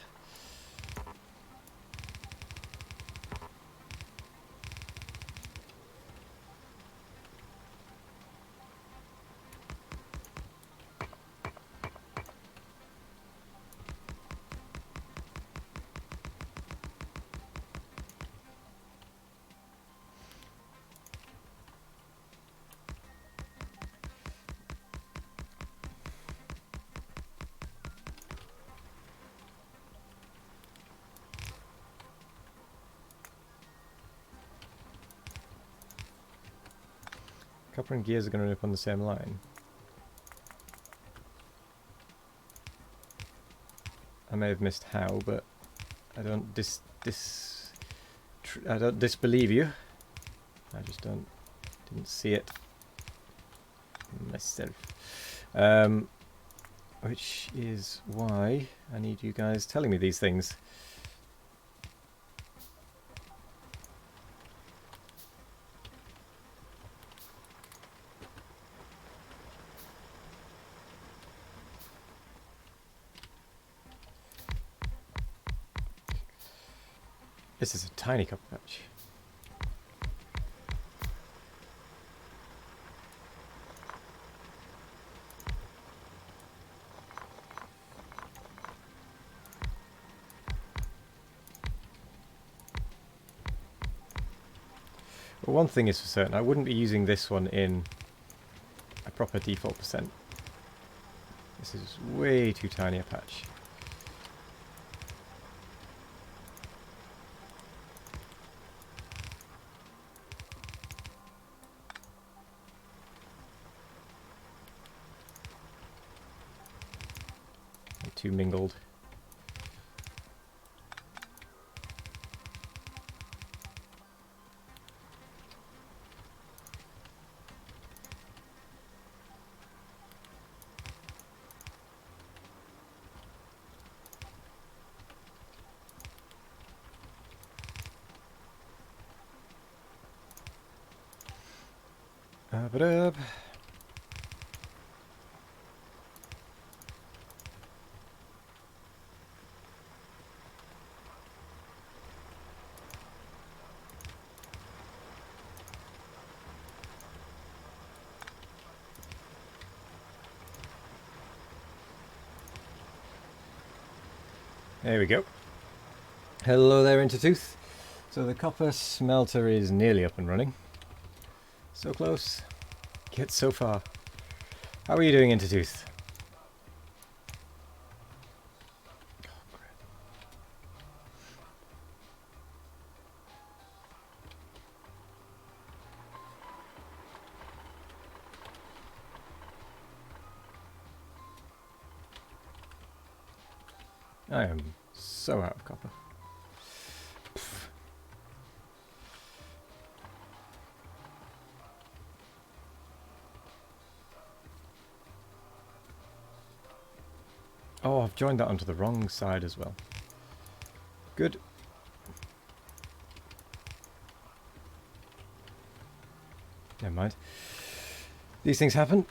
Copper and gears are going to run up on the same line. I may have missed how, but I don't I don't disbelieve you. I just didn't see it myself. Which is why I need you guys telling me these things. This is a tiny copper patch. Well, one thing is for certain, I wouldn't be using this one in a proper default percent. This is way too tiny a patch. too mingled. Up. There we go. Hello there, Intertooth. So the copper smelter is nearly up and running. So close, yet so far. How are you doing, Intertooth? I am so out of copper. Pff. Oh, I've joined that onto the wrong side as well. Good. Never mind. These things happen.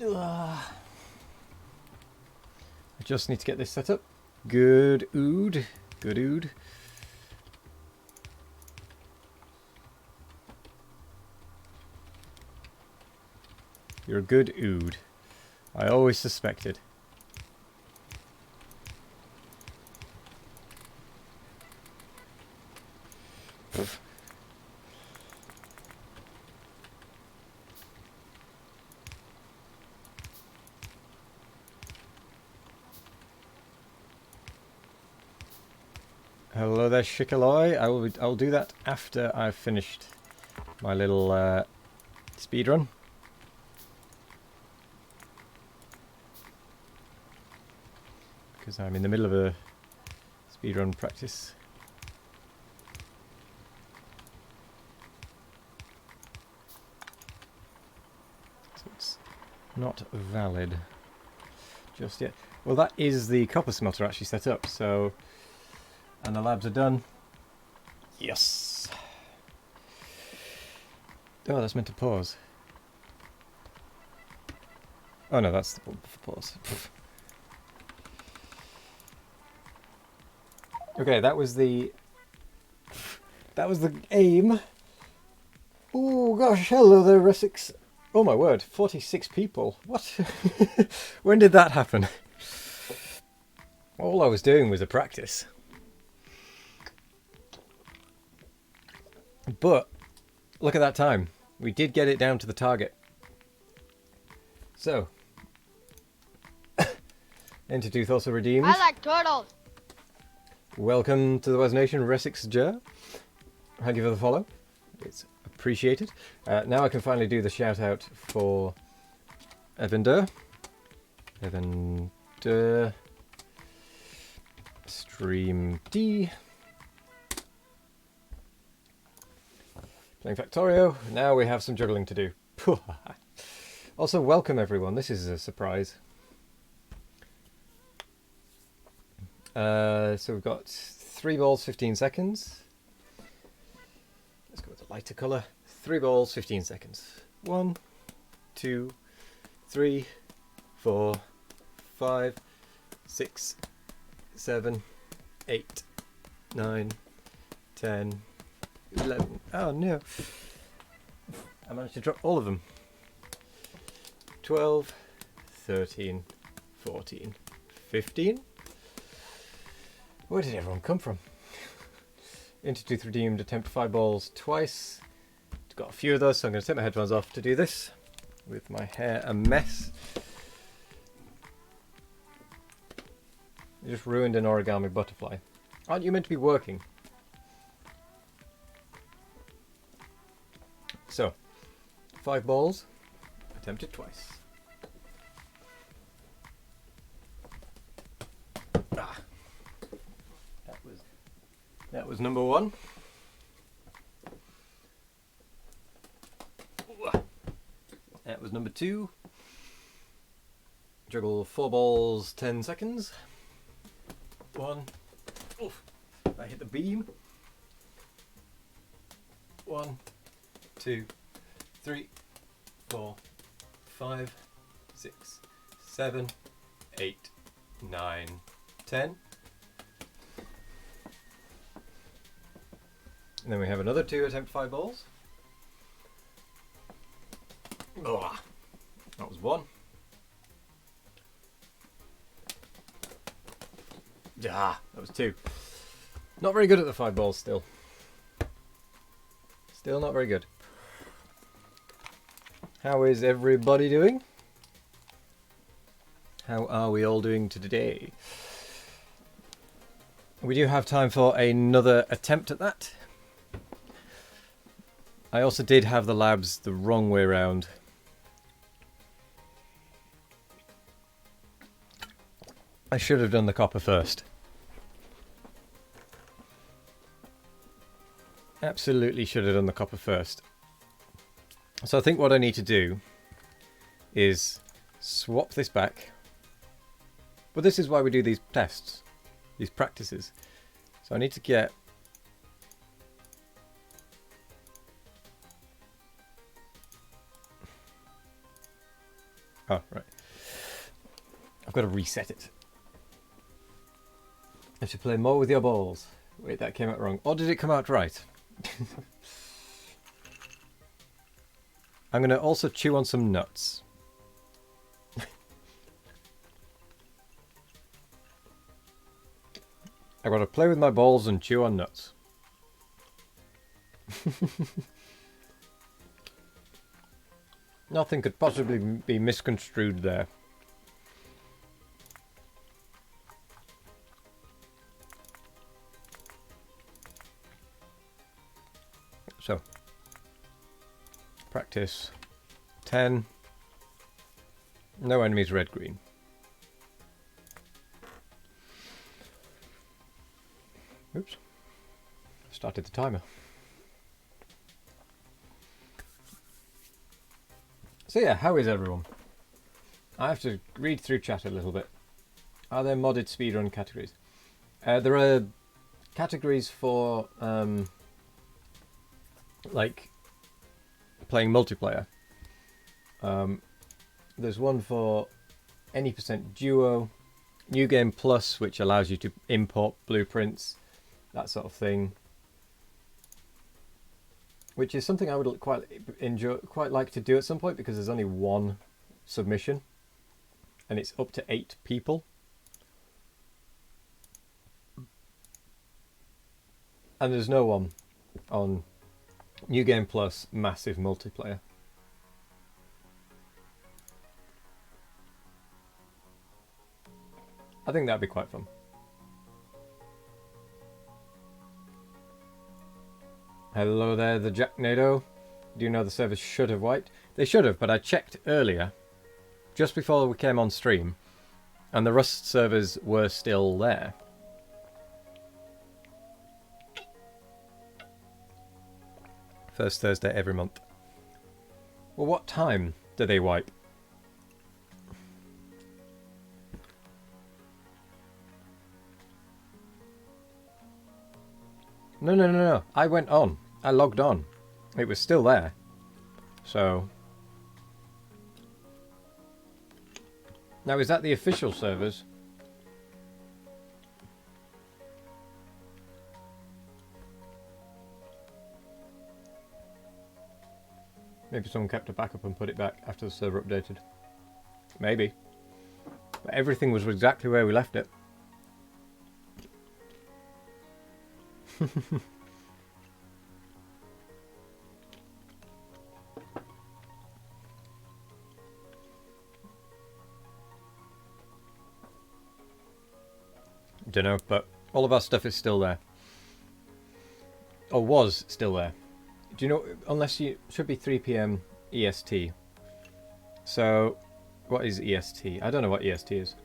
Ugh. I just need to get this set up. Good ood. Good ood. You're a good ood. I always suspected. Pff. Hello there, Shikaloi. I'll do that after I've finished my little speed run. Because I'm in the middle of a speedrun practice. So it's not valid just yet. Well, that is the copper smelter actually set up, so... And the labs are done. Yes! Oh, that's meant to pause. Oh no, that's the one for pause. Okay, that was the aim. Oh gosh, hello there, Essex. Oh my word, 46 people. What? When did that happen? All I was doing was a practice. But look at that time. We did get it down to the target. So, Intertooth also redeemed. I like turtles. Welcome to the Wes Nation, Resix Jer. Thank you for the follow. It's appreciated. Now I can finally do the shout out for Evander. Evander. Stream D. Playing Factorio. Now we have some juggling to do. Also, welcome everyone. This is a surprise. So we've got 3 balls, 15 seconds. Let's go with a lighter colour. 3 balls, 15 seconds. 1, 2, 3, 4, 5, 6, 7, 8, 9, 10, 11. Oh no. I managed to drop all of them. 12, 13, 14, 15. Where did everyone come from? Intertooth redeemed attempt 5 balls twice. Got a few of those, so I'm going to take my headphones off to do this with my hair a mess. You just ruined an origami butterfly. Aren't you meant to be working? So, 5 balls, attempted twice. That was number 1. That was number 2. Juggle 4 balls, 10 seconds. 1. Oof. I hit the beam. 1, 2, 3, 4, 5, 6, 7, 8, 9, 10. And then we have another 2 attempt 5 balls. Oh, that was 1. Ah, that was 2. Not very good at the 5 balls still. Still not very good. How is everybody doing? How are we all doing today? We do have time for another attempt at that. I also did have the labs the wrong way around. I should have done the copper first. Absolutely should have done the copper first. So I think what I need to do is swap this back. But this is why we do these tests, these practices. So I need to get... Oh, right. I've got to reset it. I should play more with your balls. Wait, that came out wrong. Or did it come out right? I'm going to also chew on some nuts. I've got to play with my balls and chew on nuts. Nothing could possibly be misconstrued there. So, practice 10. No enemies, red, green. Oops. Started the timer. So yeah, how is everyone? I have to read through chat a little bit. Are there modded speedrun categories? There are categories for like playing multiplayer. There's one for any percent duo, New Game Plus, which allows you to import blueprints, that sort of thing, which is something I would quite like to do at some point, because there's only one submission and it's up to 8 people. And there's no one on New Game Plus massive multiplayer. I think that'd be quite fun. Hello there, the Jacknado. Do you know the servers should have wiped? They should have, but I checked earlier, just before we came on stream, and the Rust servers were still there. First Thursday every month. Well, what time do they wipe? No. I went on. I logged on. It was still there. So... Now, is that the official servers? Maybe someone kept a backup and put it back after the server updated. Maybe. But everything was exactly where we left it. Don't know, but all of our stuff is still there. Or was still there. Do you know, unless you, should be 3 PM EST. So, what is EST? I don't know what EST is.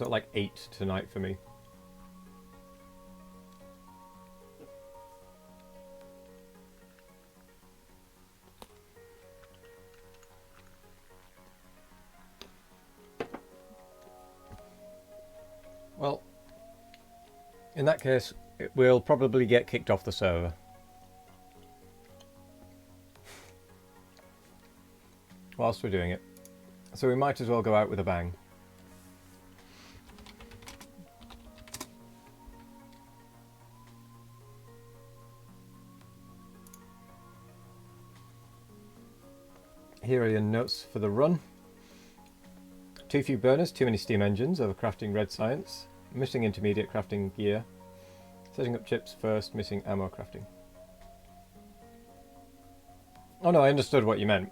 So like 8 tonight for me. Well, in that case, it will probably get kicked off the server. Whilst we're doing it. So we might as well go out with a bang. Here are your notes for the run. Too few burners, too many steam engines, overcrafting red science, missing intermediate crafting gear, setting up chips first, missing ammo crafting. Oh no, I understood what you meant.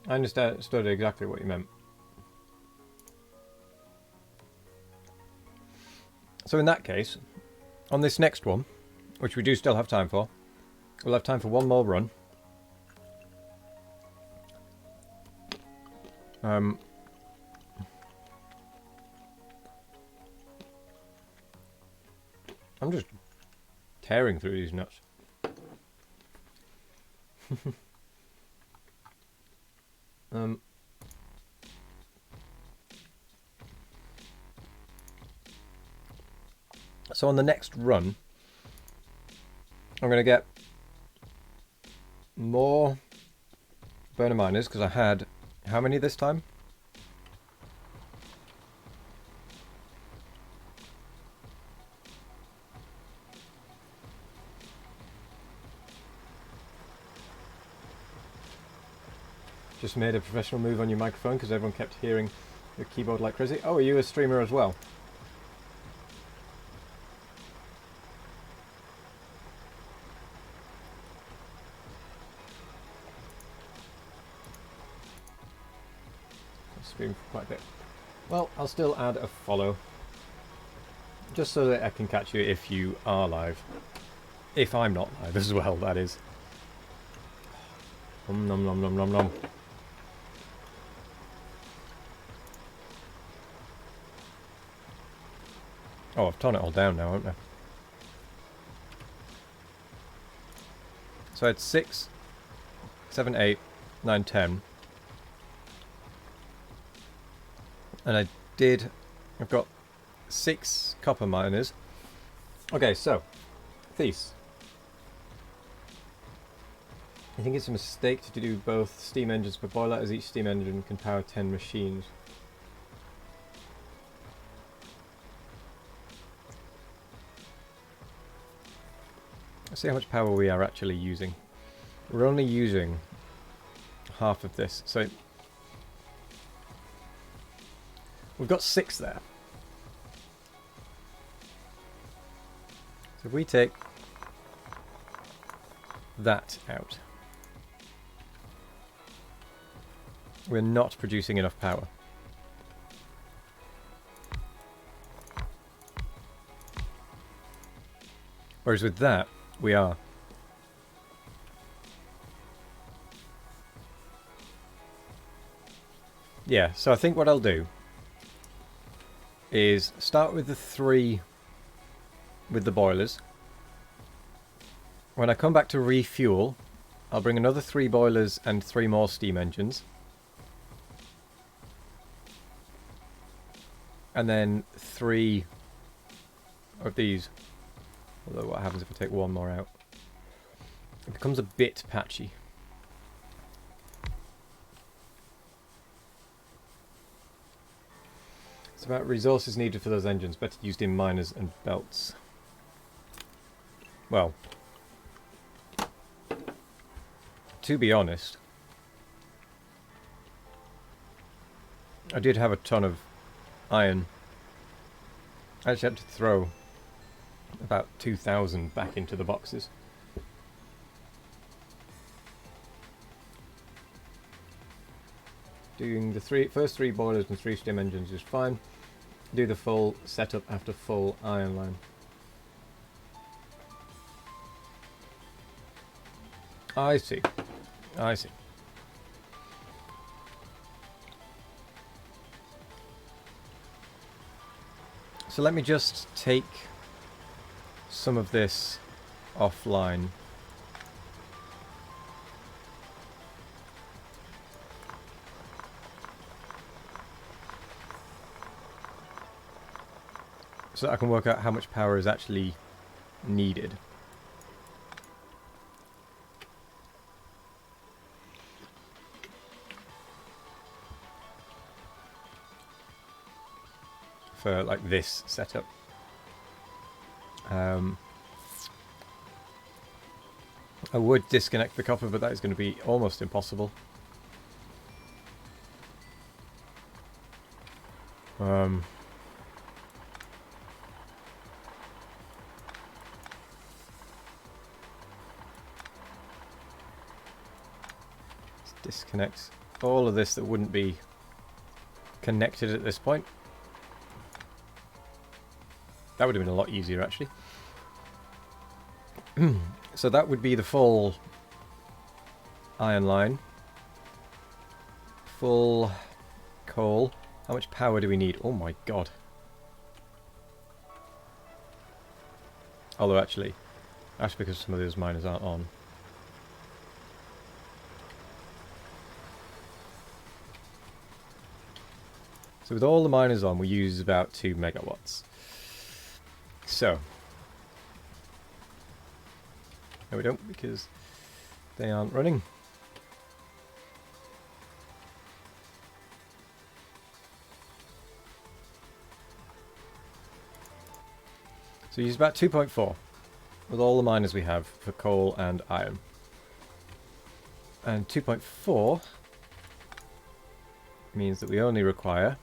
I understood exactly what you meant. So in that case, on this next one, which we do still have time for, we'll have time for one more run. I'm just tearing through these nuts. So on the next run, I'm going to get more burner miners, because I had, how many this time? Just made a professional move on your microphone because everyone kept hearing your keyboard like crazy. Oh, are you a streamer as well? I stream for quite a bit. Well, I'll still add a follow. Just so that I can catch you if you are live. If I'm not live as well, that is. Nom nom nom nom nom nom. Oh, I've torn it all down now, haven't I? So I had 6, 7, 8, 9, 10. And I've got 6 copper miners. Okay, so, Thies. I think it's a mistake to do both steam engines per boiler, as each steam engine can power 10 machines. Let's see how much power we are actually using. We're only using half of this, so we've got 6 there. So if we take that out, we're not producing enough power. Whereas with that, we are. Yeah, so I think what I'll do is start with the 3 with the boilers. When I come back to refuel, I'll bring another 3 boilers and 3 more steam engines. And then 3 of these. Although what happens if I take 1 more out? It becomes a bit patchy. It's about resources needed for those engines, better used in miners and belts. Well, to be honest, I did have a ton of iron. I actually had to throw about 2,000 back into the boxes. Doing the first 3 boilers and 3 steam engines is fine. do the full setup after full iron line. I see. I see. So let me just take some of this offline. So I can work out how much power is actually needed. For like this setup. I would disconnect the copper, but that is going to be almost impossible. Let's disconnect all of this that wouldn't be connected at this point. That would have been a lot easier, actually. So that would be the full iron line. Full coal. How much power do we need? Oh my god. Although actually, that's because some of those miners aren't on. So with all the miners on, we use about 2 megawatts. So, no we don't, because they aren't running. So we use about 2.4 with all the miners we have for coal and iron. And 2.4 means that we only require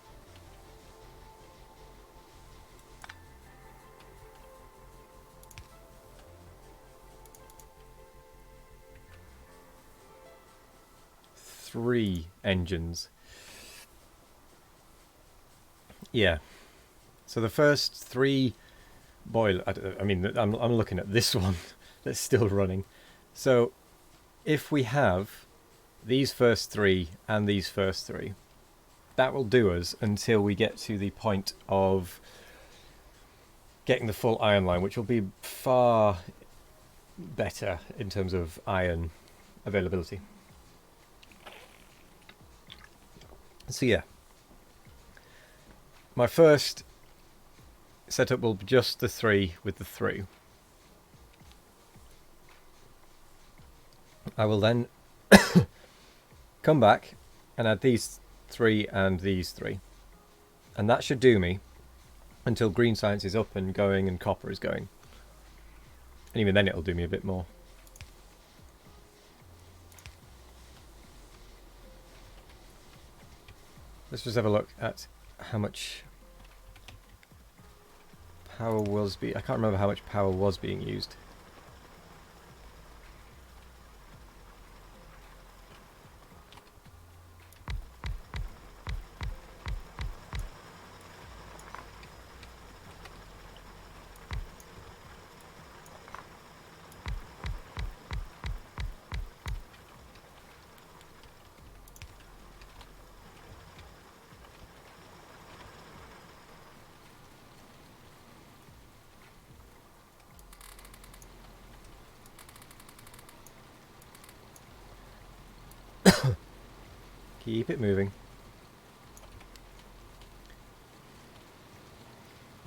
three engines. Yeah. So the first 3 boiler. I mean, I'm looking at this one that's still running. So if we have these first 3 and these first 3, that will do us until we get to the point of getting the full iron line, which will be far better in terms of iron availability. So yeah, my first setup will be just the 3 with the 3. I will then come back and add these 3 and these 3. And that should do me until green science is up and going and copper is going. And even then it'll do me a bit more. Let's just have a look at how much power was I can't remember how much power was being used. Keep it moving.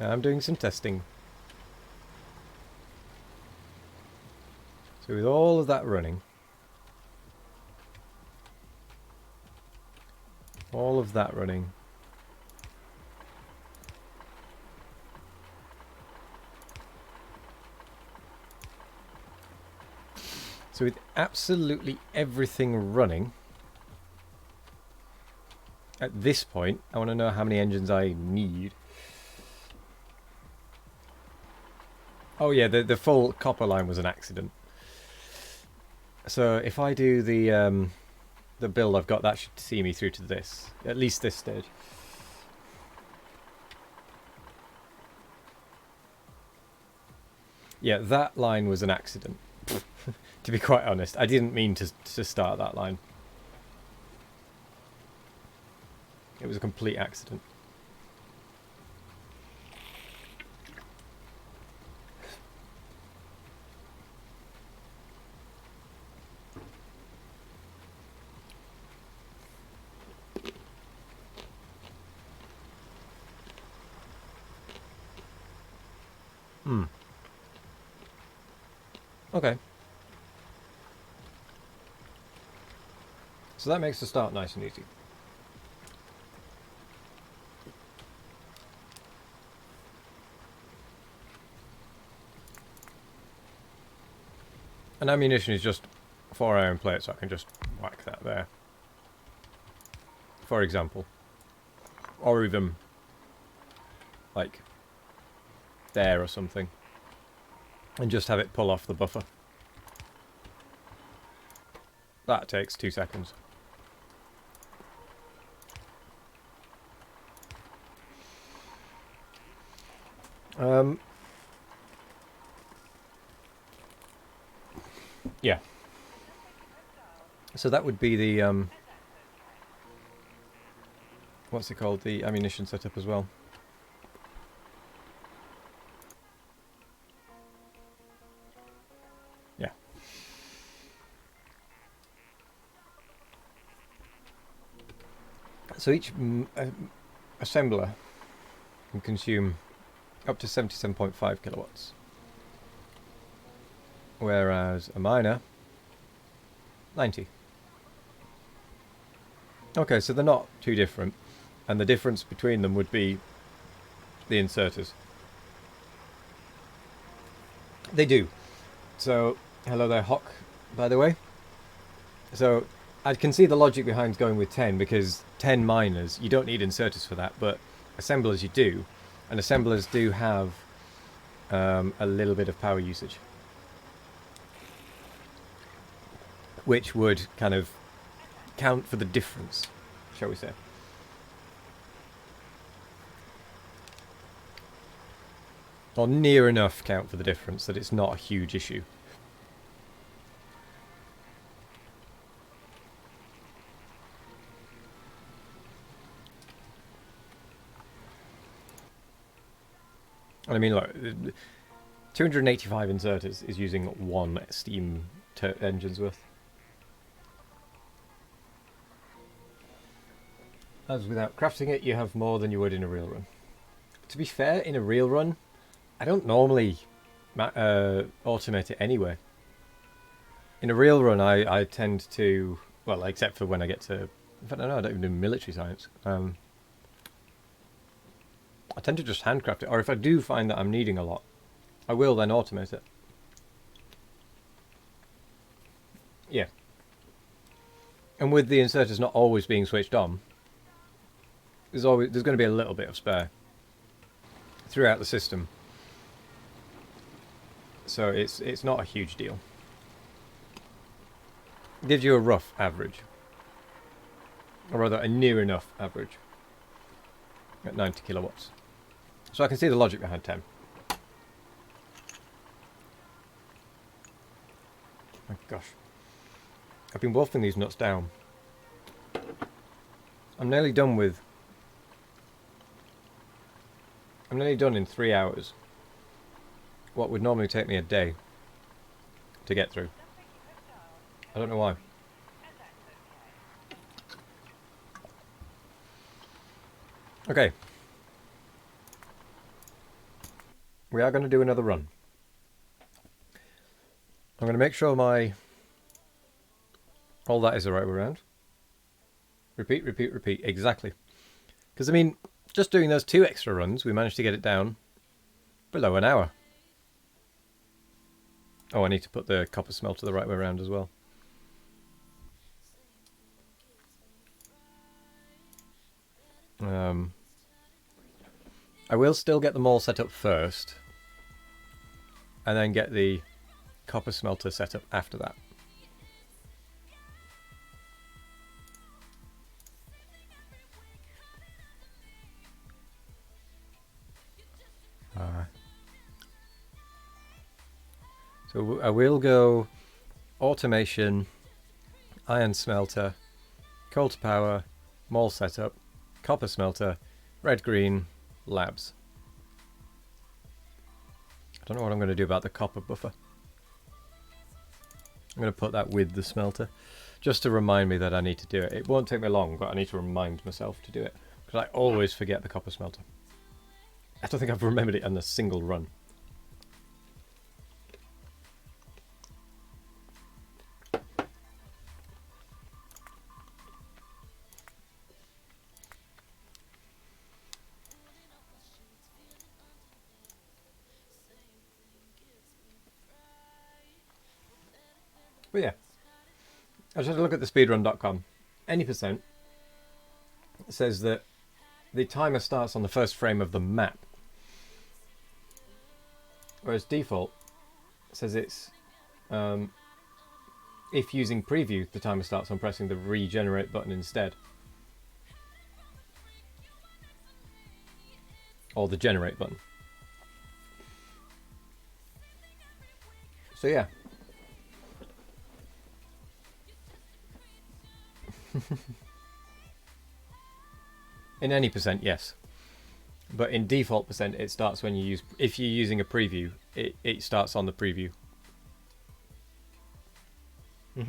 Now I'm doing some testing. So with all of that running, all of that running, so with absolutely everything running, at this point, I want to know how many engines I need. Oh yeah, the full copper line was an accident. So if I do the build I've got, that should see me through to this, at least this stage. Yeah, that line was an accident. To be quite honest, I didn't mean to start that line. It was a complete accident. Okay. So that makes the start nice and easy. And ammunition is just 4 iron plates, so I can just whack that there. For example. Or even, like, there or something. And just have it pull off the buffer. That takes 2 seconds. Yeah. So that would be the, what's it called? The ammunition setup as well. Yeah. So each assembler can consume up to 77.5 kilowatts. Whereas a miner, 90. Okay, so they're not too different. And the difference between them would be the inserters. They do. So, hello there, Hawk, by the way. So, I can see the logic behind going with 10, because 10 miners, you don't need inserters for that, but assemblers you do. And assemblers do have a little bit of power usage. Which would kind of count for the difference, shall we say. Or near enough count for the difference that it's not a huge issue. And I mean, look, 285 inserters is using 1 steam engine's worth. As without crafting it, you have more than you would in a real run. To be fair, in a real run, I don't normally automate it anyway. In a real run, I tend to, well, except for when I get to, in fact, I don't even do military science. I tend to just handcraft it, or if I do find that I'm needing a lot, I will then automate it. Yeah. And with the inserters not always being switched on, there's going to be a little bit of spare throughout the system. So it's not a huge deal. It gives you a rough average. Or rather, a near enough average. At 90 kilowatts. So I can see the logic behind 10. Oh gosh. I've been wolfing these nuts down. I'm nearly done in 3 hours. What would normally take me a day to get through. I don't know why. Okay. We are going to do another run. I'm going to make sure all that is the right way around. Repeat, repeat, repeat. Exactly. Because, I mean, just doing those 2 extra runs, we managed to get it down below an hour. Oh, I need to put the copper smelter the right way around as well. I will still get them all set up first. And then get the copper smelter set up after that. So I will go automation, iron smelter, coal to power, mall setup, copper smelter, RedGreen, labs. I don't know what I'm going to do about the copper buffer. I'm going to put that with the smelter, just to remind me that I need to do it. It won't take me long, but I need to remind myself to do it, because I always forget the copper smelter. I don't think I've remembered it in a single run. But yeah, I just had a look at the speedrun.com. Any percent says that the timer starts on the first frame of the map, whereas default says it's if using preview, the timer starts on pressing the regenerate button instead, or the generate button. So yeah. In any percent, yes, but in default percent it starts when you use, if you're using a preview, it starts on the preview. See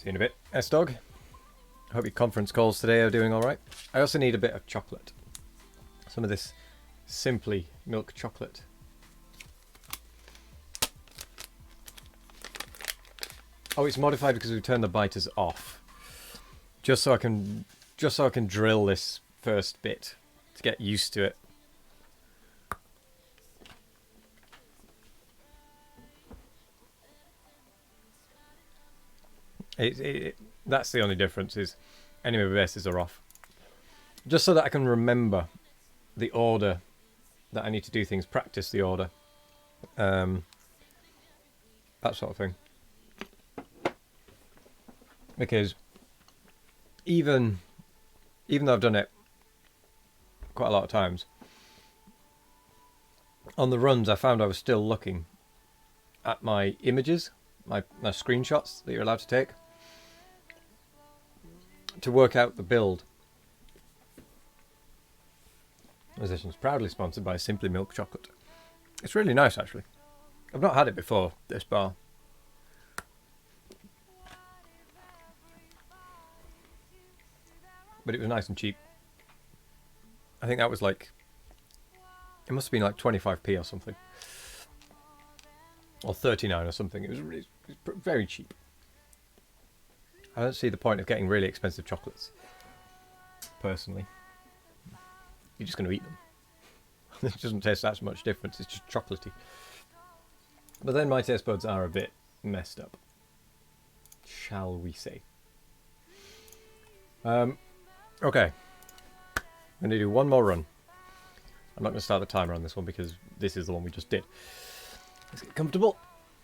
you in a bit, S-Dog. I hope your conference calls today are doing alright. I also need a bit of chocolate. Some of this Simply milk chocolate. Oh, it's modified because we turned the biters off. Just so I can drill this first bit to get used to it. That's the only difference, is enemy bases are off. Just so that I can remember the order that I need to do things, practice the order, that sort of thing. Because even though I've done it quite a lot of times, on the runs I found I was still looking at my images, my screenshots that you're allowed to take, to work out the build. This is proudly sponsored by Simply Milk Chocolate. It's really nice, actually. I've not had it before, this bar. But it was nice and cheap. I think that was like, it must have been like 25p or something. Or 39 or something. It was very cheap. I don't see the point of getting really expensive chocolates, personally. You're just going to eat them. It doesn't taste that much difference, it's just chocolatey. But then my taste buds are a bit messed up, shall we say. Okay. I'm going to do one more run. I'm not going to start the timer on this one because this is the one we just did. Let's get comfortable.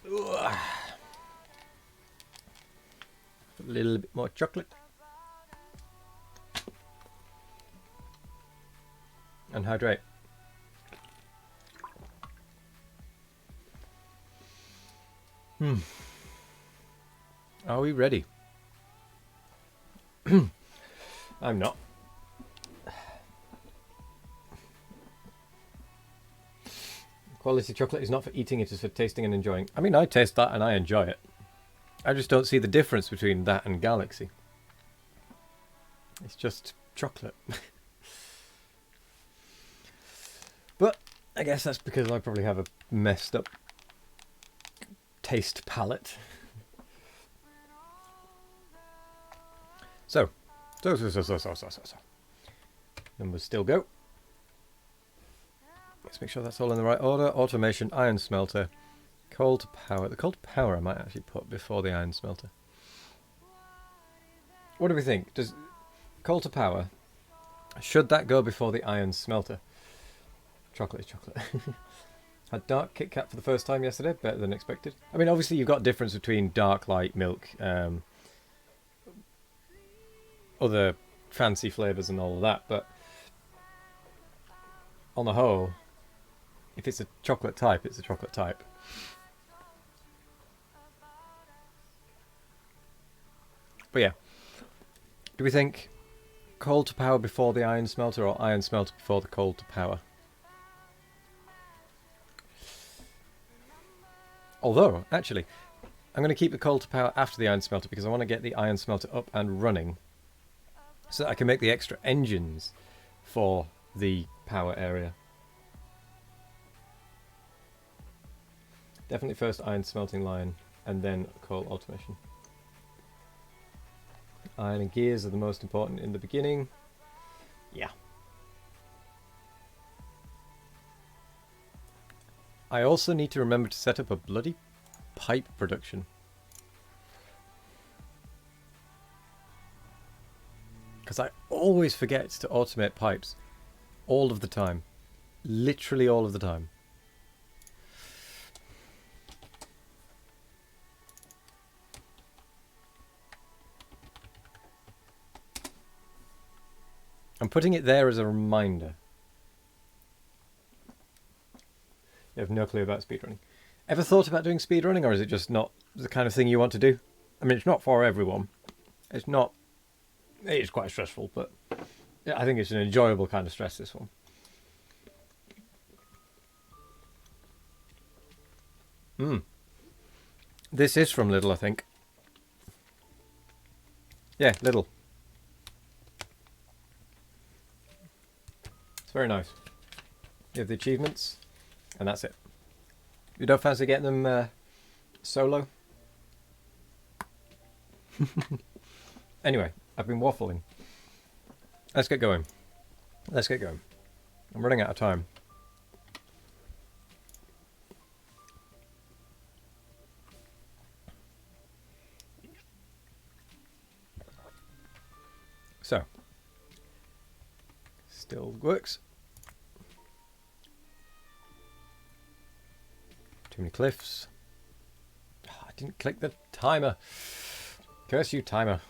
A little bit more chocolate. And hydrate. Are we ready? I'm not. Quality chocolate is not for eating, it is for tasting and enjoying. I mean, I taste that and I enjoy it. I just don't see the difference between that and Galaxy. It's just chocolate. But I guess that's because I probably have a messed up taste palette. So. Numbers still go. Let's make sure that's all in the right order. Automation, iron smelter, coal to power. The coal to power I might actually put before the iron smelter. What do we think? Does coal to power, should that go before the iron smelter? Chocolate is chocolate. Had dark Kit Kat for the first time yesterday, better than expected. I mean, obviously you've got difference between dark, light, milk, other fancy flavours and all of that, but on the whole, if it's a chocolate type, it's a chocolate type. But yeah, do we think coal to power before the iron smelter, or iron smelter before the coal to power? Although, actually, I'm going to keep the coal to power after the iron smelter because I want to get the iron smelter up and running so that I can make the extra engines for the power area. Definitely first iron smelting line and then coal automation. Iron and gears are the most important in the beginning. Yeah. I also need to remember to set up a bloody pipe production. Because I always forget to automate pipes. All of the time. Literally all of the time. I'm putting it there as a reminder. You have no clue about speedrunning. Ever thought about doing speedrunning, or is it just not the kind of thing you want to do? I mean, it's not for everyone. It's not... It is quite stressful, but I think it's an enjoyable kind of stress, this one. This is from Lidl, I think. Yeah, Lidl. It's very nice. You have the achievements, and that's it. You don't fancy getting them solo? Anyway, I've been waffling. Let's get going. Let's get going. I'm running out of time. So, still works. Too many cliffs. Oh, I didn't click the timer. Curse you, timer.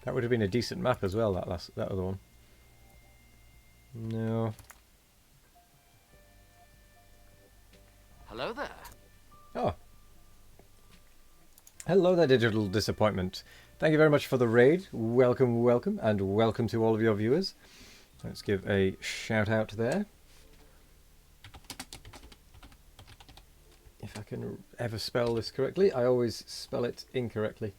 That would have been a decent map as well, that other one. No. Hello there. Oh. Hello there, Digital Disappointment. Thank you very much for the raid. Welcome, welcome, and welcome to all of your viewers. Let's give a shout out there. If I can ever spell this correctly, I always spell it incorrectly.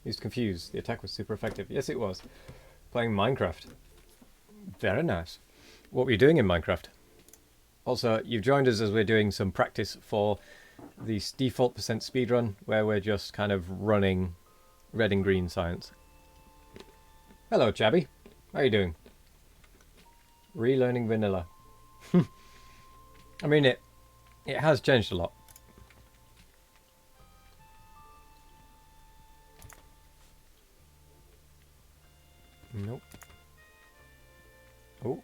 Used confused. The attack was super effective. Yes, it was. Playing Minecraft. Very nice. What were you doing in Minecraft? Also, you've joined us as we're doing some practice for the default percent speedrun, where we're just kind of running red and green science. Hello, Chabby. How are you doing? Relearning vanilla. I mean, it has changed a lot. Nope. Oh.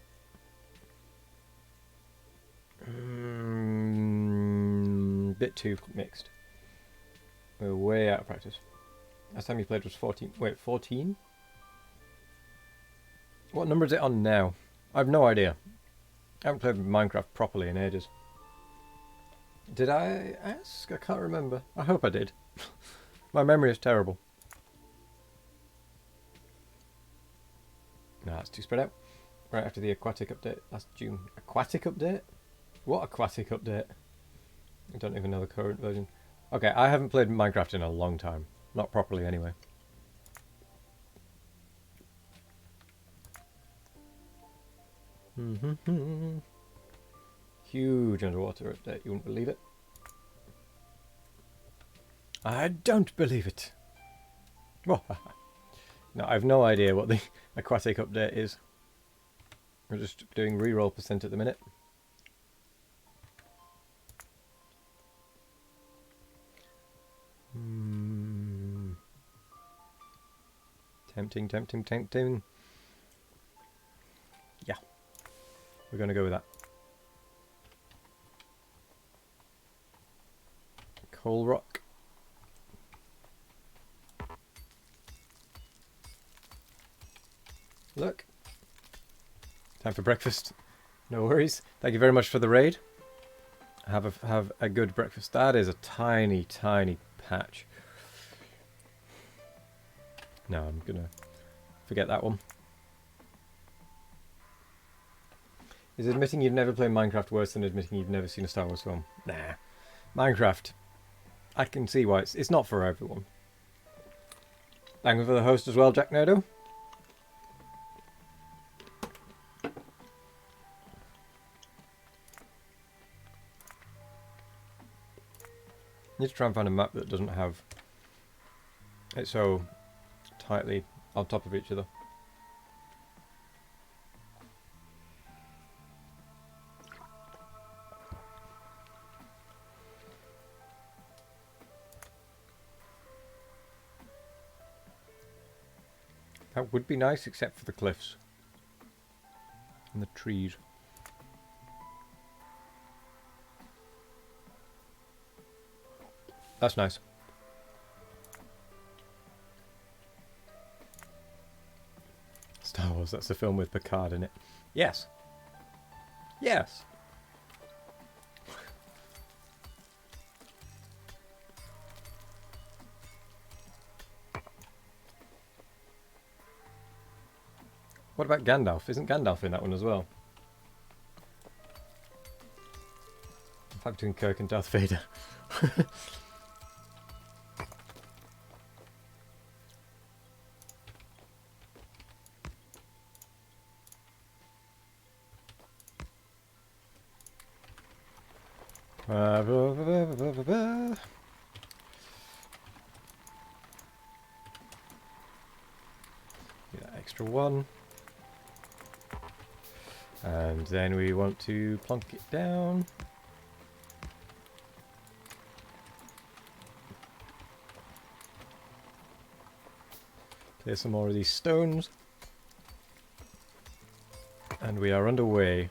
Bit too mixed. We're way out of practice. Last time you played was 14. Wait, 14? What number is it on now? I have no idea. I haven't played Minecraft properly in ages. Did I ask? I can't remember. I hope I did. My memory is terrible. No, that's too spread out. Right after the aquatic update last June. Aquatic update? What aquatic update? I don't even know the current version. Okay, I haven't played Minecraft in a long time. Not properly, anyway. Huge underwater update, you wouldn't believe it. I don't believe it. No, I have no idea what the aquatic update is. We're just doing reroll percent at the minute. Tempting, tempting, tempting. Yeah. We're going to go with that. Coal rock. Look. Time for breakfast. No worries. Thank you very much for the raid. Have a good breakfast. That is a tiny, tiny patch. No, I'm gonna forget that one. Is admitting you've never played Minecraft worse than admitting you've never seen a Star Wars film? Nah. Minecraft, I can see why it's not for everyone. Thank you for the host as well, Jack Nerdo. Need to try and find a map that doesn't have it so tightly on top of each other. That would be nice, except for the cliffs and the trees. That's nice. Star Wars, that's the film with Picard in it. Yes. Yes. What about Gandalf? Isn't Gandalf in that one as well? Fight between Kirk and Darth Vader. Extra one. And then we want to plonk it down. Clear some more of these stones. And we are underway.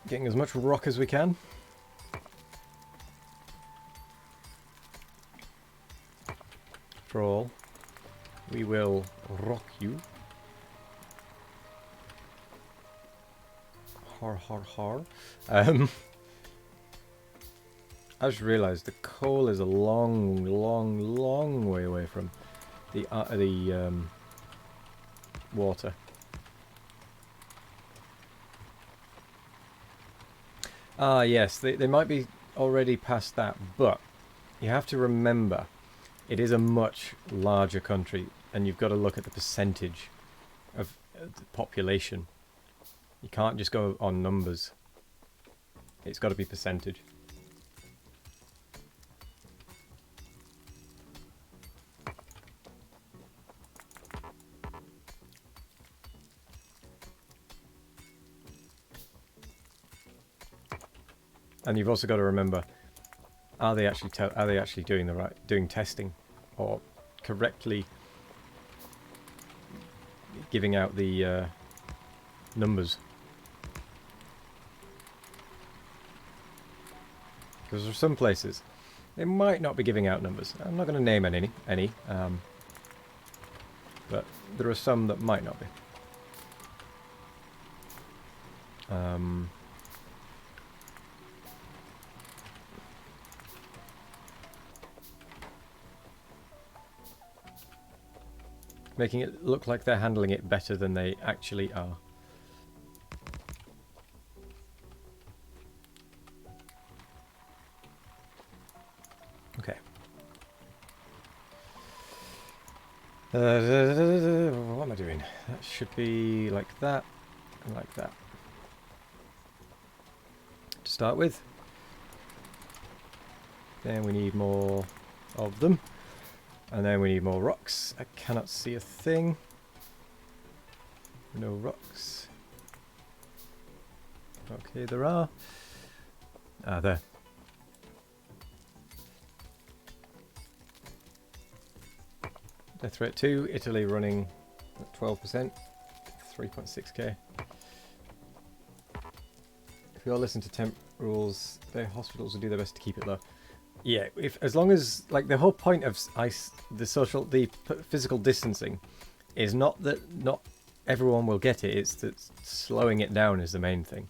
Getting as much rock as we can. For all, we will rock you. Har har har. I just realised the coal is a long, long, long way away from the water. Ah, yes, they might be already past that, but you have to remember it is a much larger country, and you've got to look at the percentage of the population. You can't just go on numbers. It's got to be percentage. And you've also got to remember, are they actually doing testing, or correctly giving out the numbers? Because there are some places they might not be giving out numbers. I'm not going to name any, but there are some that might not be. Making it look like they're handling it better than they actually are. Okay. What am I doing? That should be like that and like that. To start with. Then we need more of them. And then we need more rocks. I cannot see a thing. No rocks. Okay, there are. Ah, there. Death rate 2, Italy running at 12%, 3.6k. we all listen to temp rules, the hospitals will do their best to keep it low. Yeah, as long as, like, the whole point of the physical distancing is not that not everyone will get it, it's that slowing it down is the main thing.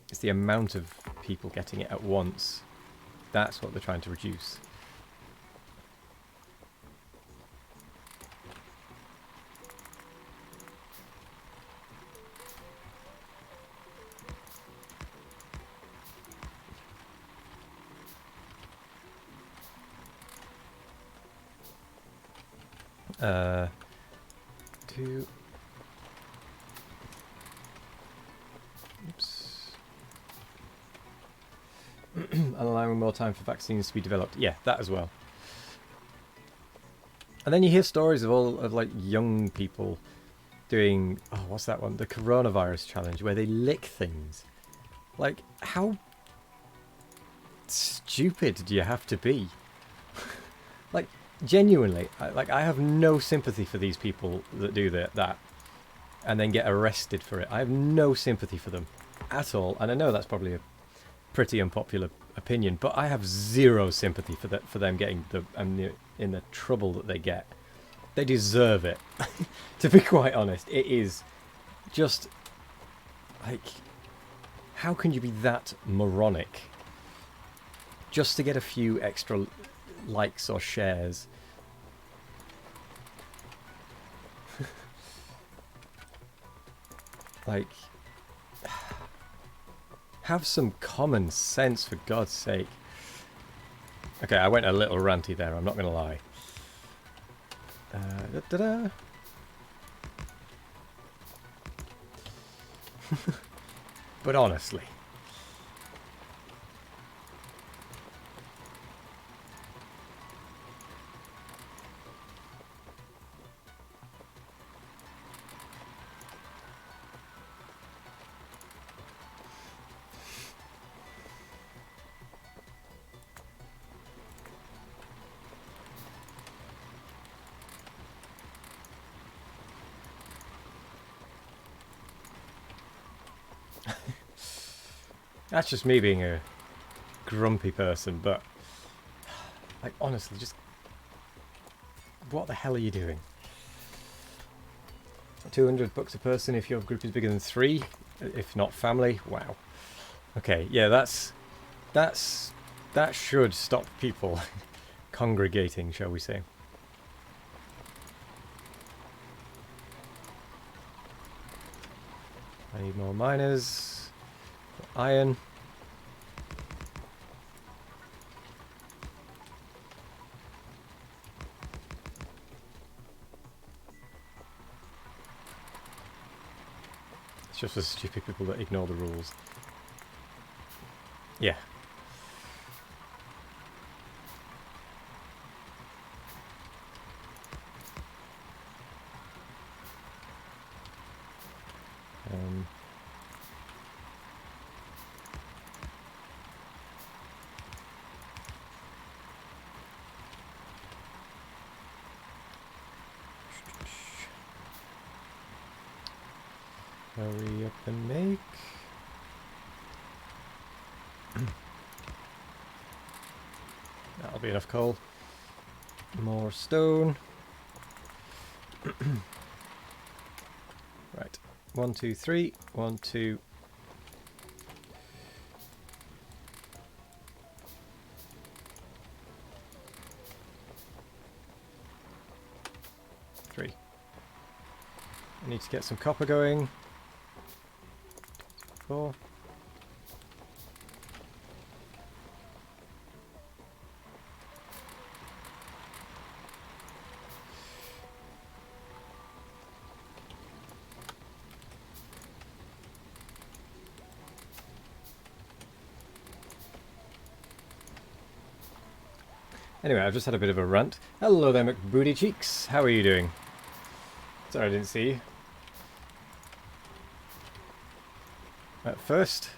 It's the amount of people getting it at once. That's what they're trying to reduce. Oops. Allowing more time for vaccines to be developed. Yeah, that as well. And then you hear stories of like young people doing, oh, what's that one? The coronavirus challenge, where they lick things. Like, how stupid do you have to be? Like, genuinely, I have no sympathy for these people that do that and then get arrested for it. I have no sympathy for them at all. And I know that's probably a pretty unpopular opinion, but I have zero sympathy for them getting in the trouble that they get. They deserve it. To be quite honest, it is just like, how can you be that moronic just to get a few extra likes or shares? Like, have some common sense, for God's sake. Okay, I went a little ranty there, I'm not going to lie. But honestly. That's just me being a grumpy person, but like, honestly, just what the hell are you doing? 200 bucks a person if your group is bigger than 3, if not family. Wow. Okay, yeah, that should stop people congregating, shall we say. I need more miners. Iron. It's just for stupid people that ignore the rules. Yeah. Hurry up and make. That'll be enough coal. More stone. Right. 1, 2, 3. 1, 2. Three. I need to get some copper going. 4. Anyway, I've just had a bit of a rant. Hello there, McBooty Cheeks. How are you doing? Sorry I didn't see you. At first.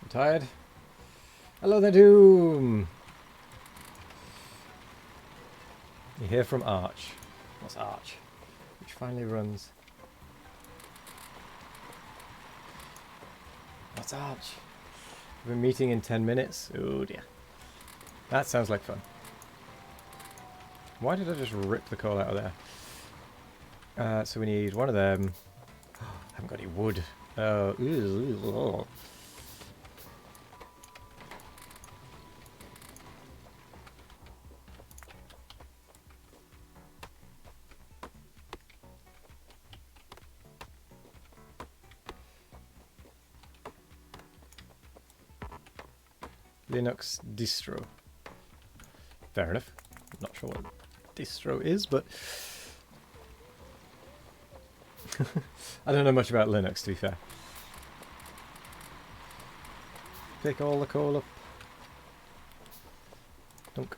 I'm tired. Hello there, Doom! You hear from Arch. What's Arch? Which finally runs. What's Arch? We're meeting in 10 minutes. Oh dear. That sounds like fun. Why did I just rip the coal out of there? So we need one of them. I haven't got any wood. Oh. Linux distro. Fair enough. Not sure what distro is, but I don't know much about Linux, to be fair. Pick all the coal up. Dunk.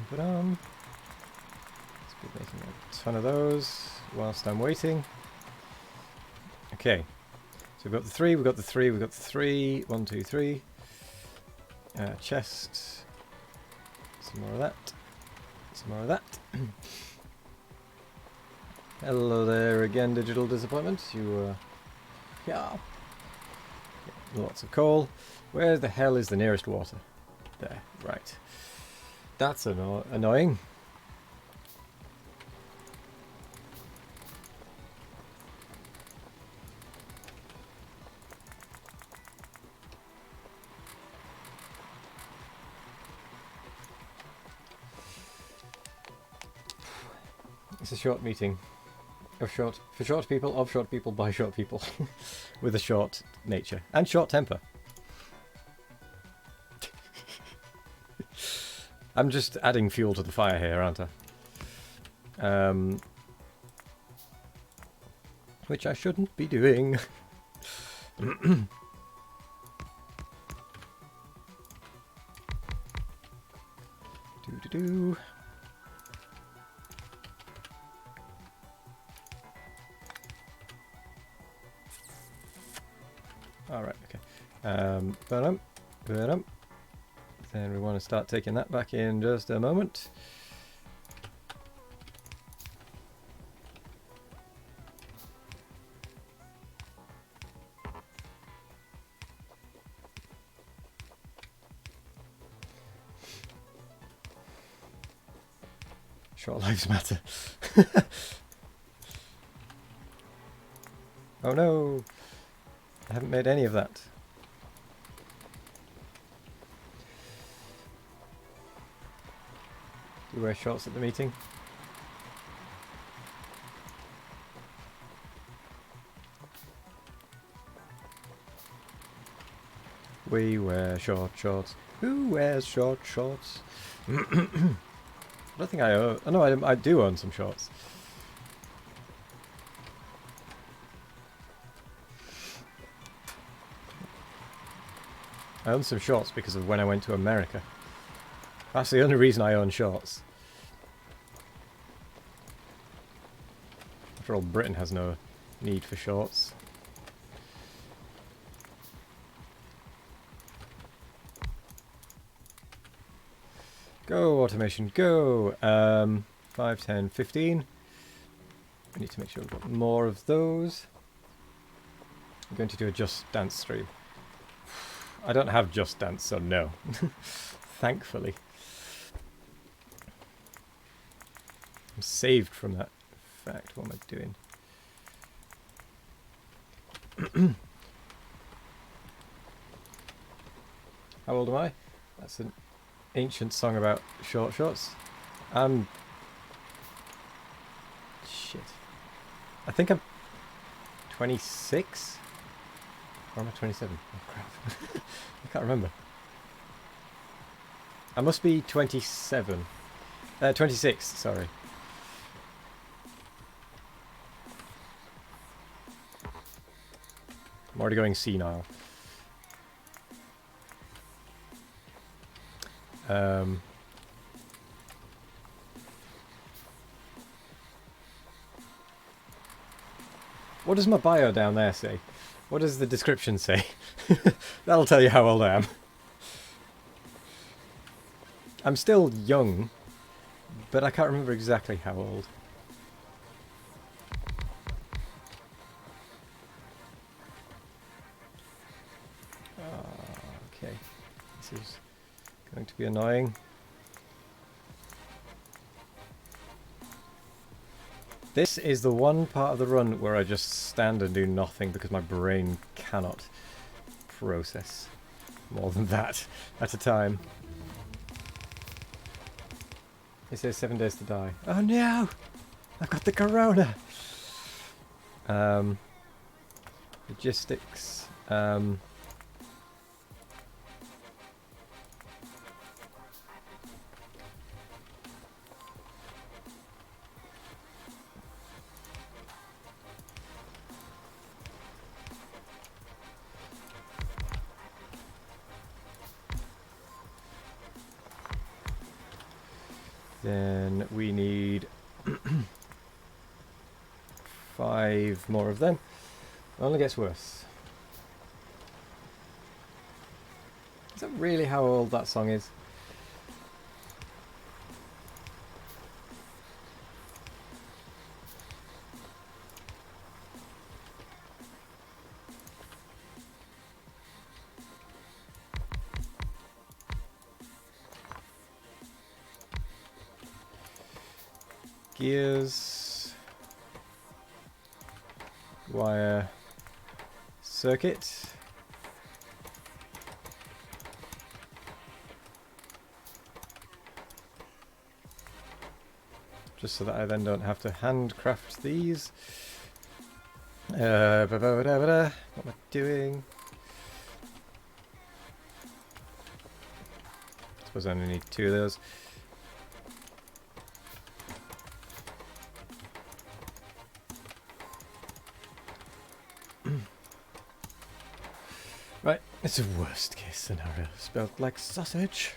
Let's be making a ton of those whilst I'm waiting. Okay, so we've got the three, we've got the three, we've got the three. 1, 2, 3. Chest. Some more of that. Some more of that. Hello there again, Digital Disappointment. You, yeah. Lots of coal. Where the hell is the nearest water? There, right. That's annoying. It's a short meeting. For short people, of short people, by short people. With a short nature. And short temper. I'm just adding fuel to the fire here, aren't I? Which I shouldn't be doing. Do. Alright, okay. Then we want to start taking that back in just a moment. Short lives matter. Oh no! I haven't made any of that. Do you wear shorts at the meeting? We wear short shorts. Who wears short shorts? I don't think I own... Oh, no, I do own some shorts. I own some shorts because of when I went to America. That's the only reason I own shorts. After all, Britain has no need for shorts. Go, automation, go! 5, 10, 15. We need to make sure we've got more of those. I'm going to do a Just Dance stream. I don't have Just Dance, so no. Thankfully. I'm saved from that fact. What am I doing? How old am I? That's an ancient song about short shorts. Shit. I think I'm 26? Or am I 27? Oh crap. I can't remember. I must be 27. 26, sorry. I'm already going senile. What does my bio down there say? What does the description say? That'll tell you how old I am. I'm still young, but I can't remember exactly how old. Okay, this is going to be annoying. This is the one part of the run where I just stand and do nothing because my brain cannot process more than that at a time. It says 7 days to die. Oh no! I've got the corona! Logistics. Then we need 5 more of them. Only gets worse. Is that really how old that song is? Gears, wire, circuit. Just so that I then don't have to handcraft these. What am I doing? I suppose I only need 2 of those. Right, it's a worst case scenario, spelled like sausage.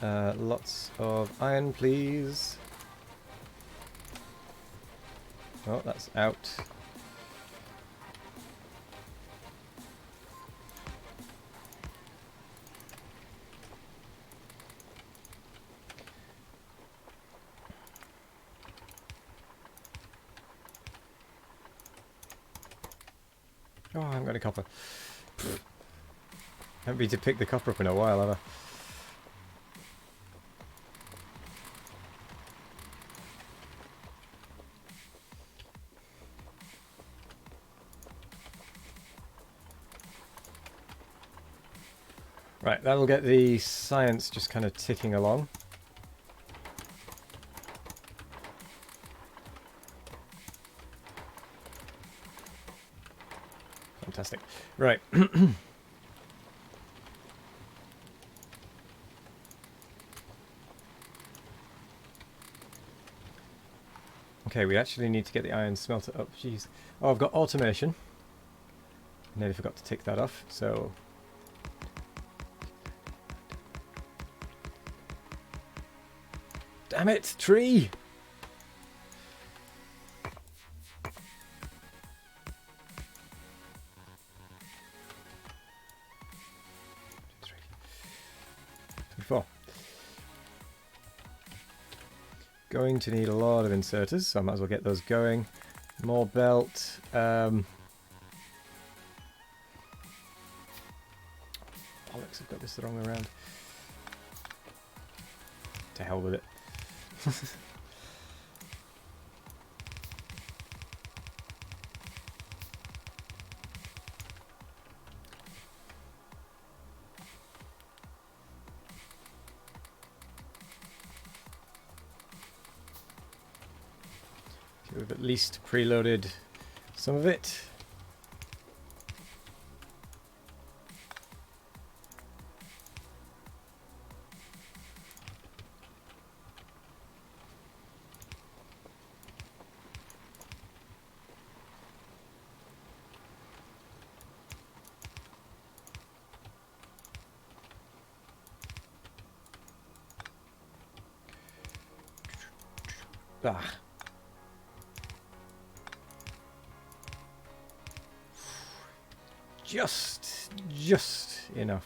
Lots of iron, please. Oh, that's out. Oh, I haven't got any copper. Haven't been to pick the copper up in a while, have I? Right, that'll get the science just kind of ticking along. Fantastic. Right. Okay, we actually need to get the iron smelter up. Jeez. Oh, I've got automation. Nearly forgot to tick that off, so... Damn it, tree! Going to need a lot of inserters, so I might as well get those going. More belt. Bollocks, I've got this the wrong way around. To hell with it. We've at least preloaded some of it. Ah. Just enough.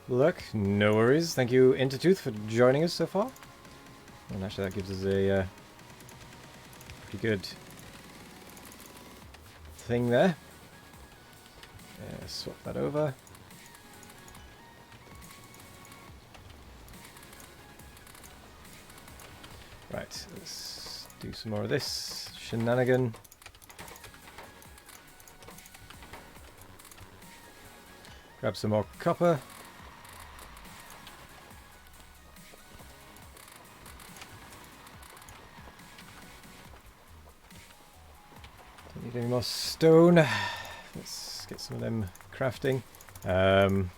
Look, no worries. Thank you, Intertooth, for joining us so far. And actually, that gives us a pretty good thing there. Swap that over. Right, let's do some more of this shenanigan. Grab some more copper. Don't need any more stone. Let's get some of them crafting. Don't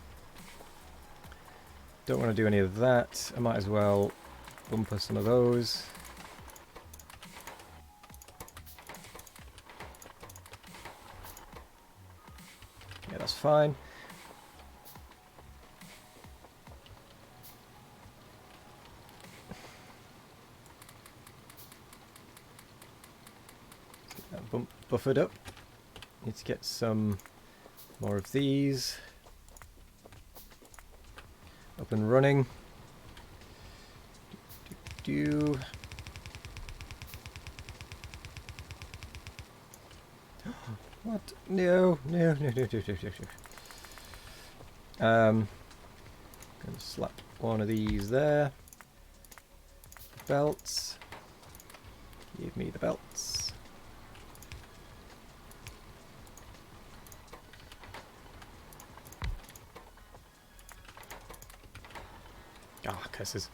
want to do any of that. I might as well bumper some of those. Yeah, that's fine. Get that buffered up. Need to get some more of these up and running. Do. What? No. Gonna slap one of these there. Belts. Give me the belts. Ah, curses.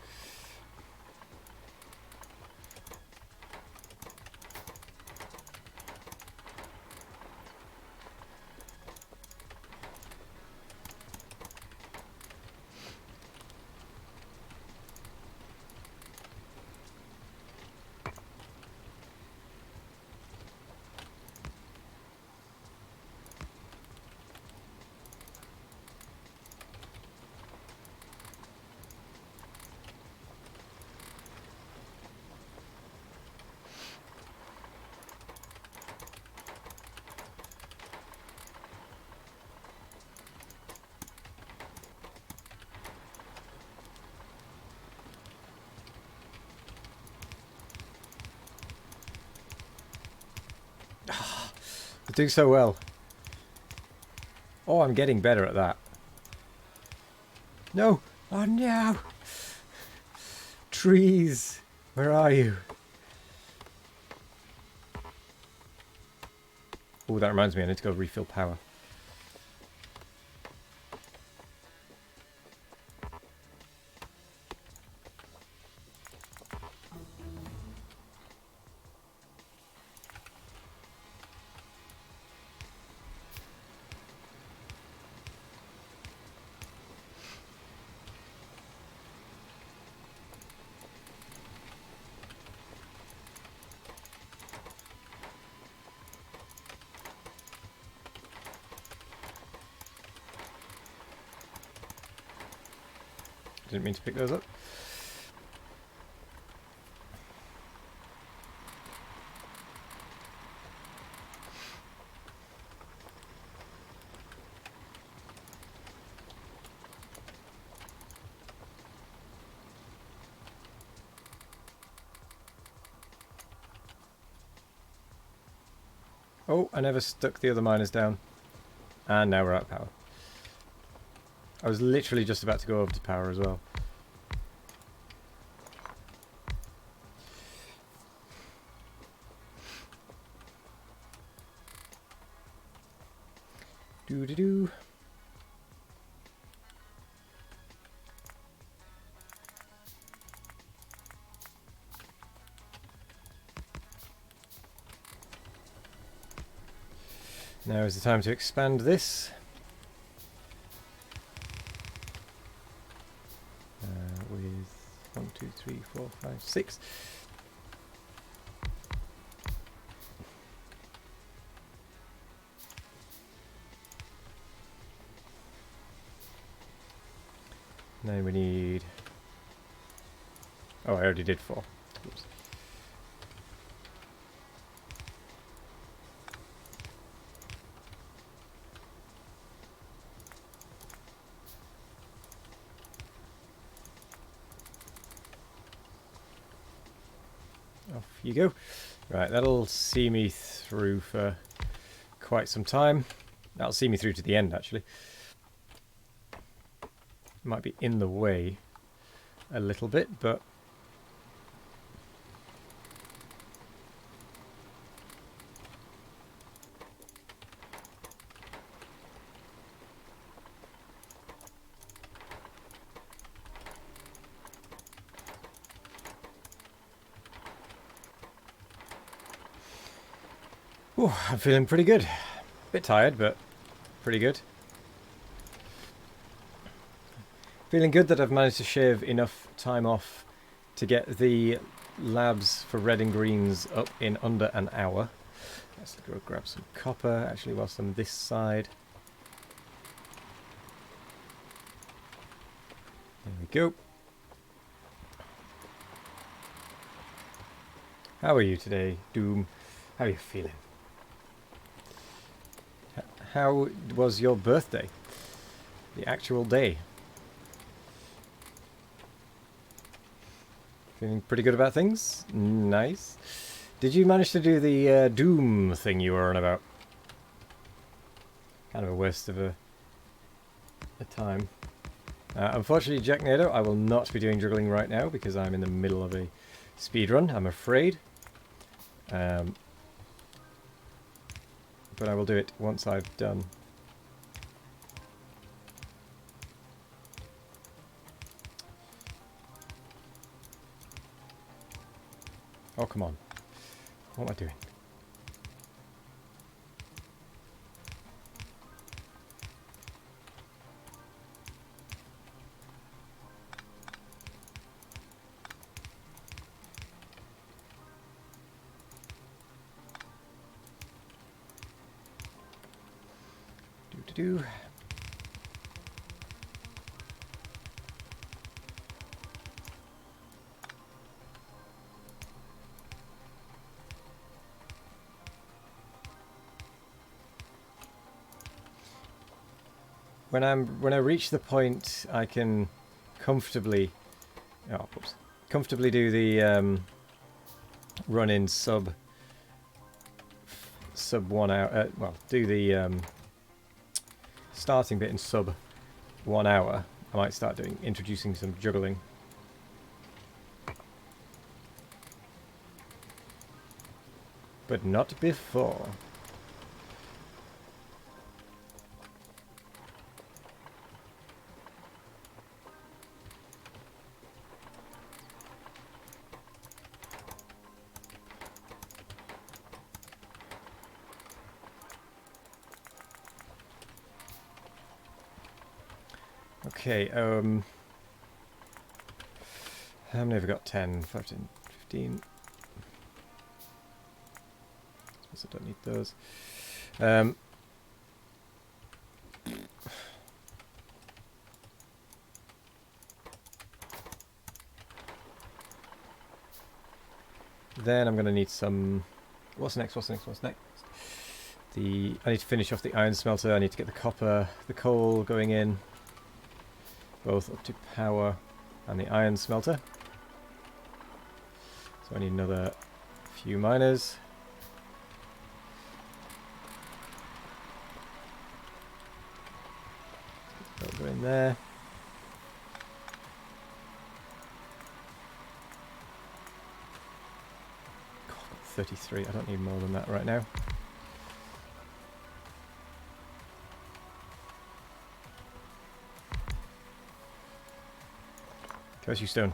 I do so well. Oh, I'm getting better at that. No! Oh no! Trees! Where are you? Oh, that reminds me, I need to go refill power. Didn't mean to pick those up. Oh, I never stuck the other miners down. And now we're out of power. I was literally just about to go over to power as well. Doo-doo-doo. Now is the time to expand this. With 1, 2, 3, 4, 5, 6. Then we need... Oh, I already did 4. Oops. Off you go. Right, that'll see me through for quite some time. That'll see me through to the end, actually. Might be in the way a little bit, but... Ooh, I'm feeling pretty good. Bit tired, but pretty good. Feeling good that I've managed to shave enough time off to get the labs for red and greens up in under an hour. Let's go grab some copper, actually, whilst I'm this side. There we go. How are you today, Doom? How are you feeling? How was your birthday? The actual day? Feeling pretty good about things? Nice. Did you manage to do the Doom thing you were on about? Kind of a waste of a time. Unfortunately, Jack Nado, I will not be doing juggling right now because I'm in the middle of a speedrun, I'm afraid. But I will do it once I've done. Oh, come on. What am I doing? Do. When I reach the point I can comfortably do the run in sub 1 hour, well, do the starting bit in sub 1 hour, I might start introducing some juggling. But not before. Okay, how many have we got? 10, 15, 15. I suppose I don't need those. Then I'm going to need some... What's next? I need to finish off the iron smelter. I need to get the copper, the coal going in. Both up to power and the iron smelter. So I need another few miners. That'll go in there. God, 33. I don't need more than that right now. Curse you, stone.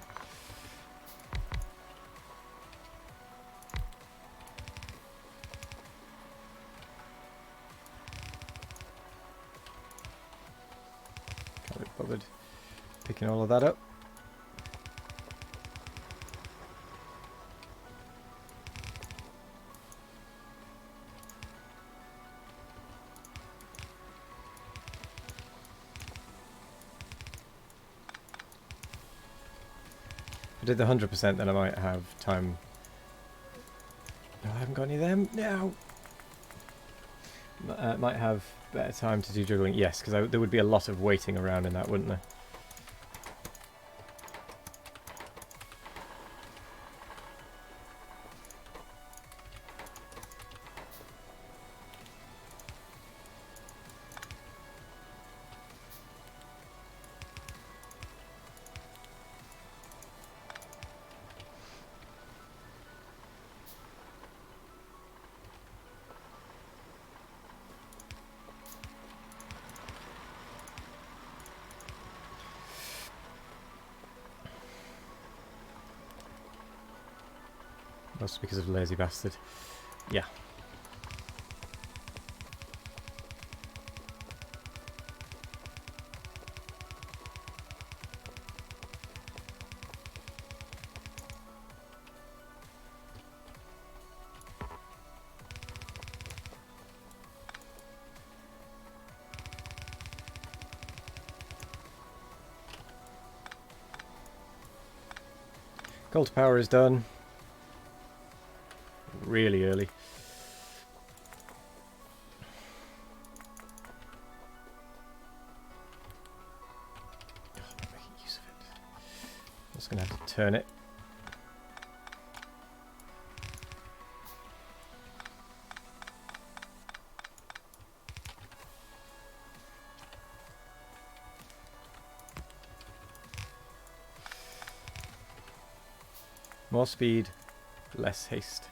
Can't be bothered picking all of that up. If I did the 100%, then I might have time. No, I haven't got any of them. No! Might have better time to do juggling. Yes, because there would be a lot of waiting around in that, wouldn't there? Mostly because of lazy bastard. Yeah. Coal to power is done. Really early. Oh, I'm not making use of it. I'm just going to have to turn it. More speed, less haste.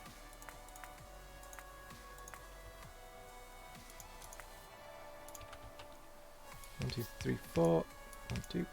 1, 2, 3, 4. 1, 2.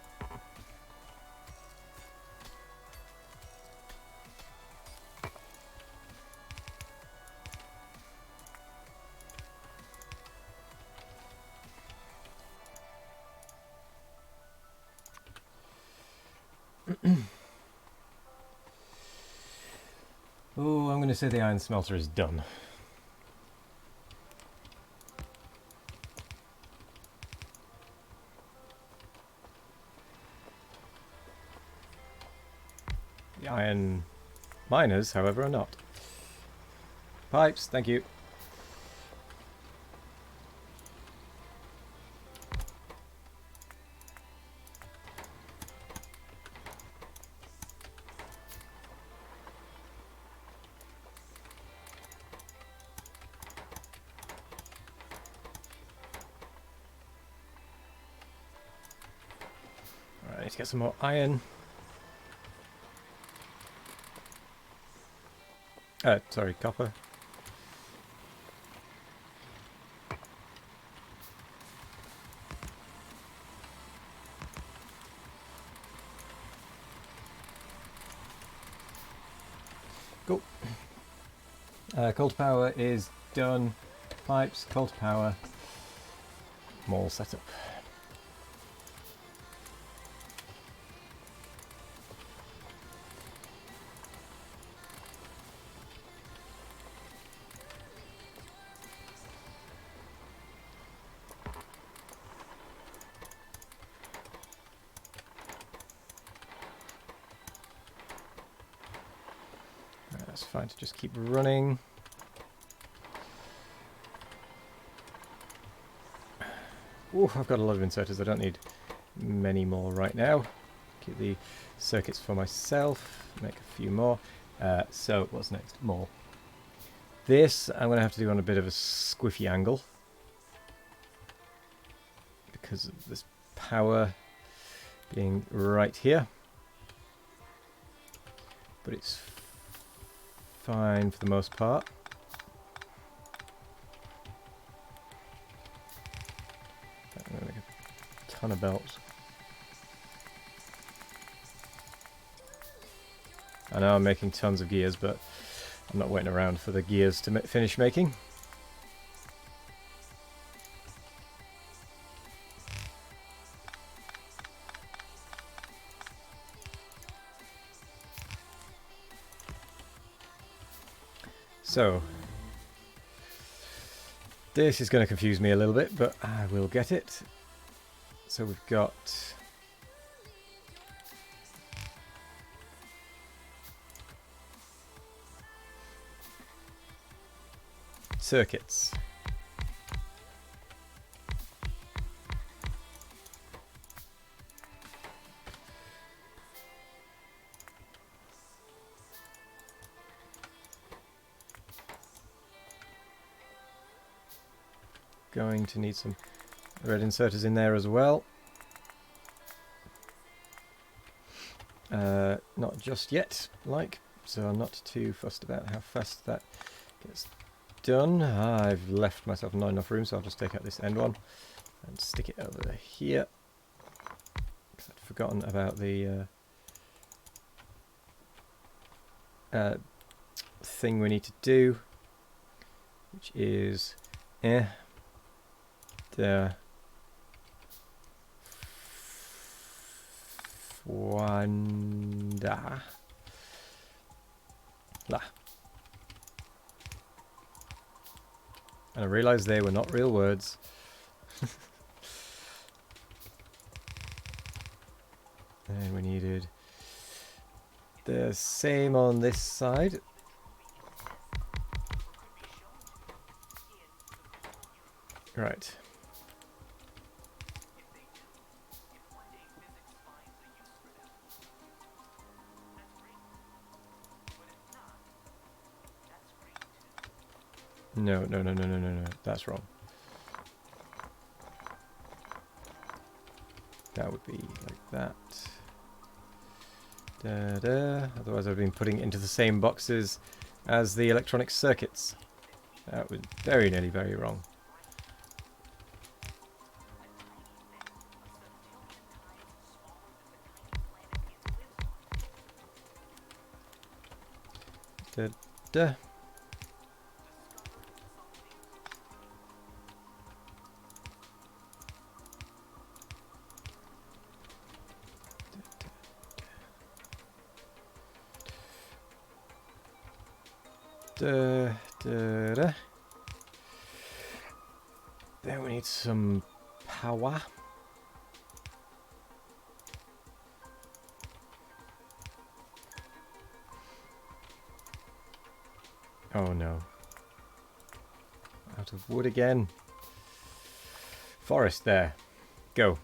Oh, I'm going to say the iron smelter is done. The iron miners, however, are not. Pipes, thank you. Alright, I need to get some more iron. Sorry, copper. Cool. Coal to power is done. Pipes, coal to power. I'm all set up. That's fine to just keep running. Ooh, I've got a lot of inserters. I don't need many more right now. Keep the circuits for myself. Make a few more. So what's next? More. This I'm going to have to do on a bit of a squiffy angle because of this power being right here. But it's fine for the most part. I'm going to make a ton of belts. I know I'm making tons of gears, but I'm not waiting around for the gears to finish making. So, this is going to confuse me a little bit, but I will get it. So we've got circuits. Going to need some red inserters in there as well. Not just yet, so I'm not too fussed about how fast that gets done. I've left myself not enough room, so I'll just take out this end one and stick it over here. I'd forgotten about the thing we need to do, which is the Wanda. La. And I realised they were not real words. And we needed the same on this side. Right. No, that's wrong. That would be like that. Otherwise I've been putting it into the same boxes as the electronic circuits. That was very nearly very wrong. Da. Then we need some power. Oh no. Out of wood again. Forest there. Go.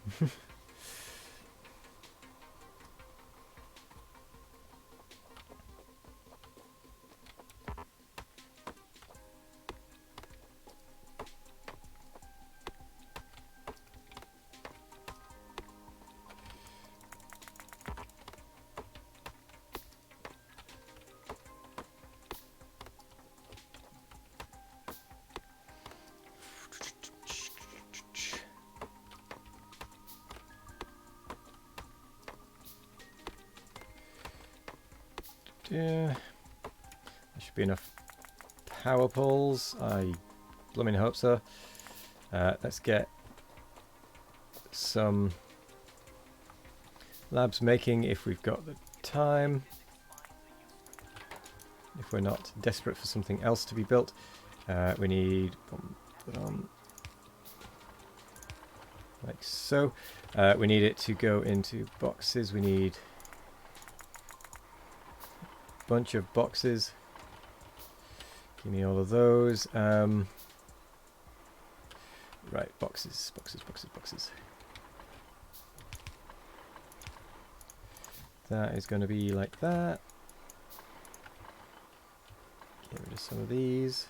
There should be enough power poles. I blooming hope so. Let's get some labs making if we've got the time. If we're not desperate for something else to be built. We need like so. We need it to go into boxes. We need bunch of boxes. Give me all of those. Right, boxes. That is going to be like that. Get rid of some of these.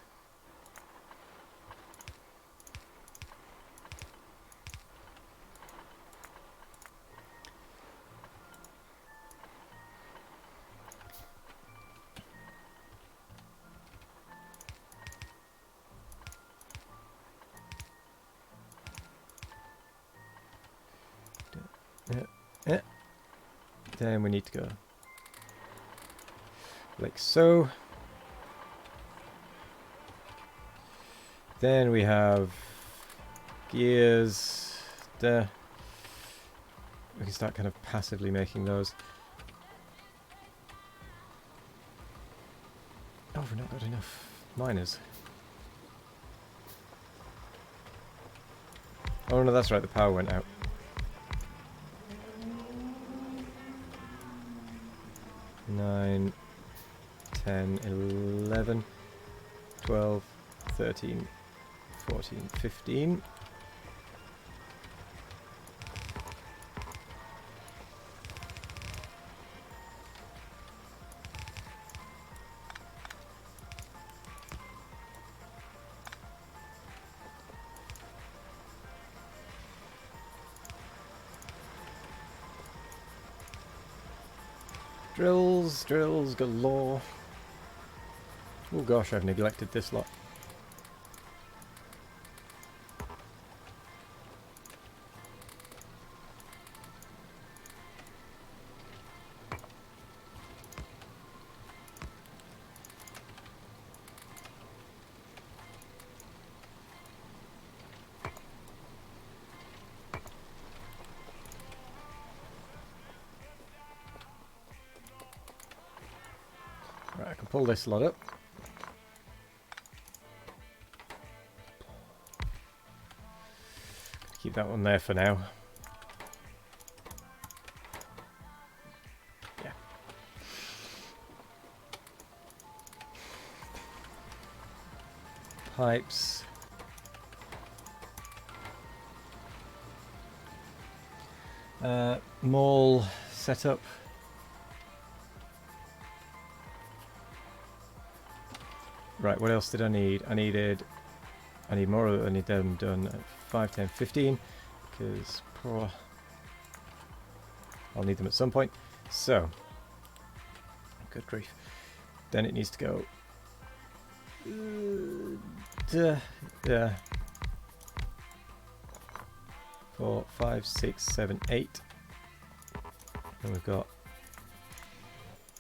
Then we need to go like so. Then we have gears there. We can start kind of passively making those. Oh, we've not got enough miners. Oh no, that's right, the power went out. 9, 10, 11, 12, 13, 14, 15. Drills, drills galore. Oh gosh, I've neglected this lot. Right, I can pull this lot up. Keep that one there for now. Yeah. Pipes. Mall setup. Right, what else did I need? I need more. I need them done at 5, 10, 15 because I'll need them at some point. So, good grief. Then it needs to go 4, 5, 6, 7, 8. And we've got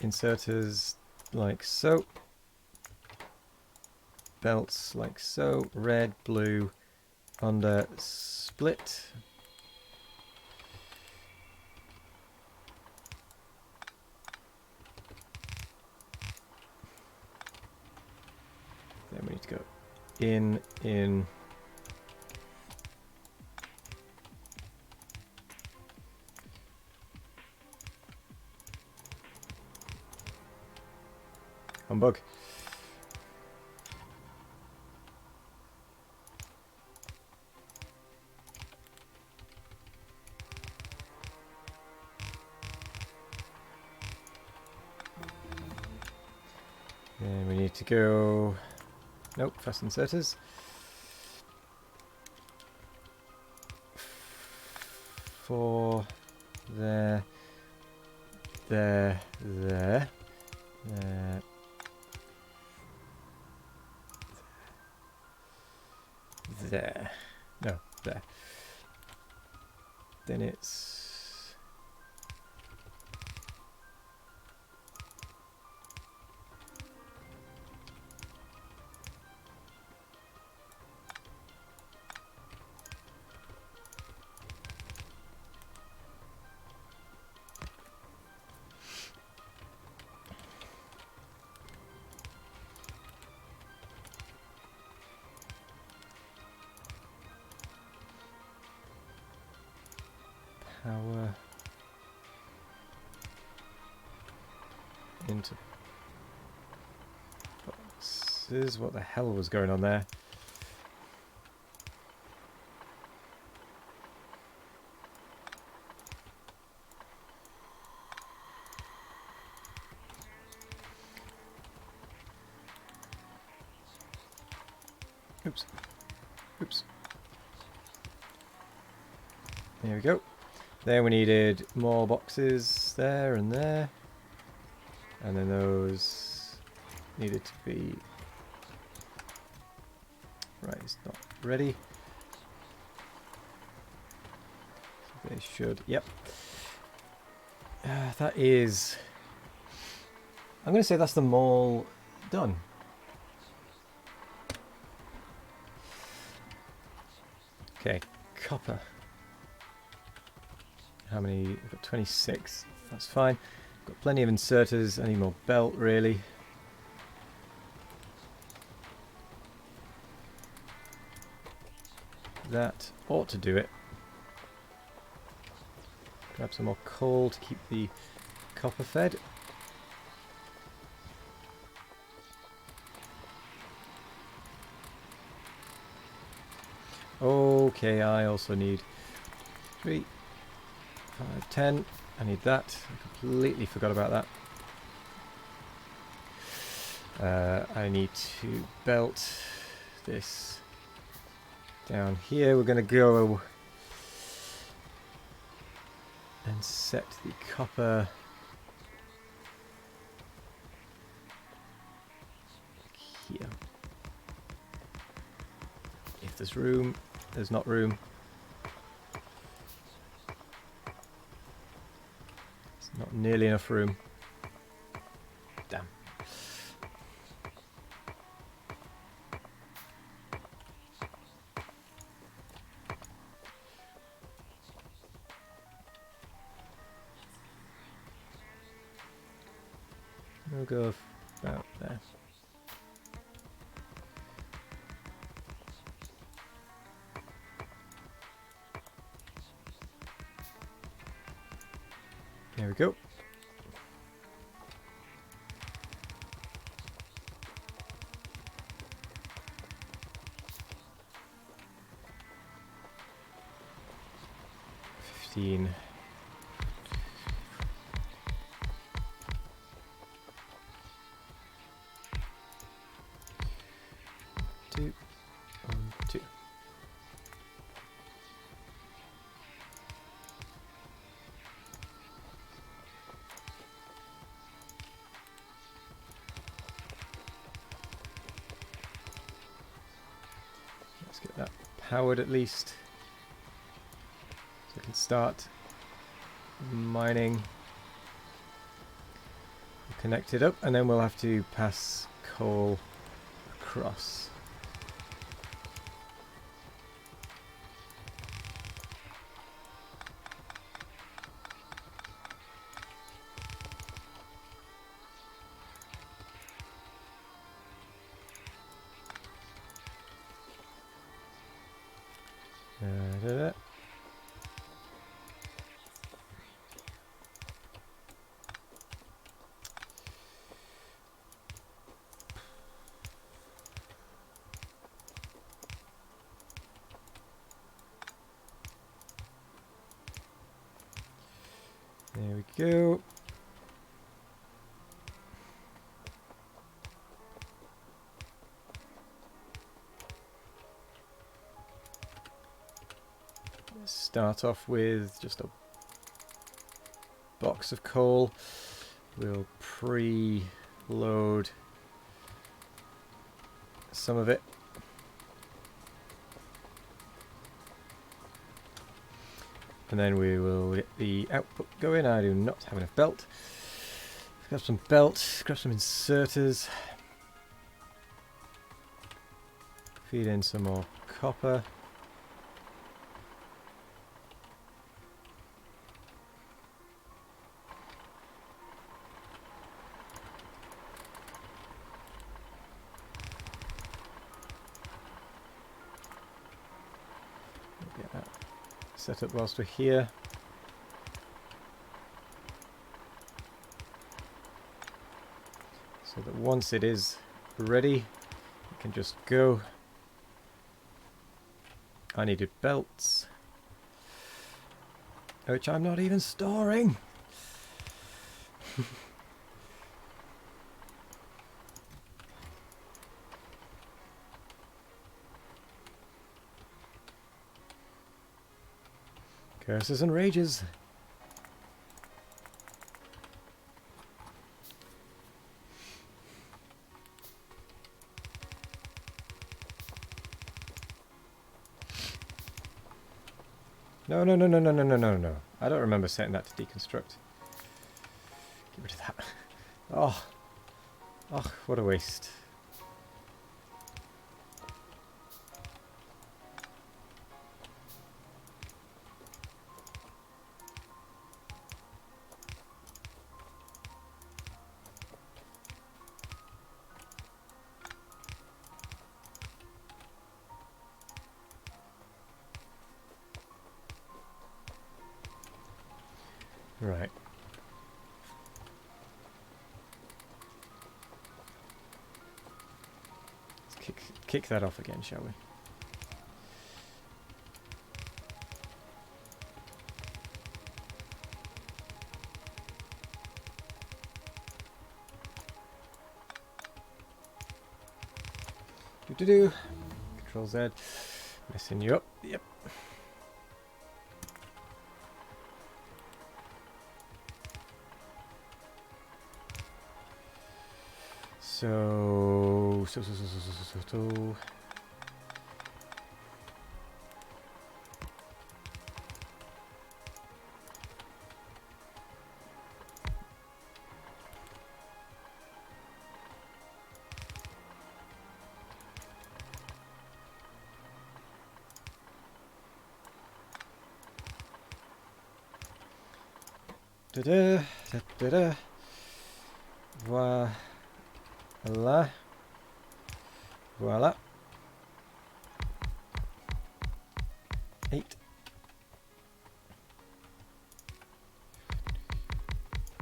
inserters like so. Belts like so, red, blue, under, split. Then we need to go in. Humbug. Then we need to go... Nope, fast inserters. 4 there, there, there, there, there. No, there. Then it's... power into boxes. What the hell was going on there? Oops. Oops. There we go. Then we needed more boxes there and there. And then those needed to be... Right, it's not ready. So they should... Yep. That is... I'm going to say that's the mall done. Okay, copper. How many? I've got 26. That's fine. Got plenty of inserters. I need more belt, really. That ought to do it. Grab some more coal to keep the copper fed. Okay, I also need 3, 5, 10. I need that. I completely forgot about that. I need to belt this down here. We're going to go and set the copper here. If there's room, there's not room. It's not nearly enough room. Damn. We'll go about there. There we go. Two, 1, 2. Let's get that powered at least, so we can start mining. Connect it up, and then we'll have to pass coal across. Da-da-da. There we go. Let's start off with just a box of coal. We'll pre-load some of it. And then we will get the output going. I do not have enough belt. Grab some belt, grab some inserters. Feed in some more copper. Get that set up whilst we're here. So that once it is ready, you can just go. I needed belts, which I'm not even storing. Curses and rages. No, no, no, no, no, no, no, no, no. I don't remember setting that to deconstruct. Get rid of that. Oh. Oh, what a waste. Right. Let's kick that off again, shall we? Do. Control Z. Messing you up. Yep. So. Da-da, da-da-da. Voila. Voila. 8.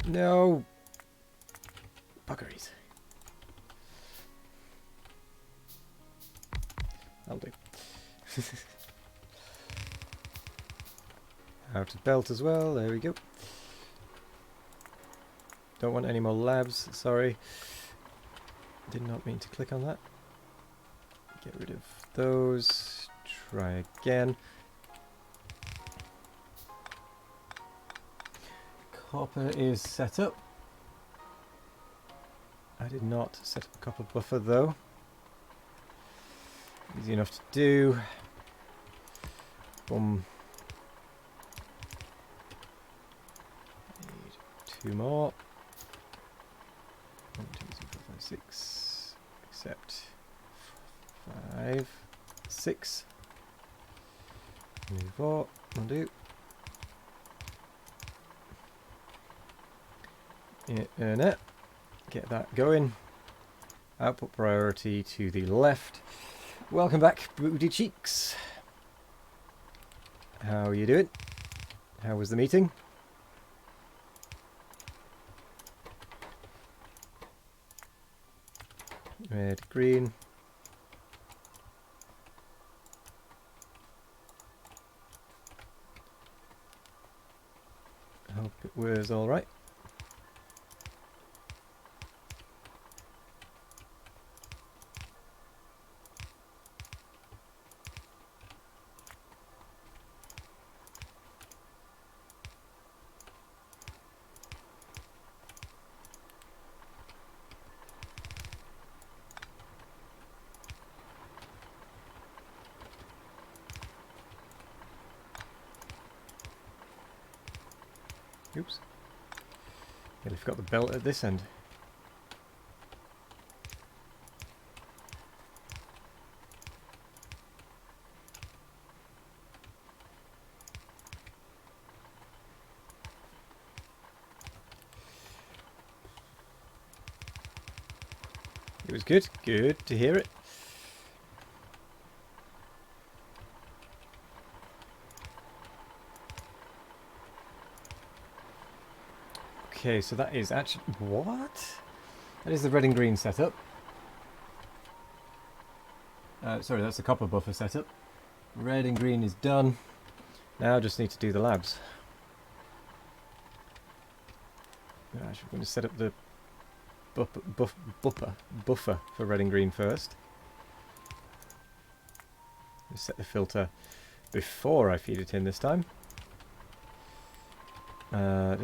No. Buggeries. That'll do. Out of belt as well. There we go. Don't want any more labs. Sorry. Did not mean to click on that. Get rid of those. Try again. Copper is set up. I did not set up a copper buffer though. Easy enough to do. Boom. Need 2 more. 1, 2, 3, 4, 5, 6. Except 5, 6. 4. 1, 2. Earn it. Get that going. Output priority to the left. Welcome back, booty cheeks. How are you doing? How was the meeting? Red, green. Hope it was all right. Oops. Nearly forgot the belt at this end. It was good. Good to hear it. Okay, so that is actually... What? That is the red and green setup. Sorry, that's the copper buffer setup. Red and green is done. Now I just need to do the labs. Actually, I'm going to set up the buffer for red and green first. Set the filter before I feed it in this time. Way.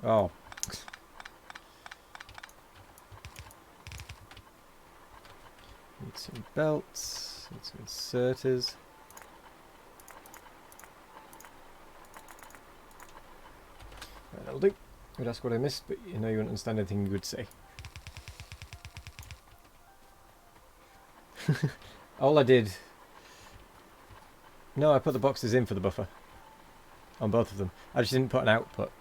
Oh. Need some belts, need some inserters. Right, that'll do. You'd ask what I missed, but you know you wouldn't understand anything you would say. All I did... No, I put the boxes in for the buffer. On both of them. I just didn't put an output.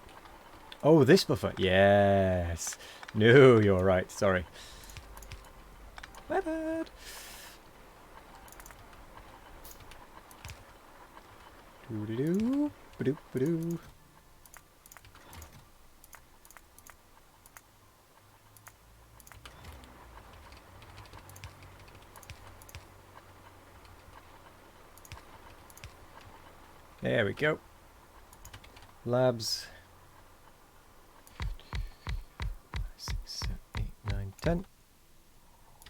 Oh, this buffer. Yes. No, you're right. Sorry. My bad. Doo-doo-doo. Ba-doo-ba-doo. There we go. Labs. 6, 7, 8, 9, 10.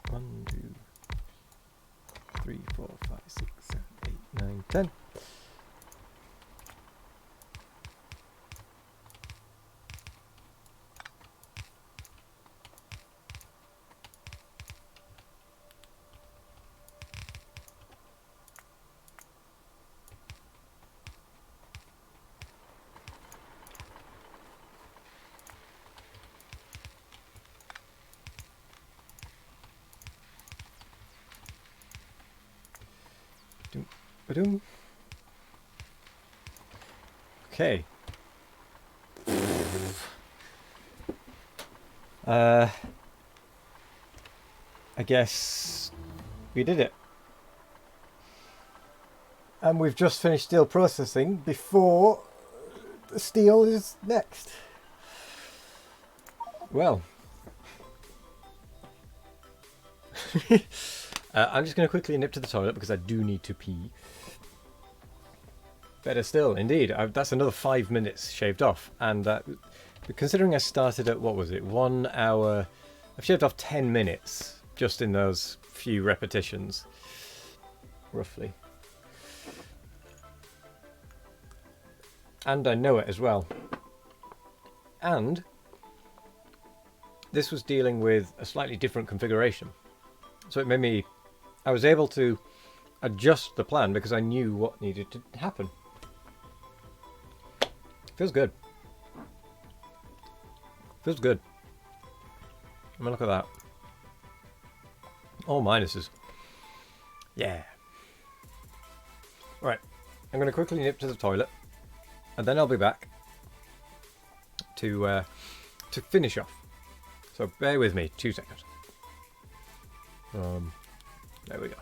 1, 2, 3, 4, 5, 6, 7, 8, 9, 10. Ba-doom. Okay. I guess we did it. And we've just finished steel processing before the steel is next. Well. I'm just going to quickly nip to the toilet because I do need to pee. Better still, indeed. That's another 5 minutes shaved off. And considering I started at, what was it, 1 hour... I've shaved off 10 minutes just in those few repetitions. Roughly. And I know it as well. And this was dealing with a slightly different configuration. So it made me... I was able to adjust the plan because I knew what needed to happen. Feels good. Feels good. I mean, look at that. All minuses. Yeah. Right. I'm going to quickly nip to the toilet. And then I'll be back to finish off. So bear with me 2 seconds. There we go.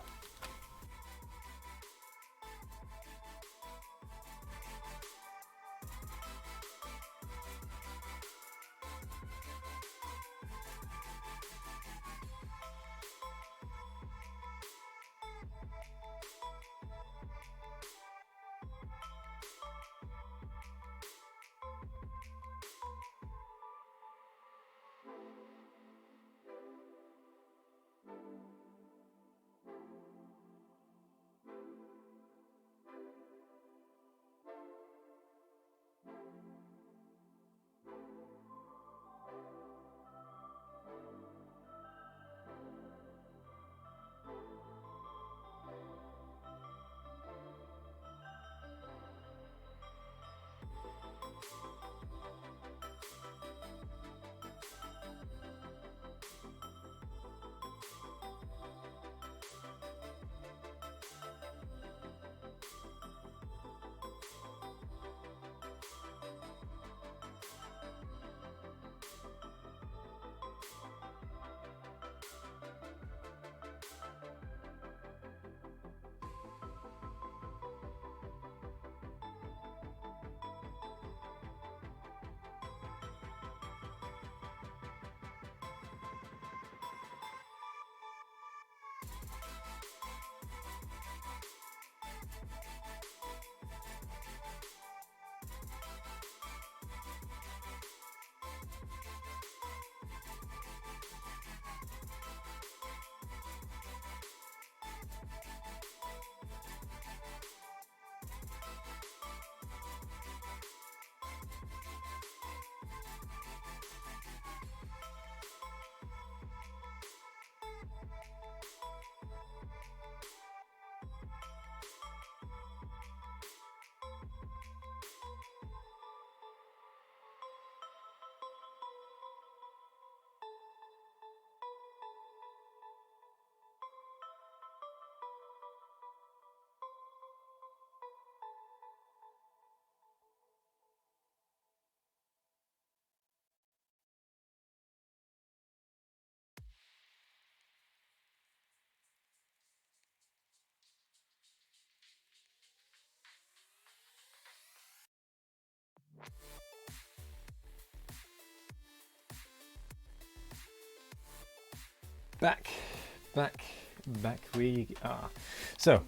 Back we are. So,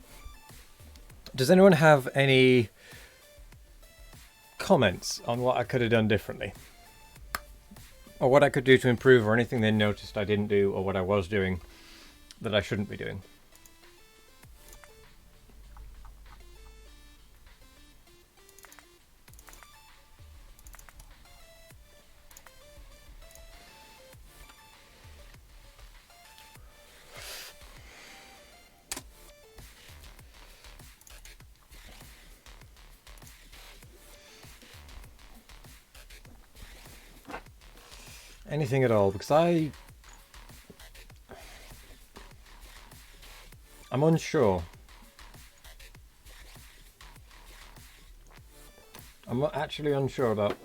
does anyone have any comments on what I could have done differently. Or what I could do to improve, or anything they noticed I didn't do, or what I was doing that I shouldn't be doing. Anything at all, because I'm unsure. I'm actually unsure about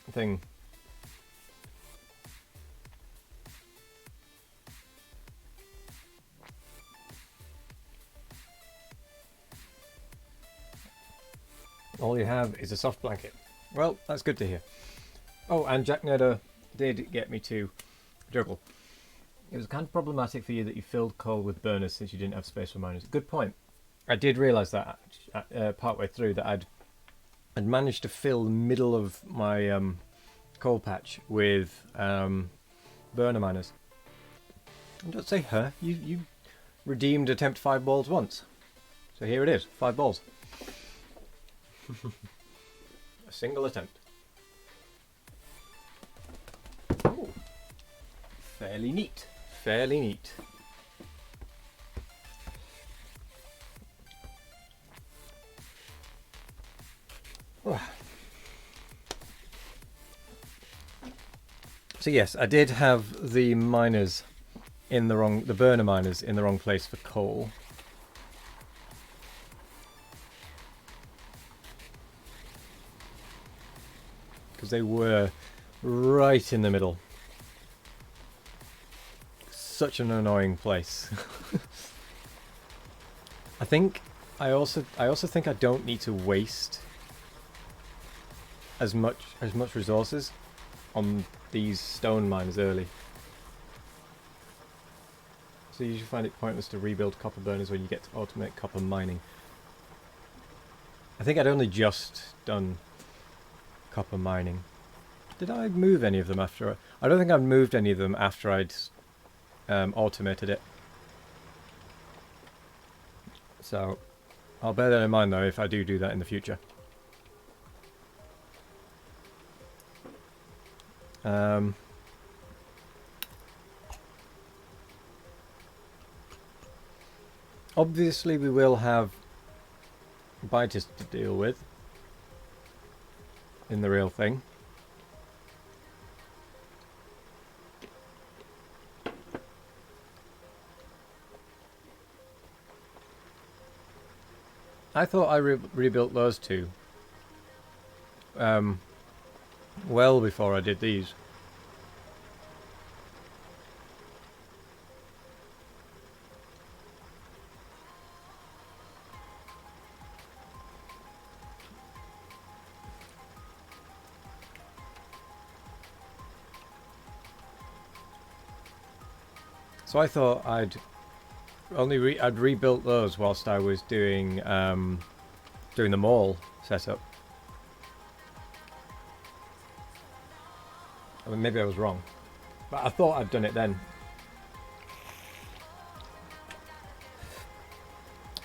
the thing. All you have is a soft blanket. Well, that's good to hear. Oh, and Jack Nader did get me to juggle. It was kind of problematic for you that you filled coal with burners since you didn't have space for miners. Good point. I did realise that partway through that I'd managed to fill the middle of my coal patch with burner miners. And don't say her. You redeemed attempt 5 balls once. So here it is, 5 balls. A single attempt. Oh, fairly neat. Fairly neat. So yes, I did have the miners in the wrong, the burner miners in the wrong place for coal. Because they were right in the middle. Such an annoying place. I also think I don't need to waste as much resources on these stone miners early. So you usually find it pointless to rebuild copper burners when you get to automate copper mining. I think I'd only just done copper mining. Did I move any of them after? I don't think I've moved any of them after I'd automated it. So I'll bear that in mind though if I do that in the future. Obviously we will have biters to deal with in the real thing. I thought I rebuilt those two well before I did these. So I thought I'd rebuilt those whilst I was doing the mall setup. I mean, maybe I was wrong, but I thought I'd done it then.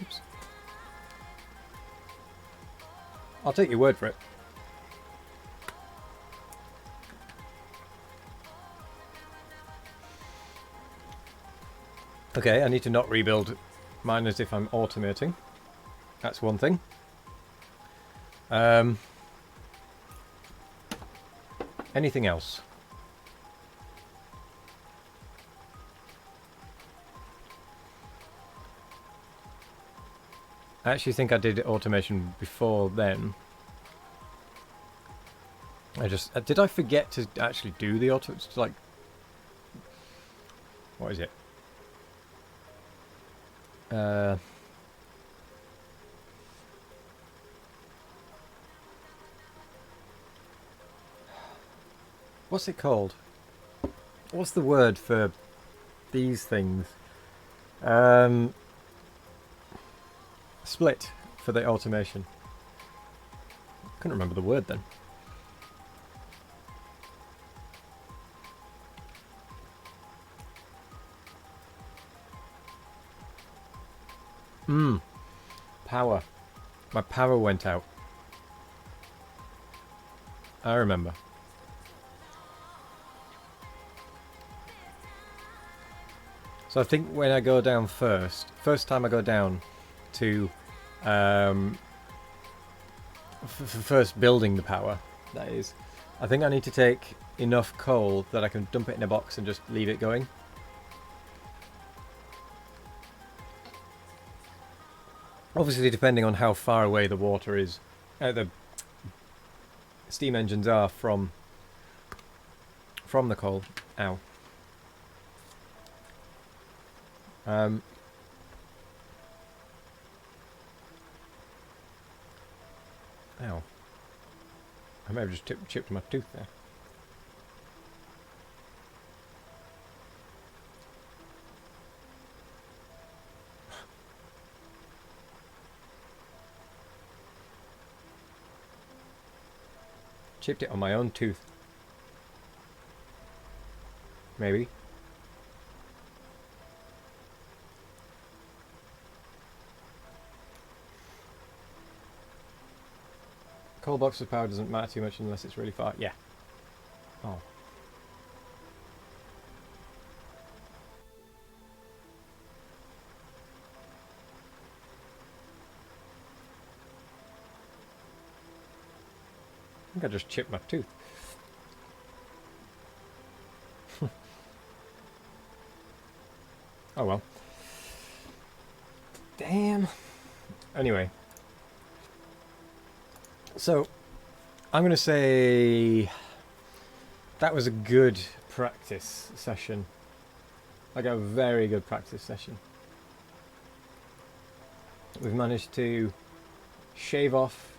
Oops. I'll take your word for it. Okay, I need to not rebuild miners if I'm automating. That's one thing. Anything else? I actually think I did automation before then. Did I forget to actually do the auto, like, what is it? What's it called? What's the word for these things? Split for the automation. Couldn't remember the word then. Power. My power went out. I remember. So I think when I go down first time I go down to first building the power, that is, I think I need to take enough coal that I can dump it in a box and just leave it going. Obviously, depending on how far away the water is, the steam engines are from the coal. Ow. Ow. I may have just chipped my tooth there. Chipped it on my own tooth. Maybe. Coal box of power doesn't matter too much unless it's really far. Yeah. Oh. I think I just chipped my tooth. Oh well. Damn. Anyway. So, I'm going to say that was a good practice session. Like a very good practice session. We've managed to shave off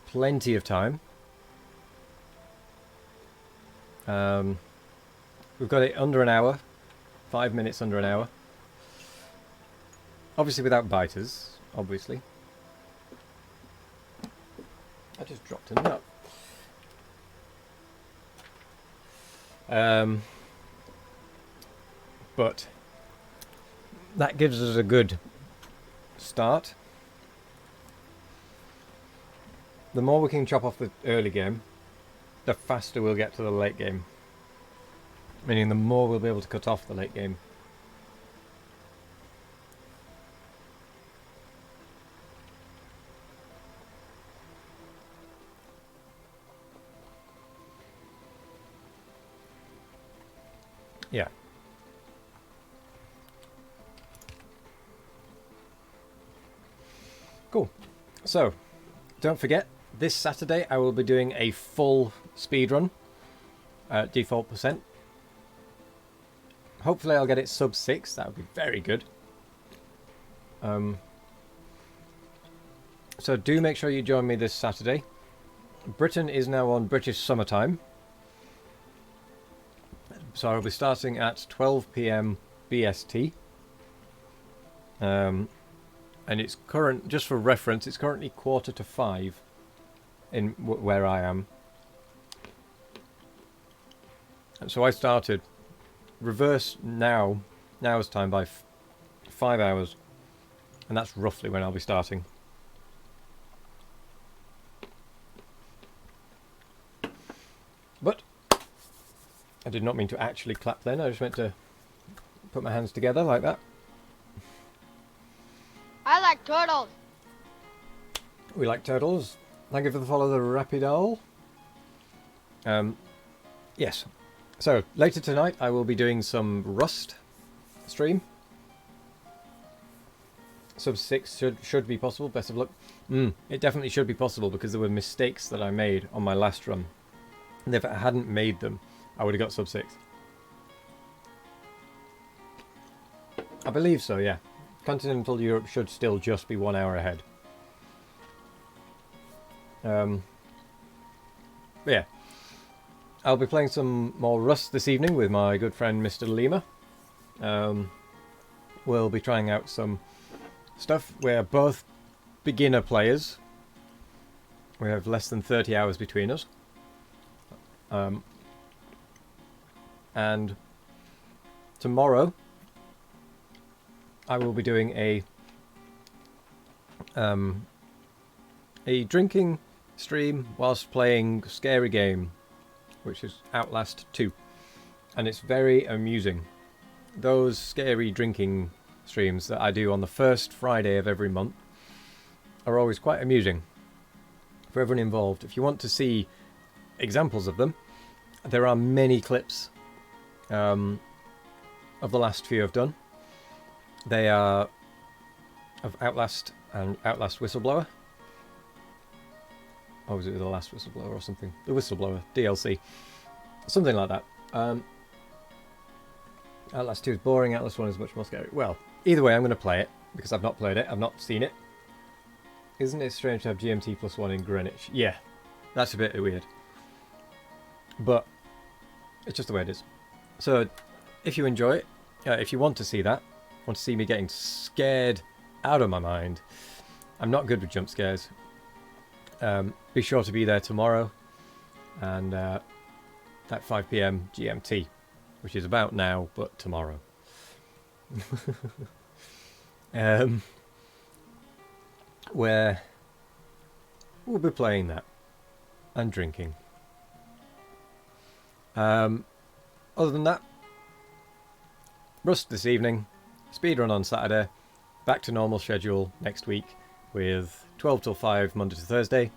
plenty of time. We've got it under an hour. 5 minutes under an hour. Obviously without biters, obviously. I just dropped a nut. But that gives us a good start. The more we can chop off the early game, the faster we'll get to the late game. Meaning the more we'll be able to cut off the late game. Yeah. Cool. So, don't forget, this Saturday I will be doing a full speedrun at default percent. Hopefully I'll get it sub 6, that would be very good. So do make sure you join me this Saturday. Britain is now on British summertime. So I'll be starting at 12 PM BST. And it's current, just for reference, it's currently 4:45 in where I am. And so I started reverse now's time by 5 hours, and that's roughly when I'll be starting. But I did not mean to actually clap then, I just meant to put my hands together like that. I like turtles. We like turtles. Thank you for the follow, the Rapidol. Yes. So, later tonight I will be doing some Rust stream. Sub 6 should be possible, best of luck. It definitely should be possible because there were mistakes that I made on my last run. And if I hadn't made them, I would have got sub 6. I believe so, yeah. Continental Europe should still just be 1 hour ahead. But yeah. I'll be playing some more Rust this evening with my good friend Mr. Lima. We'll be trying out some stuff. We're both beginner players. We have less than 30 hours between us. And tomorrow I will be doing a drinking stream whilst playing Scary Game, which is Outlast 2. And it's very amusing. Those scary drinking streams that I do on the first Friday of every month are always quite amusing for everyone involved. If you want to see examples of them, there are many clips of the last few I've done. They are of Outlast and Outlast Whistleblower. Or was it the last Whistleblower or something? The Whistleblower DLC. Something like that. Outlast 2 is boring, Outlast 1 is much more scary. Well, either way I'm going to play it, because I've not played it, I've not seen it. Isn't it strange to have GMT +1 in Greenwich? Yeah, that's a bit weird. But it's just the way it is. So, if you enjoy it, if you want to see that, want to see me getting scared out of my mind, I'm not good with jump scares. Be sure to be there tomorrow, and at 5 PM GMT, which is about now, but tomorrow. Where we'll be playing that and drinking. Other than that, Rust this evening, speedrun on Saturday, back to normal schedule next week with 12 till 5 Monday to Thursday,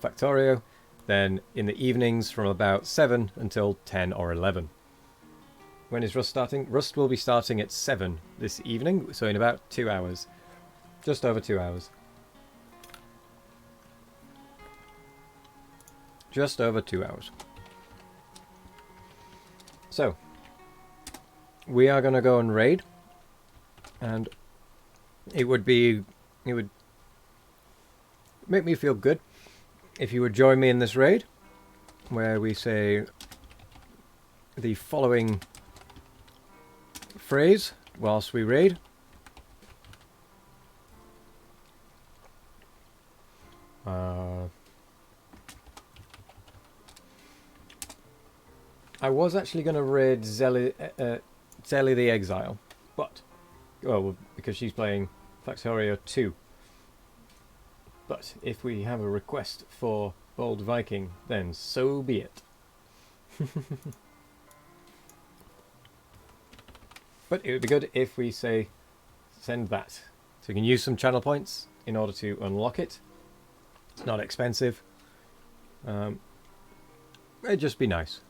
Factorio, then in the evenings from about 7 until 10 or 11. When is Rust starting? Rust will be starting at 7 this evening, so in about 2 hours. Just over 2 hours. Just over 2 hours. So, we are going to go and raid, and it would make me feel good if you would join me in this raid, where we say the following phrase whilst we raid. I was actually going to raid Zelly the Exile, but because she's playing Factorio 2. But if we have a request for Bold Viking, then so be it. But it would be good if we say send that. So you can use some channel points in order to unlock it. It's not expensive. It'd just be nice.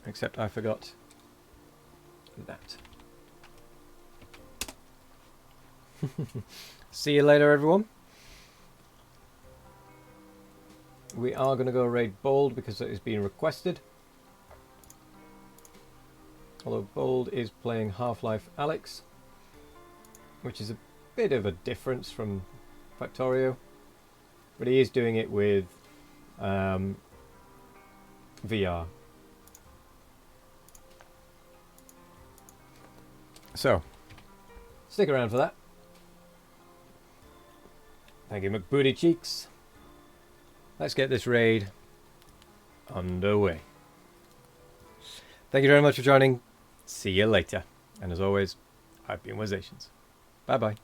Except I forgot that. See you later, everyone. We are going to go raid Bold because it is being requested. Although Bold is playing Half-Life Alyx, which is a bit of a difference from Factorio, but he is doing it with VR. So, stick around for that. Thank you, McBooty Cheeks. Let's get this raid underway. Thank you very much for joining. See you later. And as always, I've been Wizations. Bye bye.